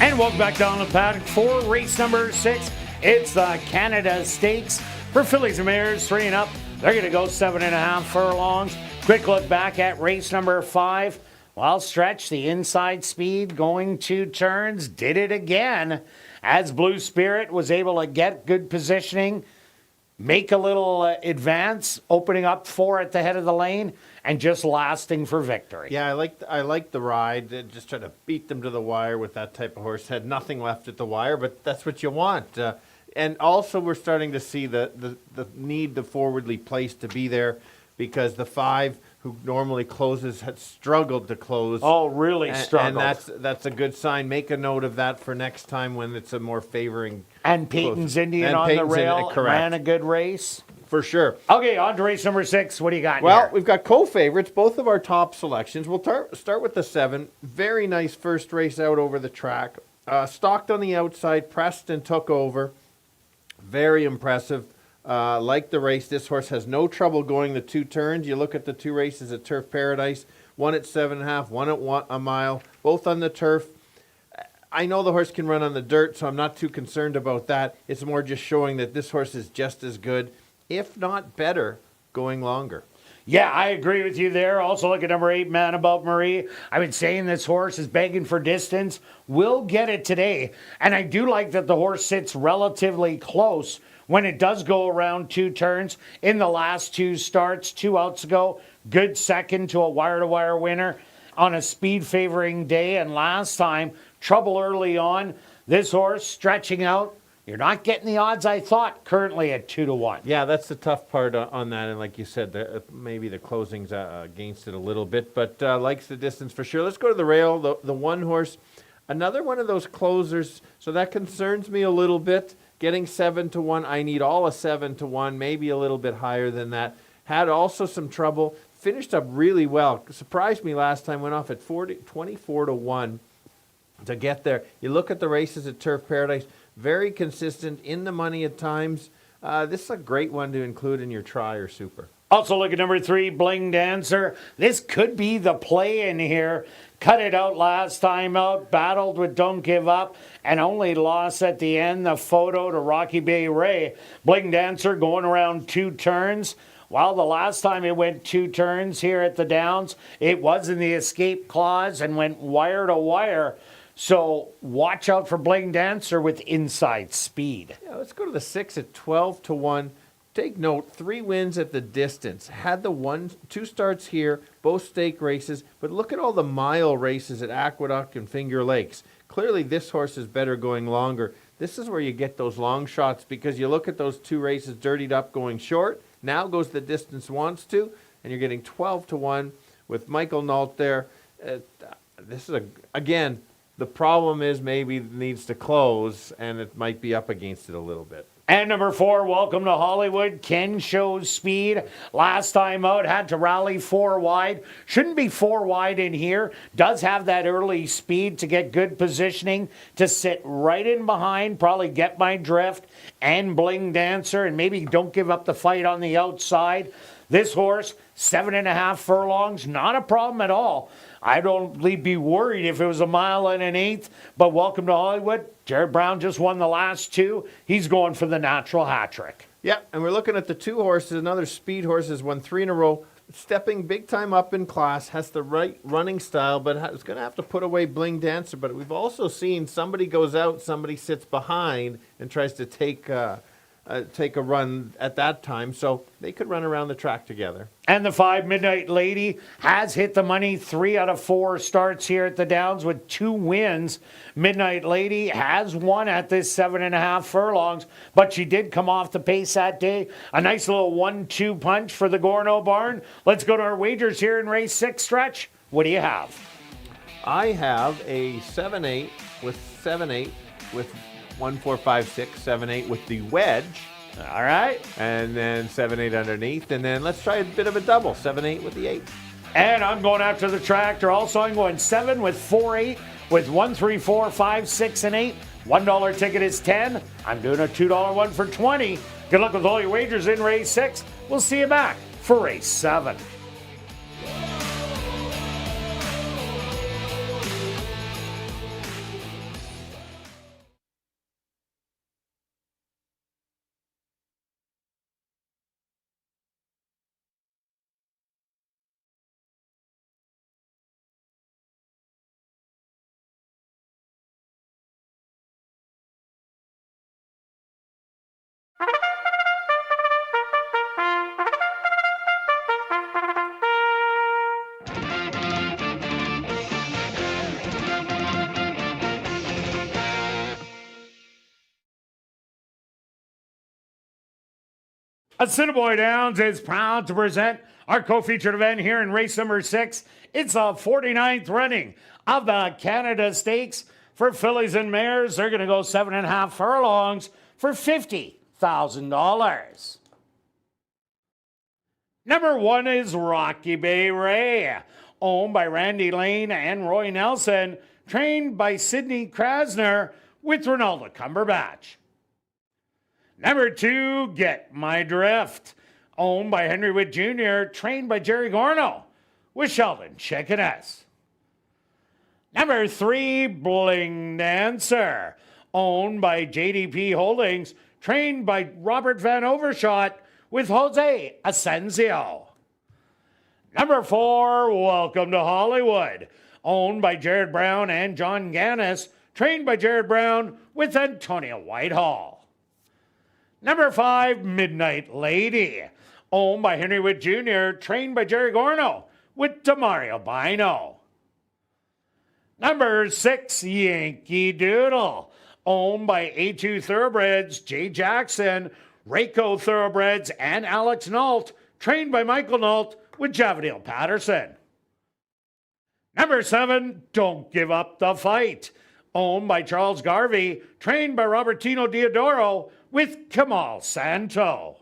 And welcome back down the paddock for race number 6. It's the Canada Stakes for fillies and mares, 3 and up. They're going to go 7.5 furlongs. Quick look back at race number 5. Well, Stretch, the inside speed, going 2 turns, did it again as Blue Spirit was able to get good positioning, make a little advance, opening up 4 at the head of the lane, and just lasting for victory. Yeah, I like the ride. Just try to beat them to the wire with that type of horse. Had nothing left at the wire, but that's what you want. And also, we're starting to see the need the forwardly placed to be there, because the 5 who normally closes had struggled to close. Oh, really struggled. And that's a good sign. Make a note of that for next time when it's a more favoring. And Peyton's close. Indian And on Peyton's the rail correct. ran a good race. For sure. Okay, on to race number 6. What do you got Well, here? we've got co-favorites, both of our top selections. We'll start with the 7. Very nice first race out over the track. Stalked on the outside, pressed and took over. Very impressive. Like the race, this horse has no trouble going the 2 turns. You look at the 2 races at Turf Paradise, one at 7.5, one at a mile, both on the turf. I know the horse can run on the dirt, so I'm not too concerned about that. It's more just showing that this horse is just as good, if not better, going longer. Yeah, I agree with you there. Also, look at number 8, Man About Marie. I've been saying this horse is begging for distance. Will get it today. And I do like that the horse sits relatively close when it does go around 2 turns. In the last 2 starts, 2 outs ago, good second to a wire-to-wire winner on a speed-favoring day. And last time, trouble early on. This horse stretching out. You're not getting the odds I thought currently at 2-1. Yeah, that's the tough part on that. And like you said, maybe the closing's against it a little bit, but likes the distance for sure. Let's go to the rail, the 1 horse. Another one of those closers, so that concerns me a little bit. Getting 7-1, I need all a 7-1, maybe a little bit higher than that. Had also some trouble. Finished up really well. Surprised me last time, went off at 24-1 to get there. You look at the races at Turf Paradise, very consistent, in the money at times. This is a great one to include in your try or super. Also look at number 3, Bling Dancer. This could be the play in here. Cut it out last time out, battled with Don't Give Up, and only lost at the end. The photo to Rocky Bay Ray. Bling Dancer going around 2 turns. While the last time it went 2 turns here at the Downs, it was in the escape clause and went wire to wire. So watch out for Bling Dancer with inside speed. Yeah, let's go to the 6 at 12-1. Take note, 3 wins at the distance. Had the 2 starts here, both stake races, but look at all the mile races at Aqueduct and Finger Lakes. Clearly this horse is better going longer. This is where you get those long shots, because you look at those 2 races dirtied up going short. Now goes the distance wants to, and you're getting 12-1 with Michael Nault there. This is, again, the problem is maybe it needs to close, and it might be up against it a little bit. And number 4, Welcome to Hollywood. Ken shows speed. Last time out, had to rally 4 wide. Shouldn't be 4 wide in here. Does have that early speed to get good positioning, to sit right in behind, probably get my drift, and Bling Dancer, and maybe don't give up the fight on the outside. This horse, 7.5 furlongs, not a problem at all. I'd only be worried if it was 1 1/8, but Welcome to Hollywood. Jared Brown just won the last 2. He's going for the natural hat trick. Yeah, and we're looking at the 2 horses. Another speed horse has won 3 in a row. Stepping big time up in class, has the right running style, but is going to have to put away Bling Dancer. But we've also seen somebody goes out, somebody sits behind and tries to take a run at that time, so they could run around the track together. And the 5, Midnight Lady, has hit the money 3 out of 4 starts here at the Downs with 2 wins. Midnight Lady has won at this 7.5 furlongs, but she did come off the pace that day. A nice little 1-2 punch for the Gorno Barn. Let's go to our wagers here in race 6, Stretch. What do you have? I have a 7-8 with 7-8 with 1, 4, 5, 6, 7-8 with the wedge. All right. And then 7-8 underneath. And then let's try a bit of a double, 7-8 with the 8. And I'm going after the tractor. Also, I'm going 7 with 4-8 with 1, 3, 4, 5, 6, and 8. $1 ticket is 10. I'm doing a $2 one for 20. Good luck with all your wagers in race 6. We'll see you back for race 7. Assiniboia Downs is proud to present our co-featured event here in race number 6. It's the 49th running of the Canada Stakes for fillies and mares. They're going to go 7.5 furlongs for $50,000. Number 1 is Rocky Bay Ray, owned by Randy Lane and Roy Nelson, trained by Sidney Krasner with Ronaldo Cumberbatch. Number 2, Get My Drift, owned by Henry Witt Jr., trained by Jerry Gorno with Sheldon Chickeness. Number 3, Bling Dancer, owned by JDP Holdings, trained by Robert Van Overshot with Jose Asensio. Number 4, Welcome to Hollywood, owned by Jared Brown and John Gannis, trained by Jared Brown with Antonia Whitehall. Number 5, Midnight Lady, owned by Henry Witt Jr., trained by Jerry Gorno with Demario Bino. Number 6, Yankee Doodle, owned by A2 Thoroughbreds, Jay Jackson, Rayco Thoroughbreds, and Alex Nault, trained by Michael Nault with Javadil Patterson. Number 7, Don't Give Up the Fight, owned by Charles Garvey, trained by Robertino Diodoro with Kamal Santo.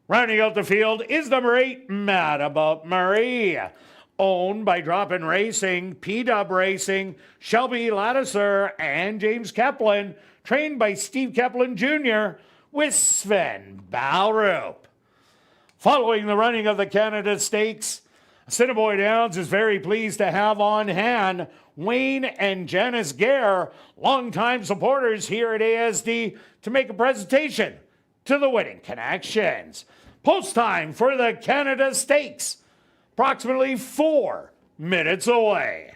Rounding out the field is number 8, Mad About Marie, owned by Drop-In Racing, P-Dub Racing, Shelby Lattiser, and James Kaplan, trained by Steve Kaplan Jr. with Sven Balrup. Following the running of the Canada Stakes, Assiniboia Downs is very pleased to have on hand Wayne and Janice Gare, longtime supporters here at ASD, to make a presentation to the winning connections. Post time for the Canada Stakes, approximately 4 minutes away.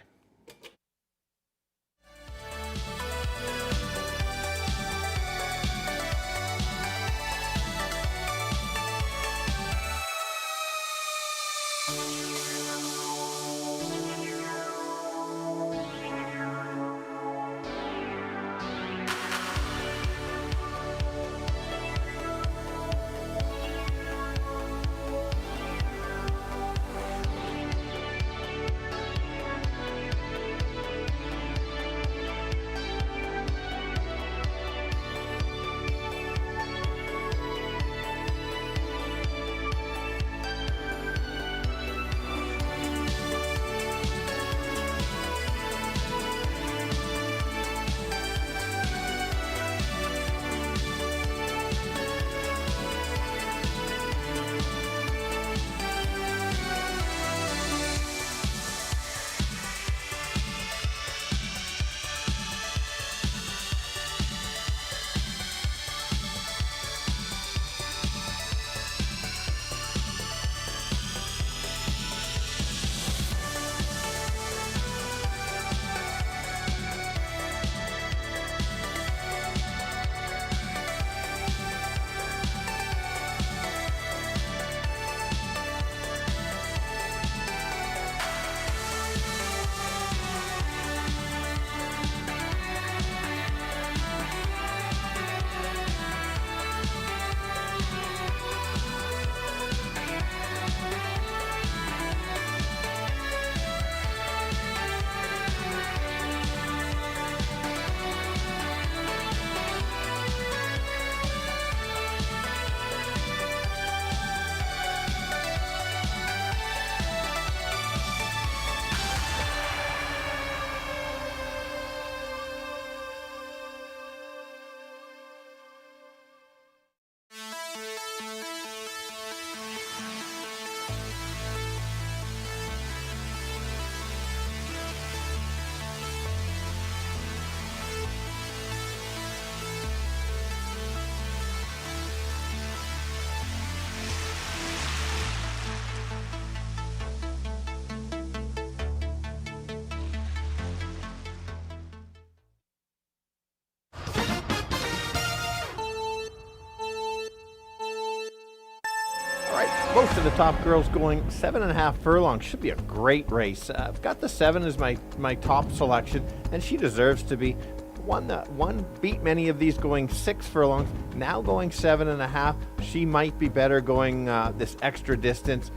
Most of the top girls going 7.5 furlongs. Should be a great race. I've got the 7 as my top selection, and she deserves to be. One beat many of these going 6 furlongs, now going 7.5. She might be better going this extra distance.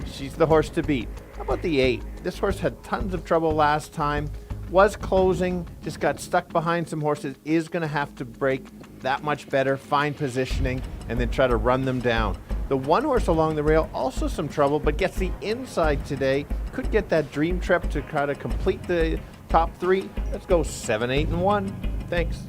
She's the horse to beat. How about the 8? This horse had tons of trouble last time, was closing, just got stuck behind some horses, is going to have to break that much better, find positioning, and then try to run them down. The 1 horse along the rail, also some trouble, but gets the inside today. Could get that dream trip to try to complete the top 3. Let's go 7, 8, and 1. Thanks.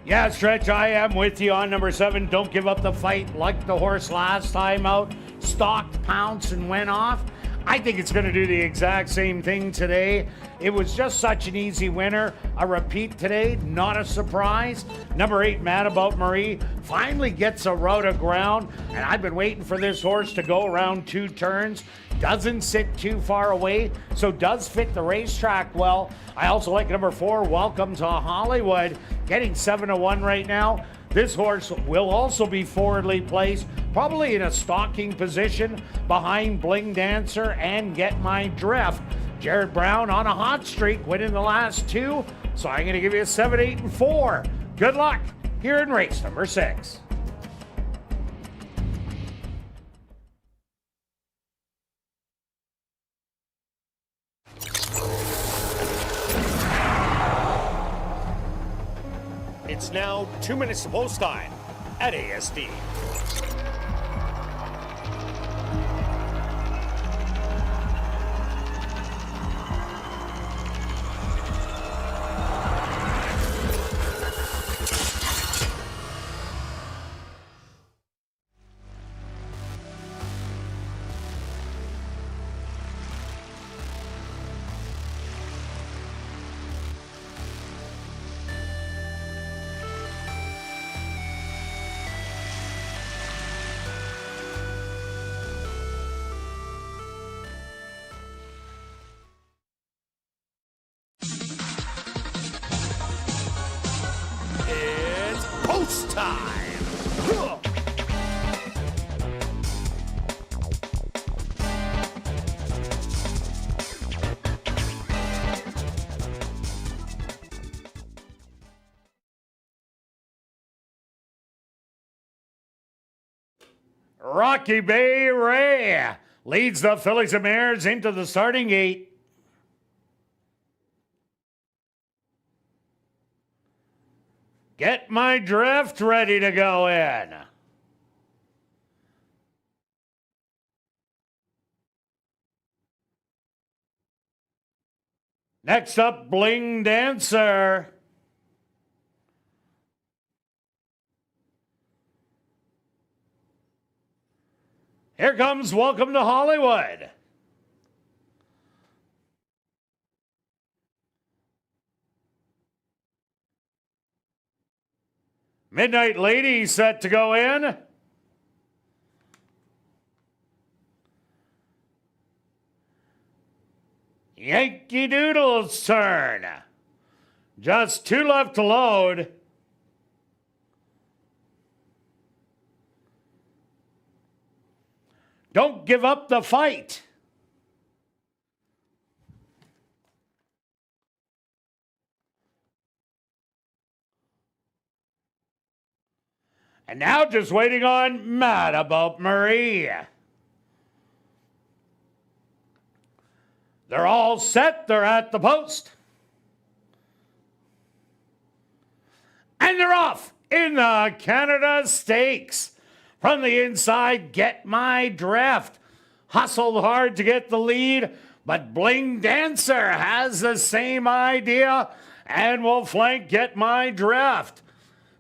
Yeah, Stretch, I am with you on number 7. Don't give up the fight like the horse last time out. Stalked, pounced, and went off. I think it's going to do the exact same thing today. It was just such an easy winner. A repeat today, not a surprise. Number 8, Mad About Marie, finally gets a route of ground, and I've been waiting for this horse to go around 2 turns. Doesn't sit too far away, so does fit the racetrack well. I also like number 4, Welcome to Hollywood, getting 7-1 right now. This horse will also be forwardly placed, probably in a stalking position behind Bling Dancer and Get My Drift. Jared Brown on a hot streak, winning the last 2, so I'm going to give you a 7, 8, and 4. Good luck here in race number 6. It's now 2 minutes to post time at ASD. It's post time. Rocky Bay Ray leads the fillies and mares into the starting gate. Get My Drift ready to go in. Next up, Bling Dancer. Here comes Welcome to Hollywood. Midnight Lady set to go in. Yankee Doodle's turn. Just 2 left to load. Don't give up the fight. And now just waiting on Mad About Marie. They're all set. They're at the post. And they're off in the Canada Stakes. From the inside, Get My Drift. Hustled hard to get the lead, but Bling Dancer has the same idea and will flank Get My Drift.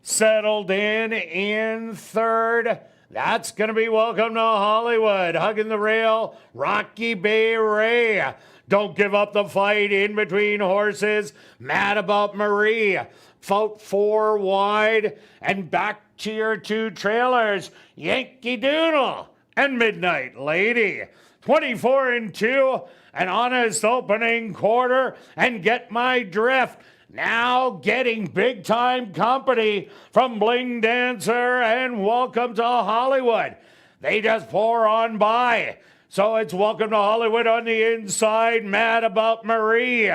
Settled in third. That's going to be Welcome to Hollywood. Hugging the rail, Rocky Bay Ray. Don't give up the fight in between horses. Mad About Marie. Fought 4 wide and back to your 2 trailers. Yankee Doodle and Midnight Lady. 24-2. An honest opening quarter and Get My Drift. Now getting big time company from Bling Dancer and Welcome to Hollywood. They just pour on by. So it's Welcome to Hollywood on the inside. Mad About Marie.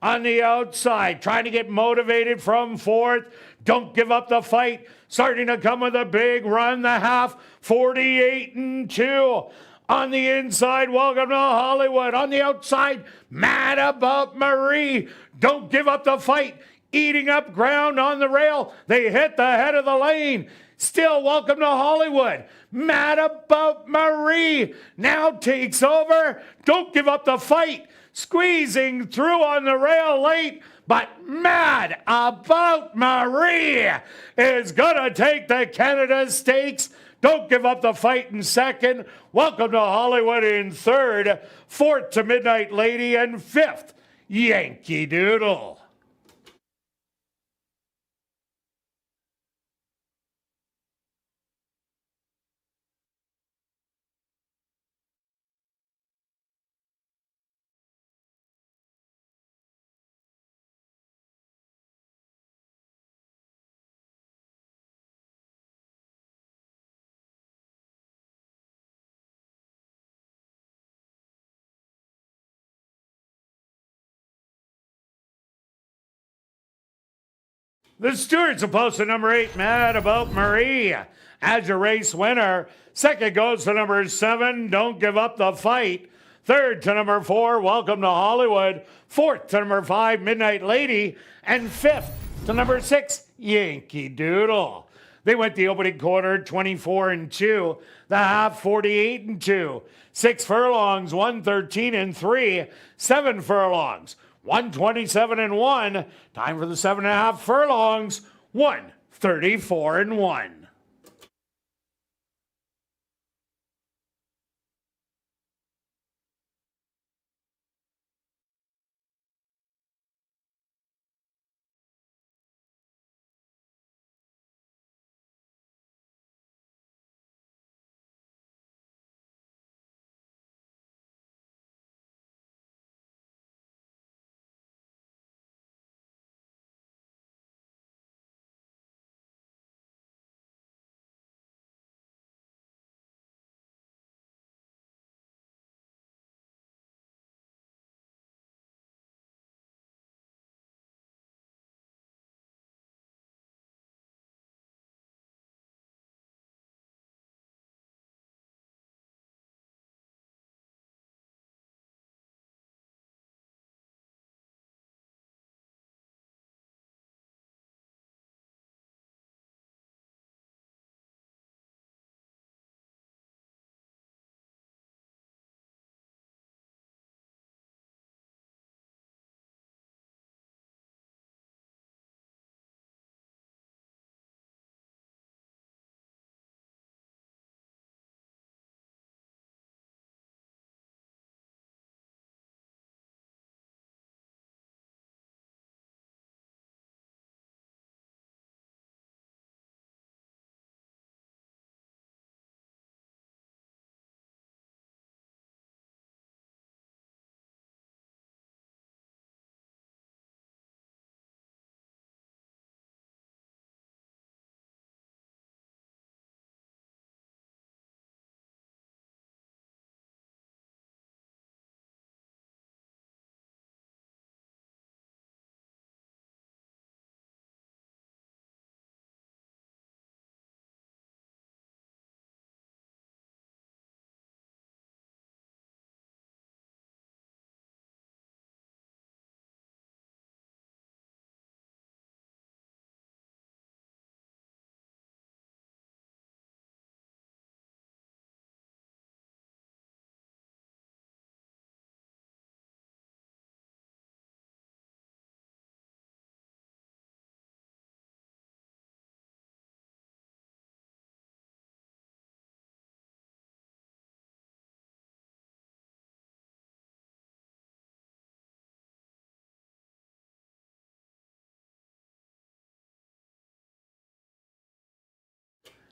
on the outside, trying to get motivated from fourth. Don't give up the fight. Starting to come with a big run, the half, 48-2. On the inside, Welcome to Hollywood. On the outside, Mad About Marie. Don't give up the fight. Eating up ground on the rail. They hit the head of the lane. Still, Welcome to Hollywood. Mad About Marie now takes over. Don't give up the fight. Squeezing through on the rail late. But Mad About Marie is going to take the Canada Stakes. Don't give up the fight in second. Welcome to Hollywood in third. Fourth to Midnight Lady. And fifth, Yankee Doodle. The stewards opposed to number 8, Mad About Marie, as your race winner. Second goes to number 7, Don't Give Up the Fight. Third to number 4, Welcome to Hollywood. Fourth to number 5, Midnight Lady. And fifth to number 6, Yankee Doodle. They went the opening quarter 24-2, the half 48-2. 6 furlongs, 113-3, 7 furlongs. 127-1. Time for the 7.5 furlongs. 134-1.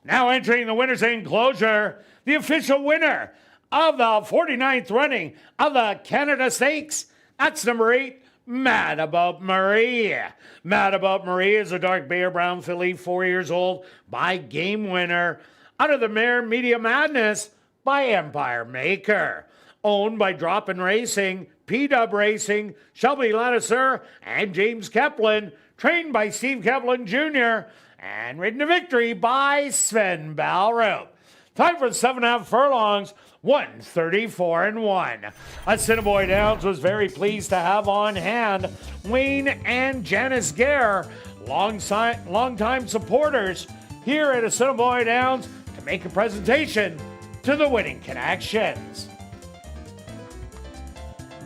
Now entering the winner's enclosure, the official winner of the 49th running of the Canada Stakes. That's number 8, Mad About Marie. Mad About Marie is a dark Bear Brown filly, 4 years old, by Game Winner. Under the mare Media Madness by Empire Maker. Owned by Drop-In Racing, P-Dub Racing, Shelby Lattiser, and James Keplin, trained by Steve Keplin Jr., and ridden to victory by Sven Balrup. Time for 7.5 furlongs, 1:34-1. Assiniboia Downs was very pleased to have on hand Wayne and Janice Gare, longtime supporters here at Assiniboia Downs, to make a presentation to the winning connections.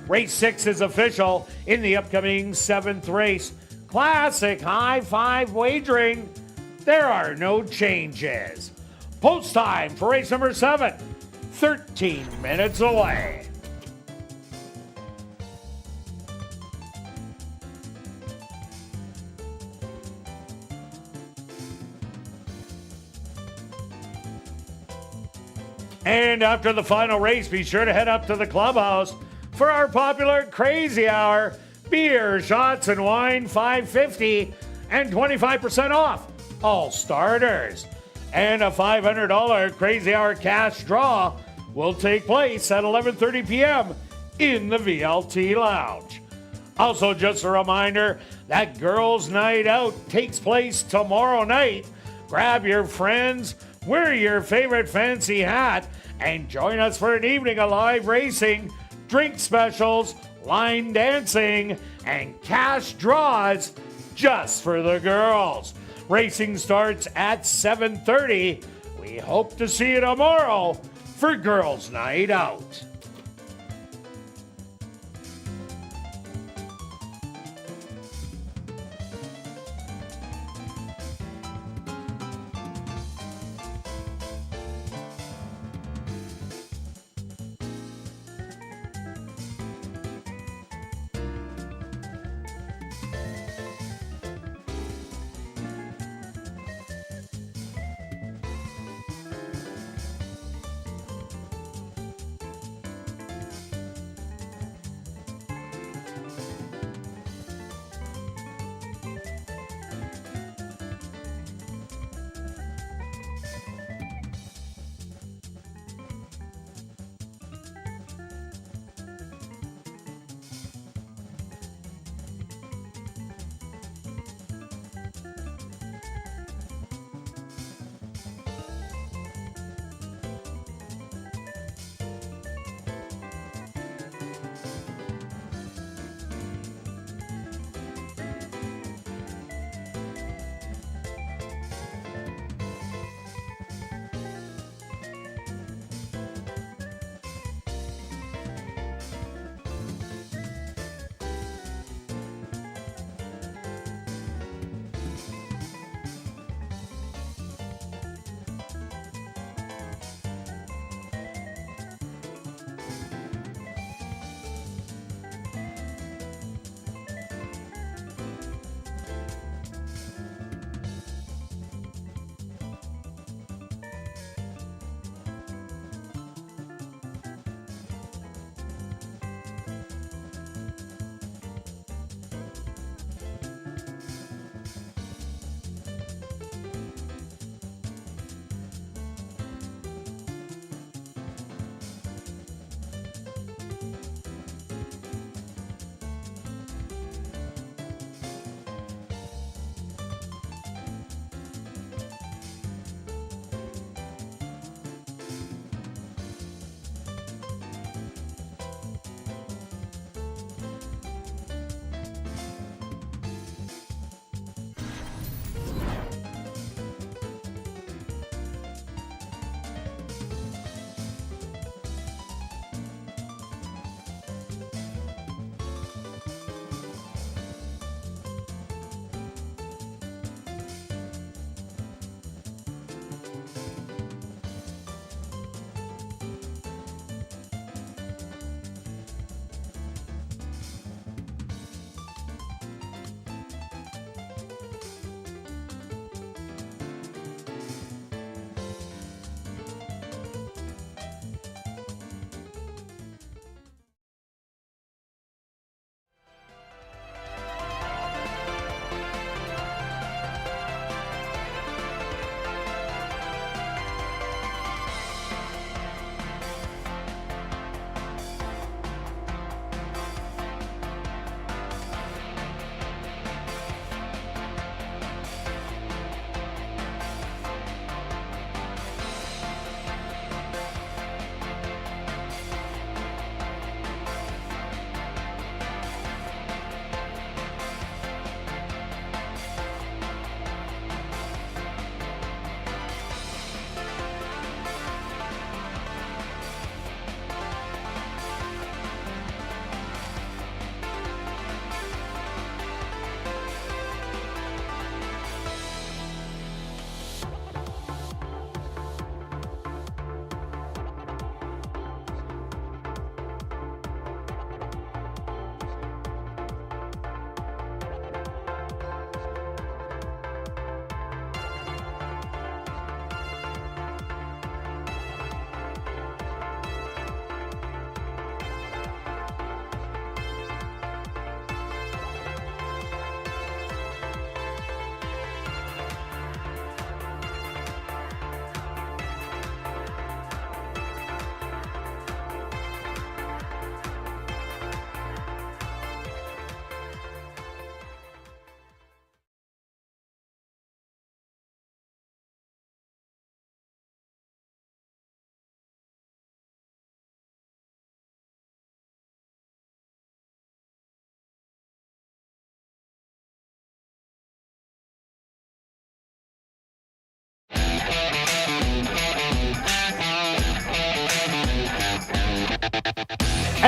Race 6 is official in the upcoming 7th race. Classic high five wagering. There are no changes. Post time for race number 7, 13 minutes away. And after the final race, be sure to head up to the clubhouse for our popular Crazy Hour. Beer, shots, and wine, $5.50 and 25% off all starters. And a $500 Crazy Hour cash draw will take place at 11:30 p.m. in the VLT Lounge. Also, just a reminder that Girls' Night Out takes place tomorrow night. Grab your friends, wear your favorite fancy hat, and join us for an evening of live racing, drink specials, line dancing, and cash draws just for the girls. Racing starts at 7:30. We hope to see you tomorrow for Girls' Night Out.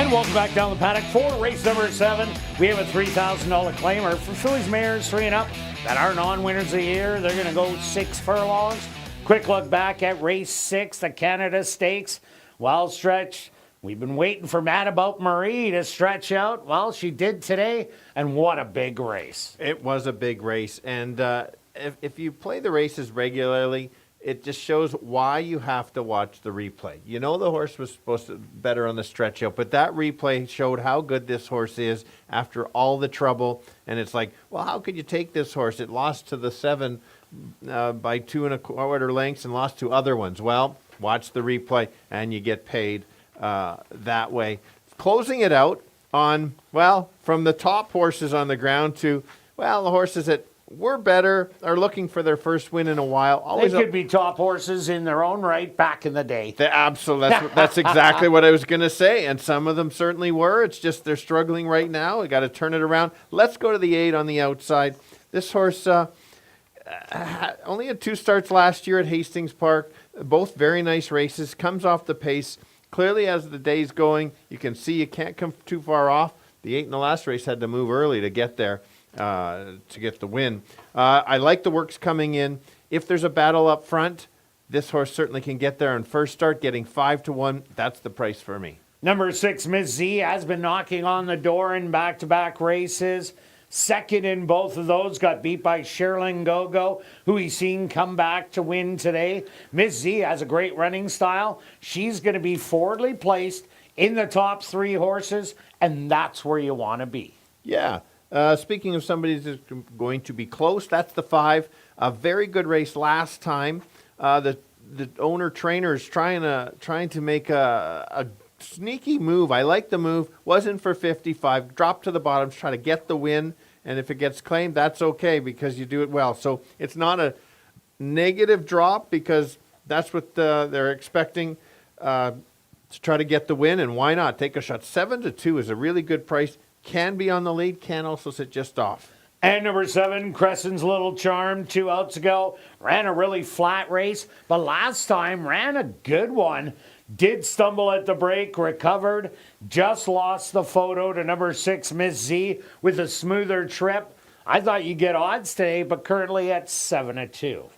And welcome back down the paddock for race number 7. We have a $3,000 claimer for fillies, mares 3 and up that are non-winners of the year. They're going to go 6 furlongs. Quick look back at race 6, the Canada Stakes. Well, Stretch, we've been waiting for Mad About Marie to stretch out. Well, she did today, and what a big race. It was a big race, and if you play the races regularly, it just shows why you have to watch the replay. You know the horse was supposed to better on the stretch out, but that replay showed how good this horse is after all the trouble. And it's like, well, how could you take this horse? It lost to the 7 by 2 1/4 lengths and lost to other ones. Well, watch the replay, and you get paid that way. Closing it out on, well, from the top horses on the ground to, well, the horses that were better, are looking for their first win in a while. Always they could be top horses in their own right back in the day. That's exactly what I was going to say, and some of them certainly were. It's just they're struggling right now. We got to turn it around. Let's go to the 8 on the outside. This horse only had 2 starts last year at Hastings Park, both very nice races, comes off the pace. Clearly, as the day's going, you can see you can't come too far off. The 8 in the last race had to move early to get there. To get the win. I like the works coming in. If there's a battle up front, this horse certainly can get there on first start, getting 5-1. That's the price for me. Number 6, Miss Z, has been knocking on the door in back-to-back races. Second in both of those, got beat by Sherlyn Go-Go, who he's seen come back to win today. Miss Z has a great running style. She's going to be forwardly placed in the top 3 horses, and that's where you want to be. Yeah. Speaking of somebody who's going to be close, that's the 5. A very good race last time. The owner trainer is trying to make a sneaky move. I like the move. Wasn't for 55. Dropped to the bottom to try to get the win. And if it gets claimed, that's okay because you do it well. So it's not a negative drop because that's what they're expecting to try to get the win. And why not? Take a shot. 7-2 is a really good price. Can be on the lead, can also sit just off. And number 7, Crescent's Little Charm, 2 outs ago. Ran a really flat race, but last time ran a good one. Did stumble at the break, recovered. Just lost the photo to number 6, Miss Z, with a smoother trip. I thought you'd get odds today, but currently at 7-2.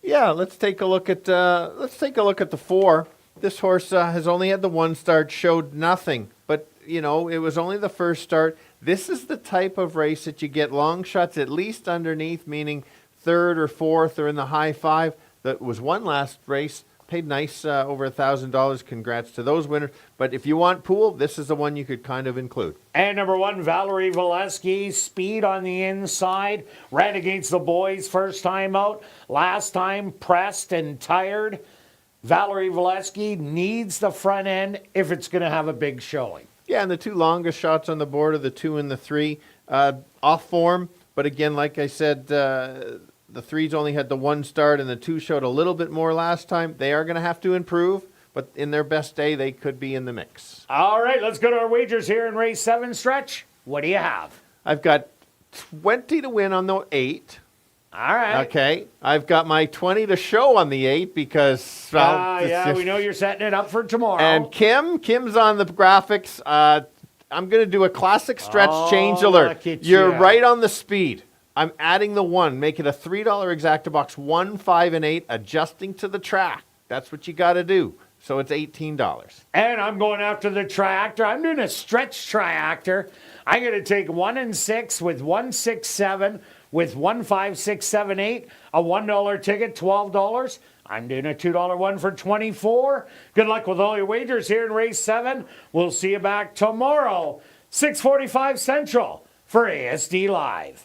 Yeah, let's take a look at the 4. This horse has only had the 1 start, showed nothing, but you know, it was only the first start. This is the type of race that you get long shots at least underneath, meaning 3rd or 4th or in the high 5. That was won last race. Paid nice, over $1,000. Congrats to those winners. But if you want pool, this is the one you could kind of include. And number 1, Valerie Valesky, speed on the inside. Ran against the boys first time out. Last time pressed and tired. Valerie Valesky needs the front end if it's going to have a big showing. Yeah, and the 2 longest shots on the board are the 2 and the 3. Off form, but again, like I said, the 3s only had the 1 start, and the 2 showed a little bit more last time. They are going to have to improve, but in their best day, they could be in the mix. All right, let's go to our wagers here in race 7, Stretch. What do you have? I've got 20 to win on the 8. All right. Okay. I've got my 20 to show on the 8 because... we know you're setting it up for tomorrow. And Kim's on the graphics. I'm going to do a classic stretch change alert. You're right on the speed. I'm adding the 1. Make it a $3 exacta box, 1, 5, and 8, adjusting to the track. That's what you got to do. So it's $18. And I'm going after the triactor. I'm doing a stretch triactor. I'm going to take 1 and 6 with 1, 6, 7... with 1, 5, 6, 7, 8, a $1 ticket, $12. I'm doing a $2 one for $24. Good luck with all your wagers here in race 7. We'll see you back tomorrow, 6:45 Central for ASD Live.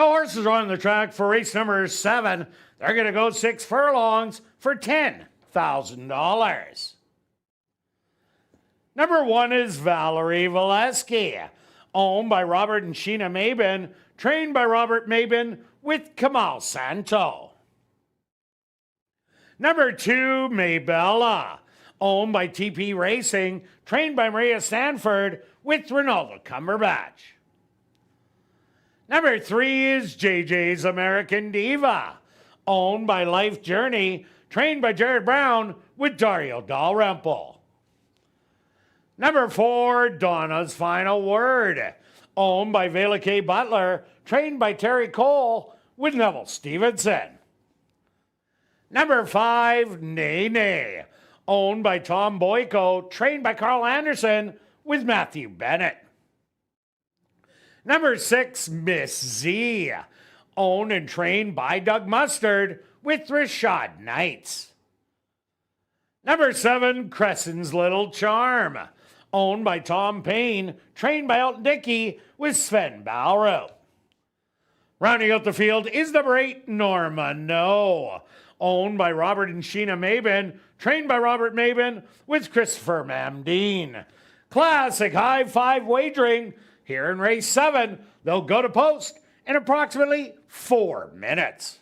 horses are on the track for race number 7. They're going to go 6 furlongs for $10,000. Number 1 is Valerie Valesky, owned by Robert and Sheena Mabin, trained by Robert Mabin with Kamal Santo. Number 2, Maybella, owned by TP Racing, trained by Maria Stanford with Ronaldo Cumberbatch. Number 3 is JJ's American Diva, owned by Life Journey, trained by Jared Brown with Dario Dalrymple. Number 4, Donna's Final Word, owned by Vela K. Butler, trained by Terry Cole with Neville Stevenson. Number 5, Nay Nay, owned by Tom Boyko, trained by Carl Anderson with Matthew Bennett. Number 6, Miss Z, owned and trained by Doug Mustard with Rashad Knights. Number 7, Crescent's Little Charm, owned by Tom Payne, trained by Elton Dickey with Sven Balro. Rounding out the field is number 8, Norma No, owned by Robert and Sheena Mabin, trained by Robert Mabin with Christopher Mamdeen. Classic high five wagering here in race 7. They'll go to post in approximately 4 minutes.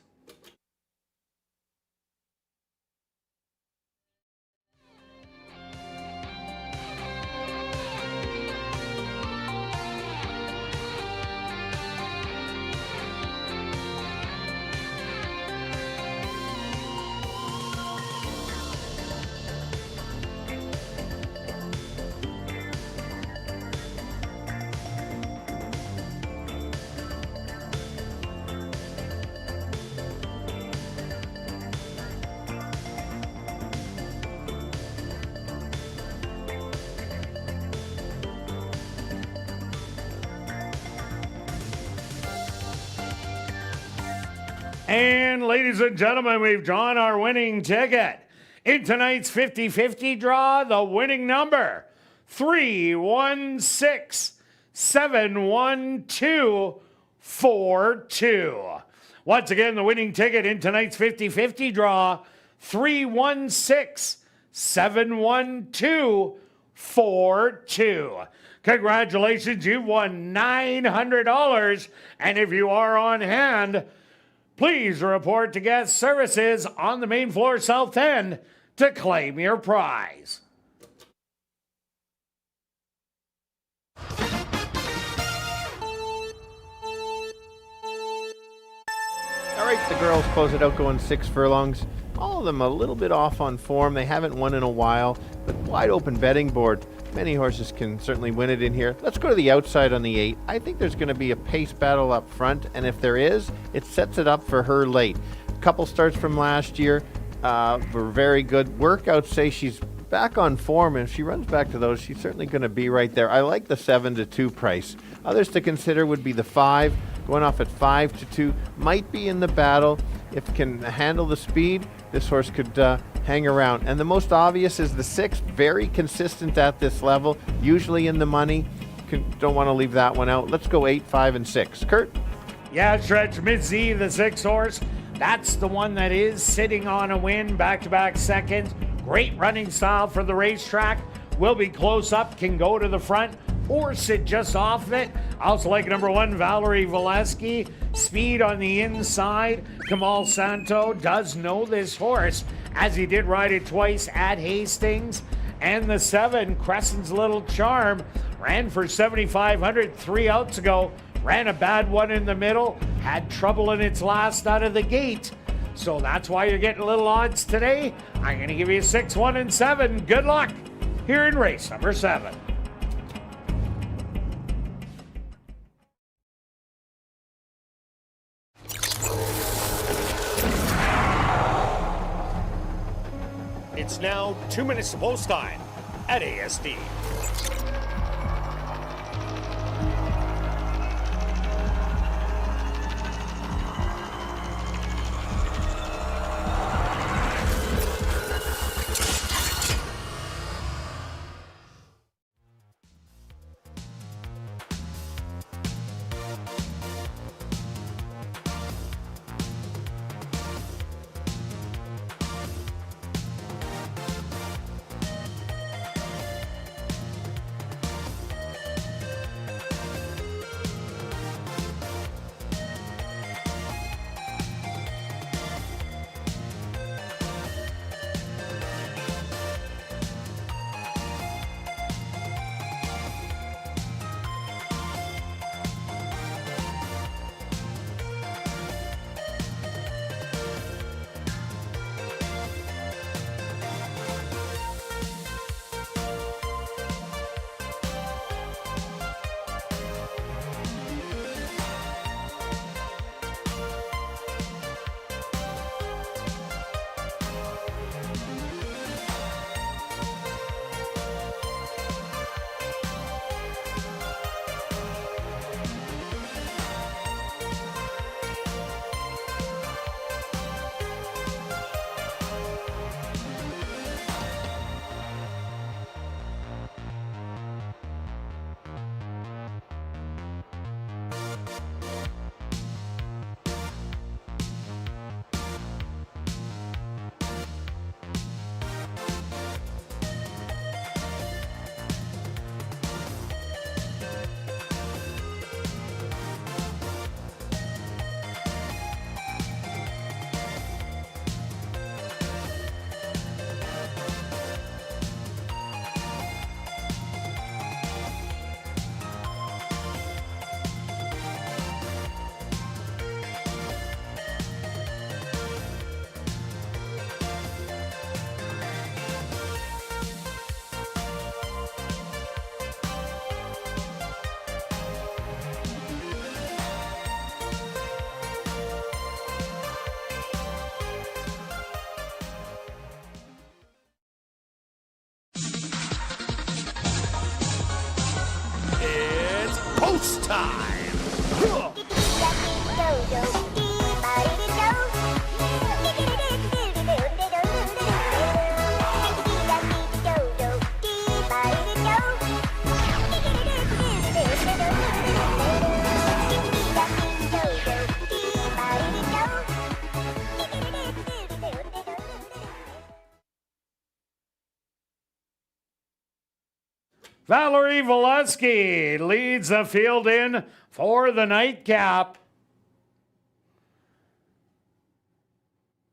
And ladies and gentlemen, we've drawn our winning ticket. In tonight's 50-50 draw, the winning number, 31671242. Once again, the winning ticket in tonight's 50-50 draw, 31671242. Congratulations, you've won $900. And if you are on hand, please report to guest services on the main floor south end to claim your prize. All right, the girls close it out going 6 furlongs. All of them a little bit off on form. They haven't won in a while, but wide open betting board. Many horses can certainly win it in here. Let's go to the outside on the 8. I think there's going to be a pace battle up front, and if there is, it sets it up for her late. A couple starts from last year were very good. Workouts say she's back on form, and if she runs back to those, she's certainly going to be right there. I like the 7-2 price. Others to consider would be the 5, going off at 5-2. Might be in the battle. If it can handle the speed, this horse could hang around. And the most obvious is the 6, very consistent at this level, usually in the money. Don't want to leave that one out. Let's go 8, 5, and 6. Kirt? Yeah, Stretch Mitzi, the 6 horse. That's the one that is sitting on a win, back-to-back seconds. Great running style for the racetrack. Will be close up, can go to the front or sit just off it. I also like number 1, Valerie Valesky. Speed on the inside. Kamal Santo does know this horse, as he did ride it twice at Hastings. And the 7, Crescent's Little Charm, ran for 7,500 3 outs ago. Ran a bad one in the middle. Had trouble in its last out of the gate. So that's why you're getting little odds today. I'm going to give you 6, 1, and 7. Good luck here in race number 7. It's now 2 minutes to post time at ASD. It's time. Valerie Volesky leads the field in for the nightcap.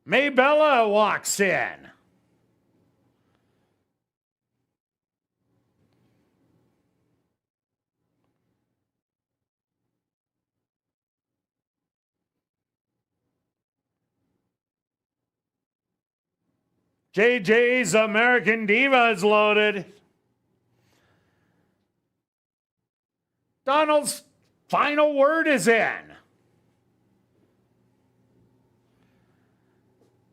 Maybella walks in. JJ's American Diva is loaded. Donald's final word is in.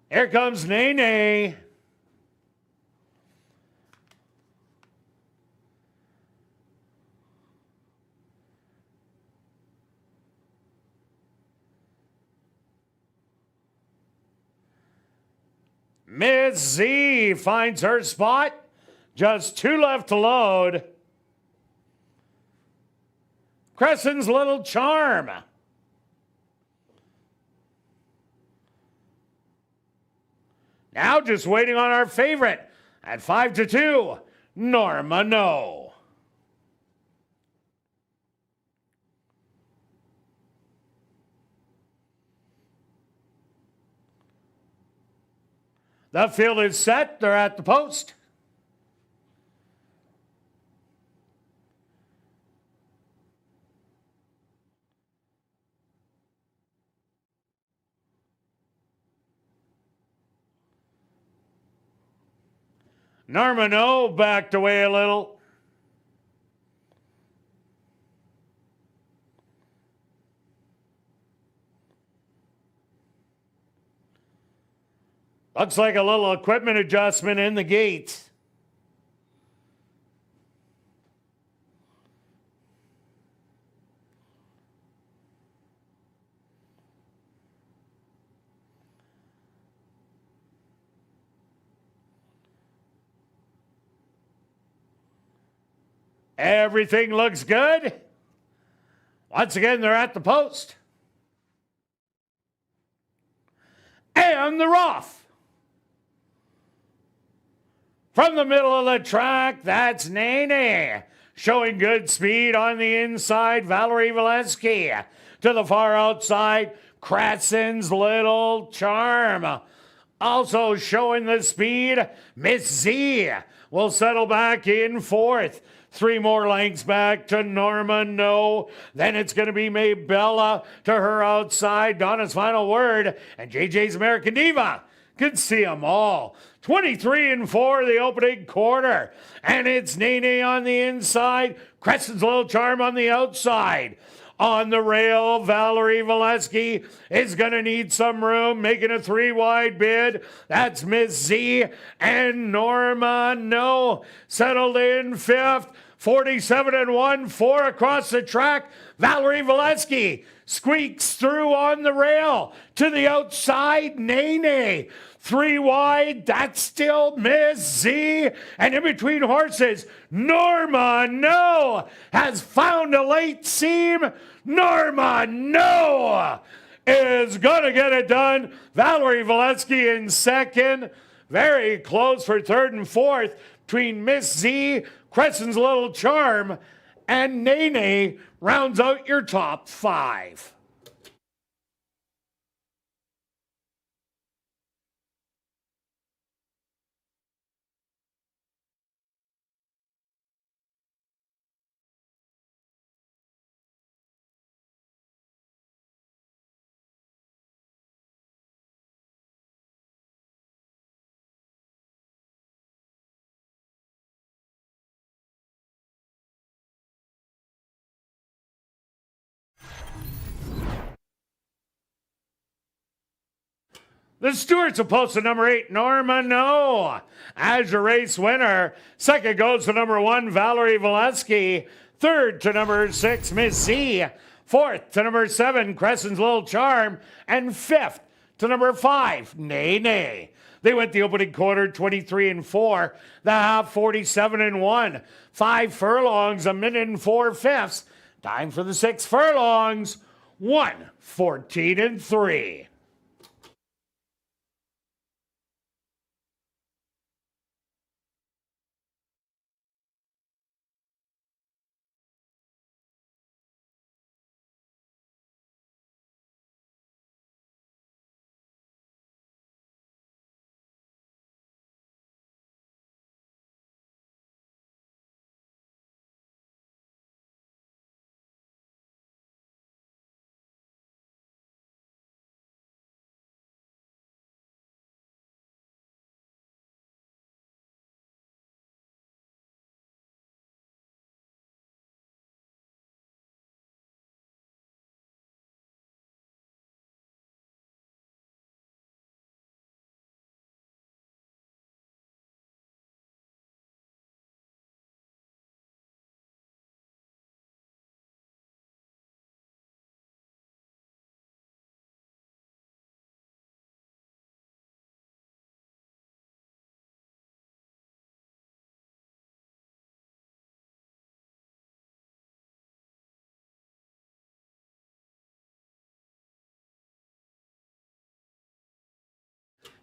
Here comes Nene. Miss Z finds her spot. Just 2 left to load. Crescent's Little Charm. Now just waiting on our favorite at 5-2, Norma No. The field is set. They're at the post. Norma No backed away a little. Looks like a little equipment adjustment in the gate. Everything looks good. Once again, they're at the post. And they're off. From the middle of the track, that's Nene. Showing good speed on the inside, Valerie Volesky. To the far outside, Crescent's Little Charm. Also showing the speed, Miss Z will settle back in 4th. 3 more lengths back to Norma No. Then it's going to be Maybella to her outside. Donna's final word. And JJ's American Diva. Could see them all. 23-4 the opening quarter. And it's Nene on the inside. Crescent's Little Charm on the outside. On the rail, Valerie Volesky is going to need some room, making a 3-wide bid. That's Miss Z and Norma No. Settled in 5th. 47-1, 4 across the track. Valerie Volesky squeaks through on the rail to the outside. Nene 3 wide. That's still Miss Z. And in between horses, Norma No has found a late seam. Norma No is going to get it done. Valerie Volesky in 2nd. Very close for 3rd and 4th between Miss Z, Crescent's Little Charm, and Nene rounds out your top 5. The Stewarts will post to number 8, Norma No, as your race winner. 2nd goes to number 1, Valerie Volesky. Third to number 6, Miss Z. Fourth to number 7, Crescent's Little Charm. And fifth to number 5, Nay Nay. They went the opening quarter 23-4, the half 47-1. 5 furlongs, a minute and 4/5. Time for the 6 furlongs, 1:14-3.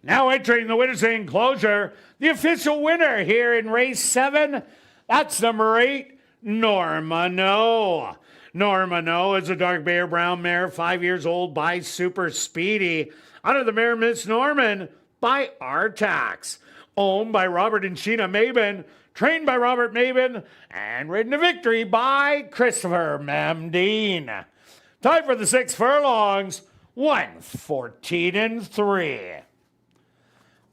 Now entering the winner's enclosure, the official winner here in race 7, that's number 8, Norma-No. Norma-No is a dark bear brown mare, 5 years old, by Super Speedy. Under the mare Miss Norman by Artax. Owned by Robert and Sheena Mabin, trained by Robert Mabin, and ridden to victory by Christopher Mamdine. Time for the 6 furlongs, 1:14-3.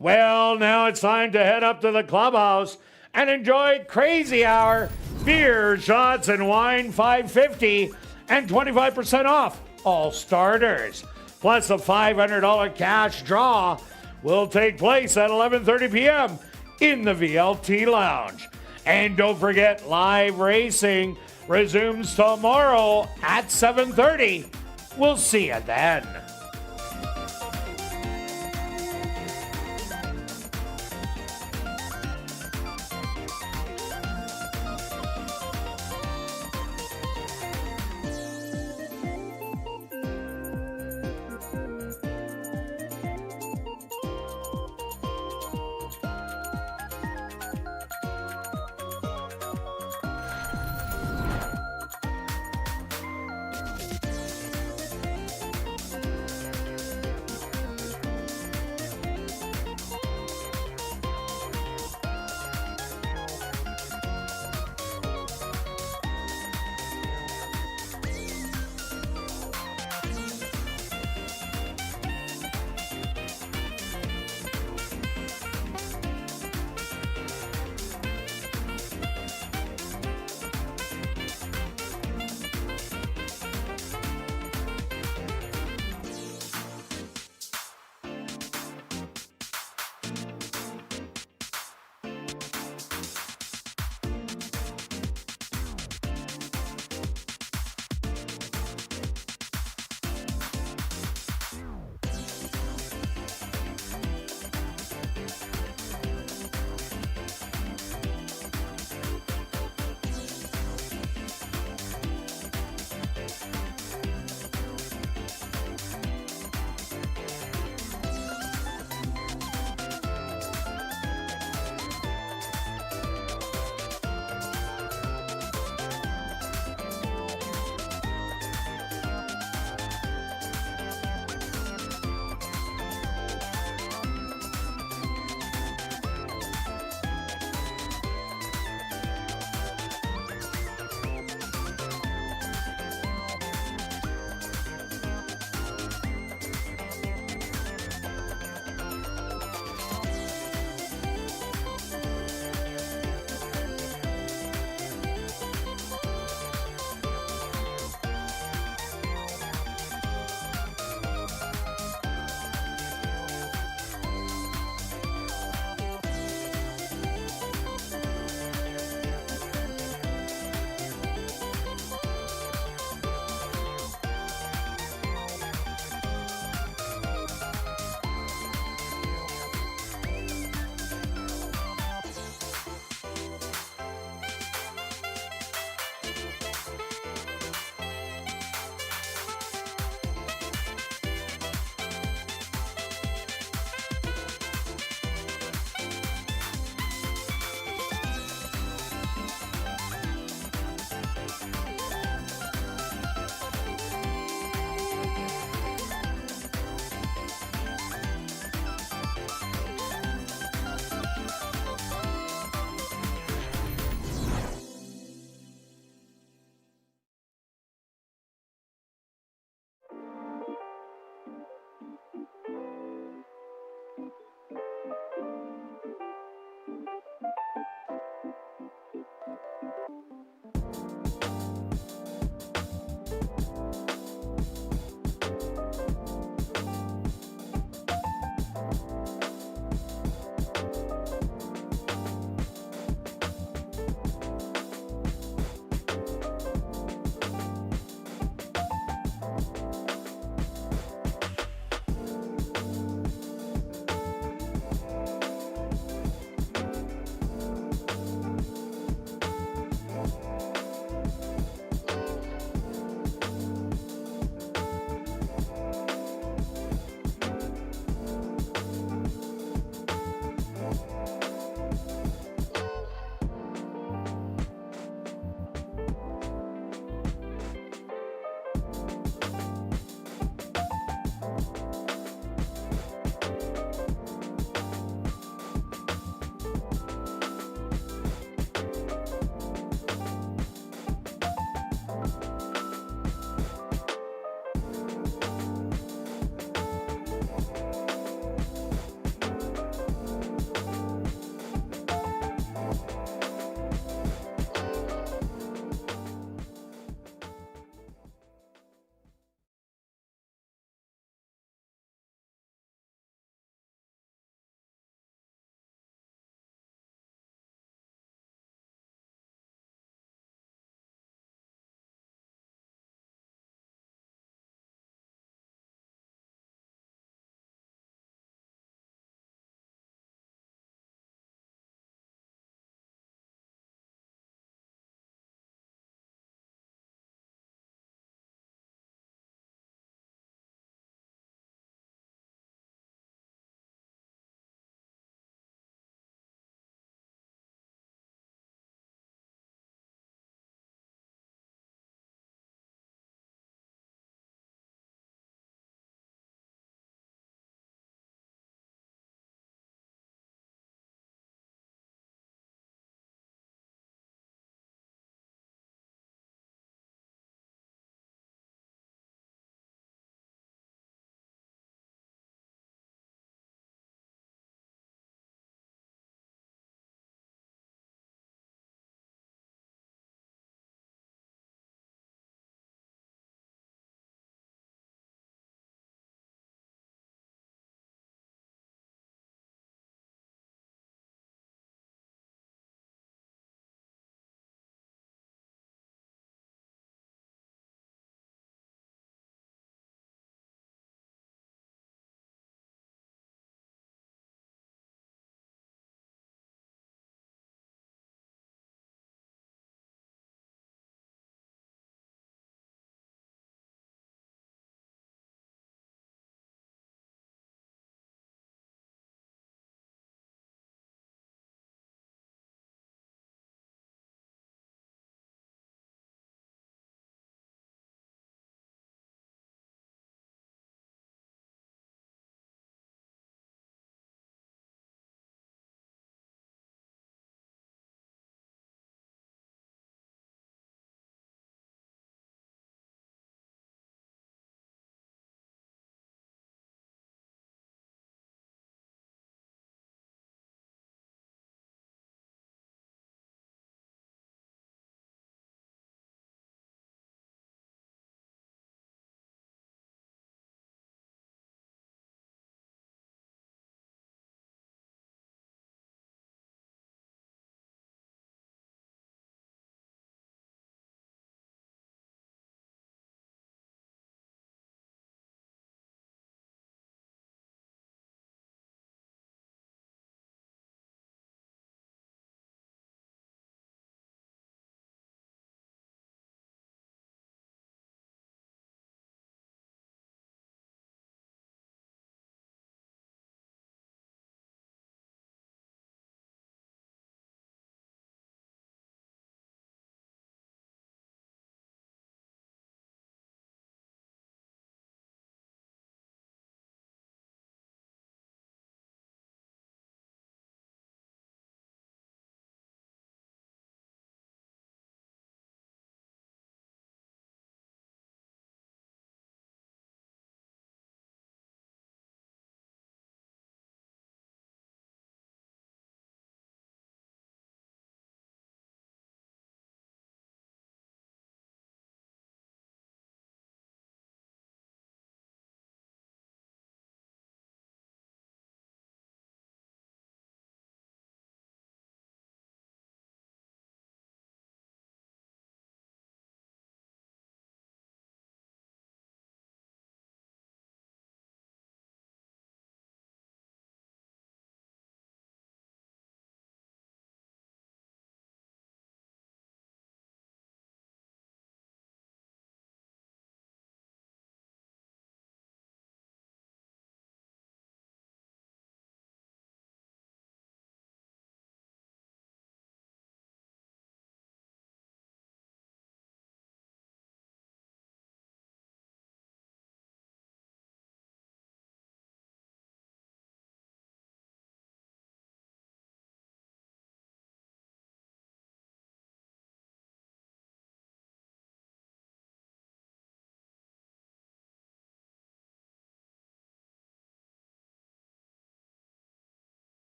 Well, now it's time to head up to the clubhouse and enjoy Crazy Hour, beer, shots, and wine, $5.50 and 25% off all starters. Plus a $500 cash draw will take place at 11:30 p.m. in the VLT Lounge. And don't forget, live racing resumes tomorrow at 7:30. We'll see you then.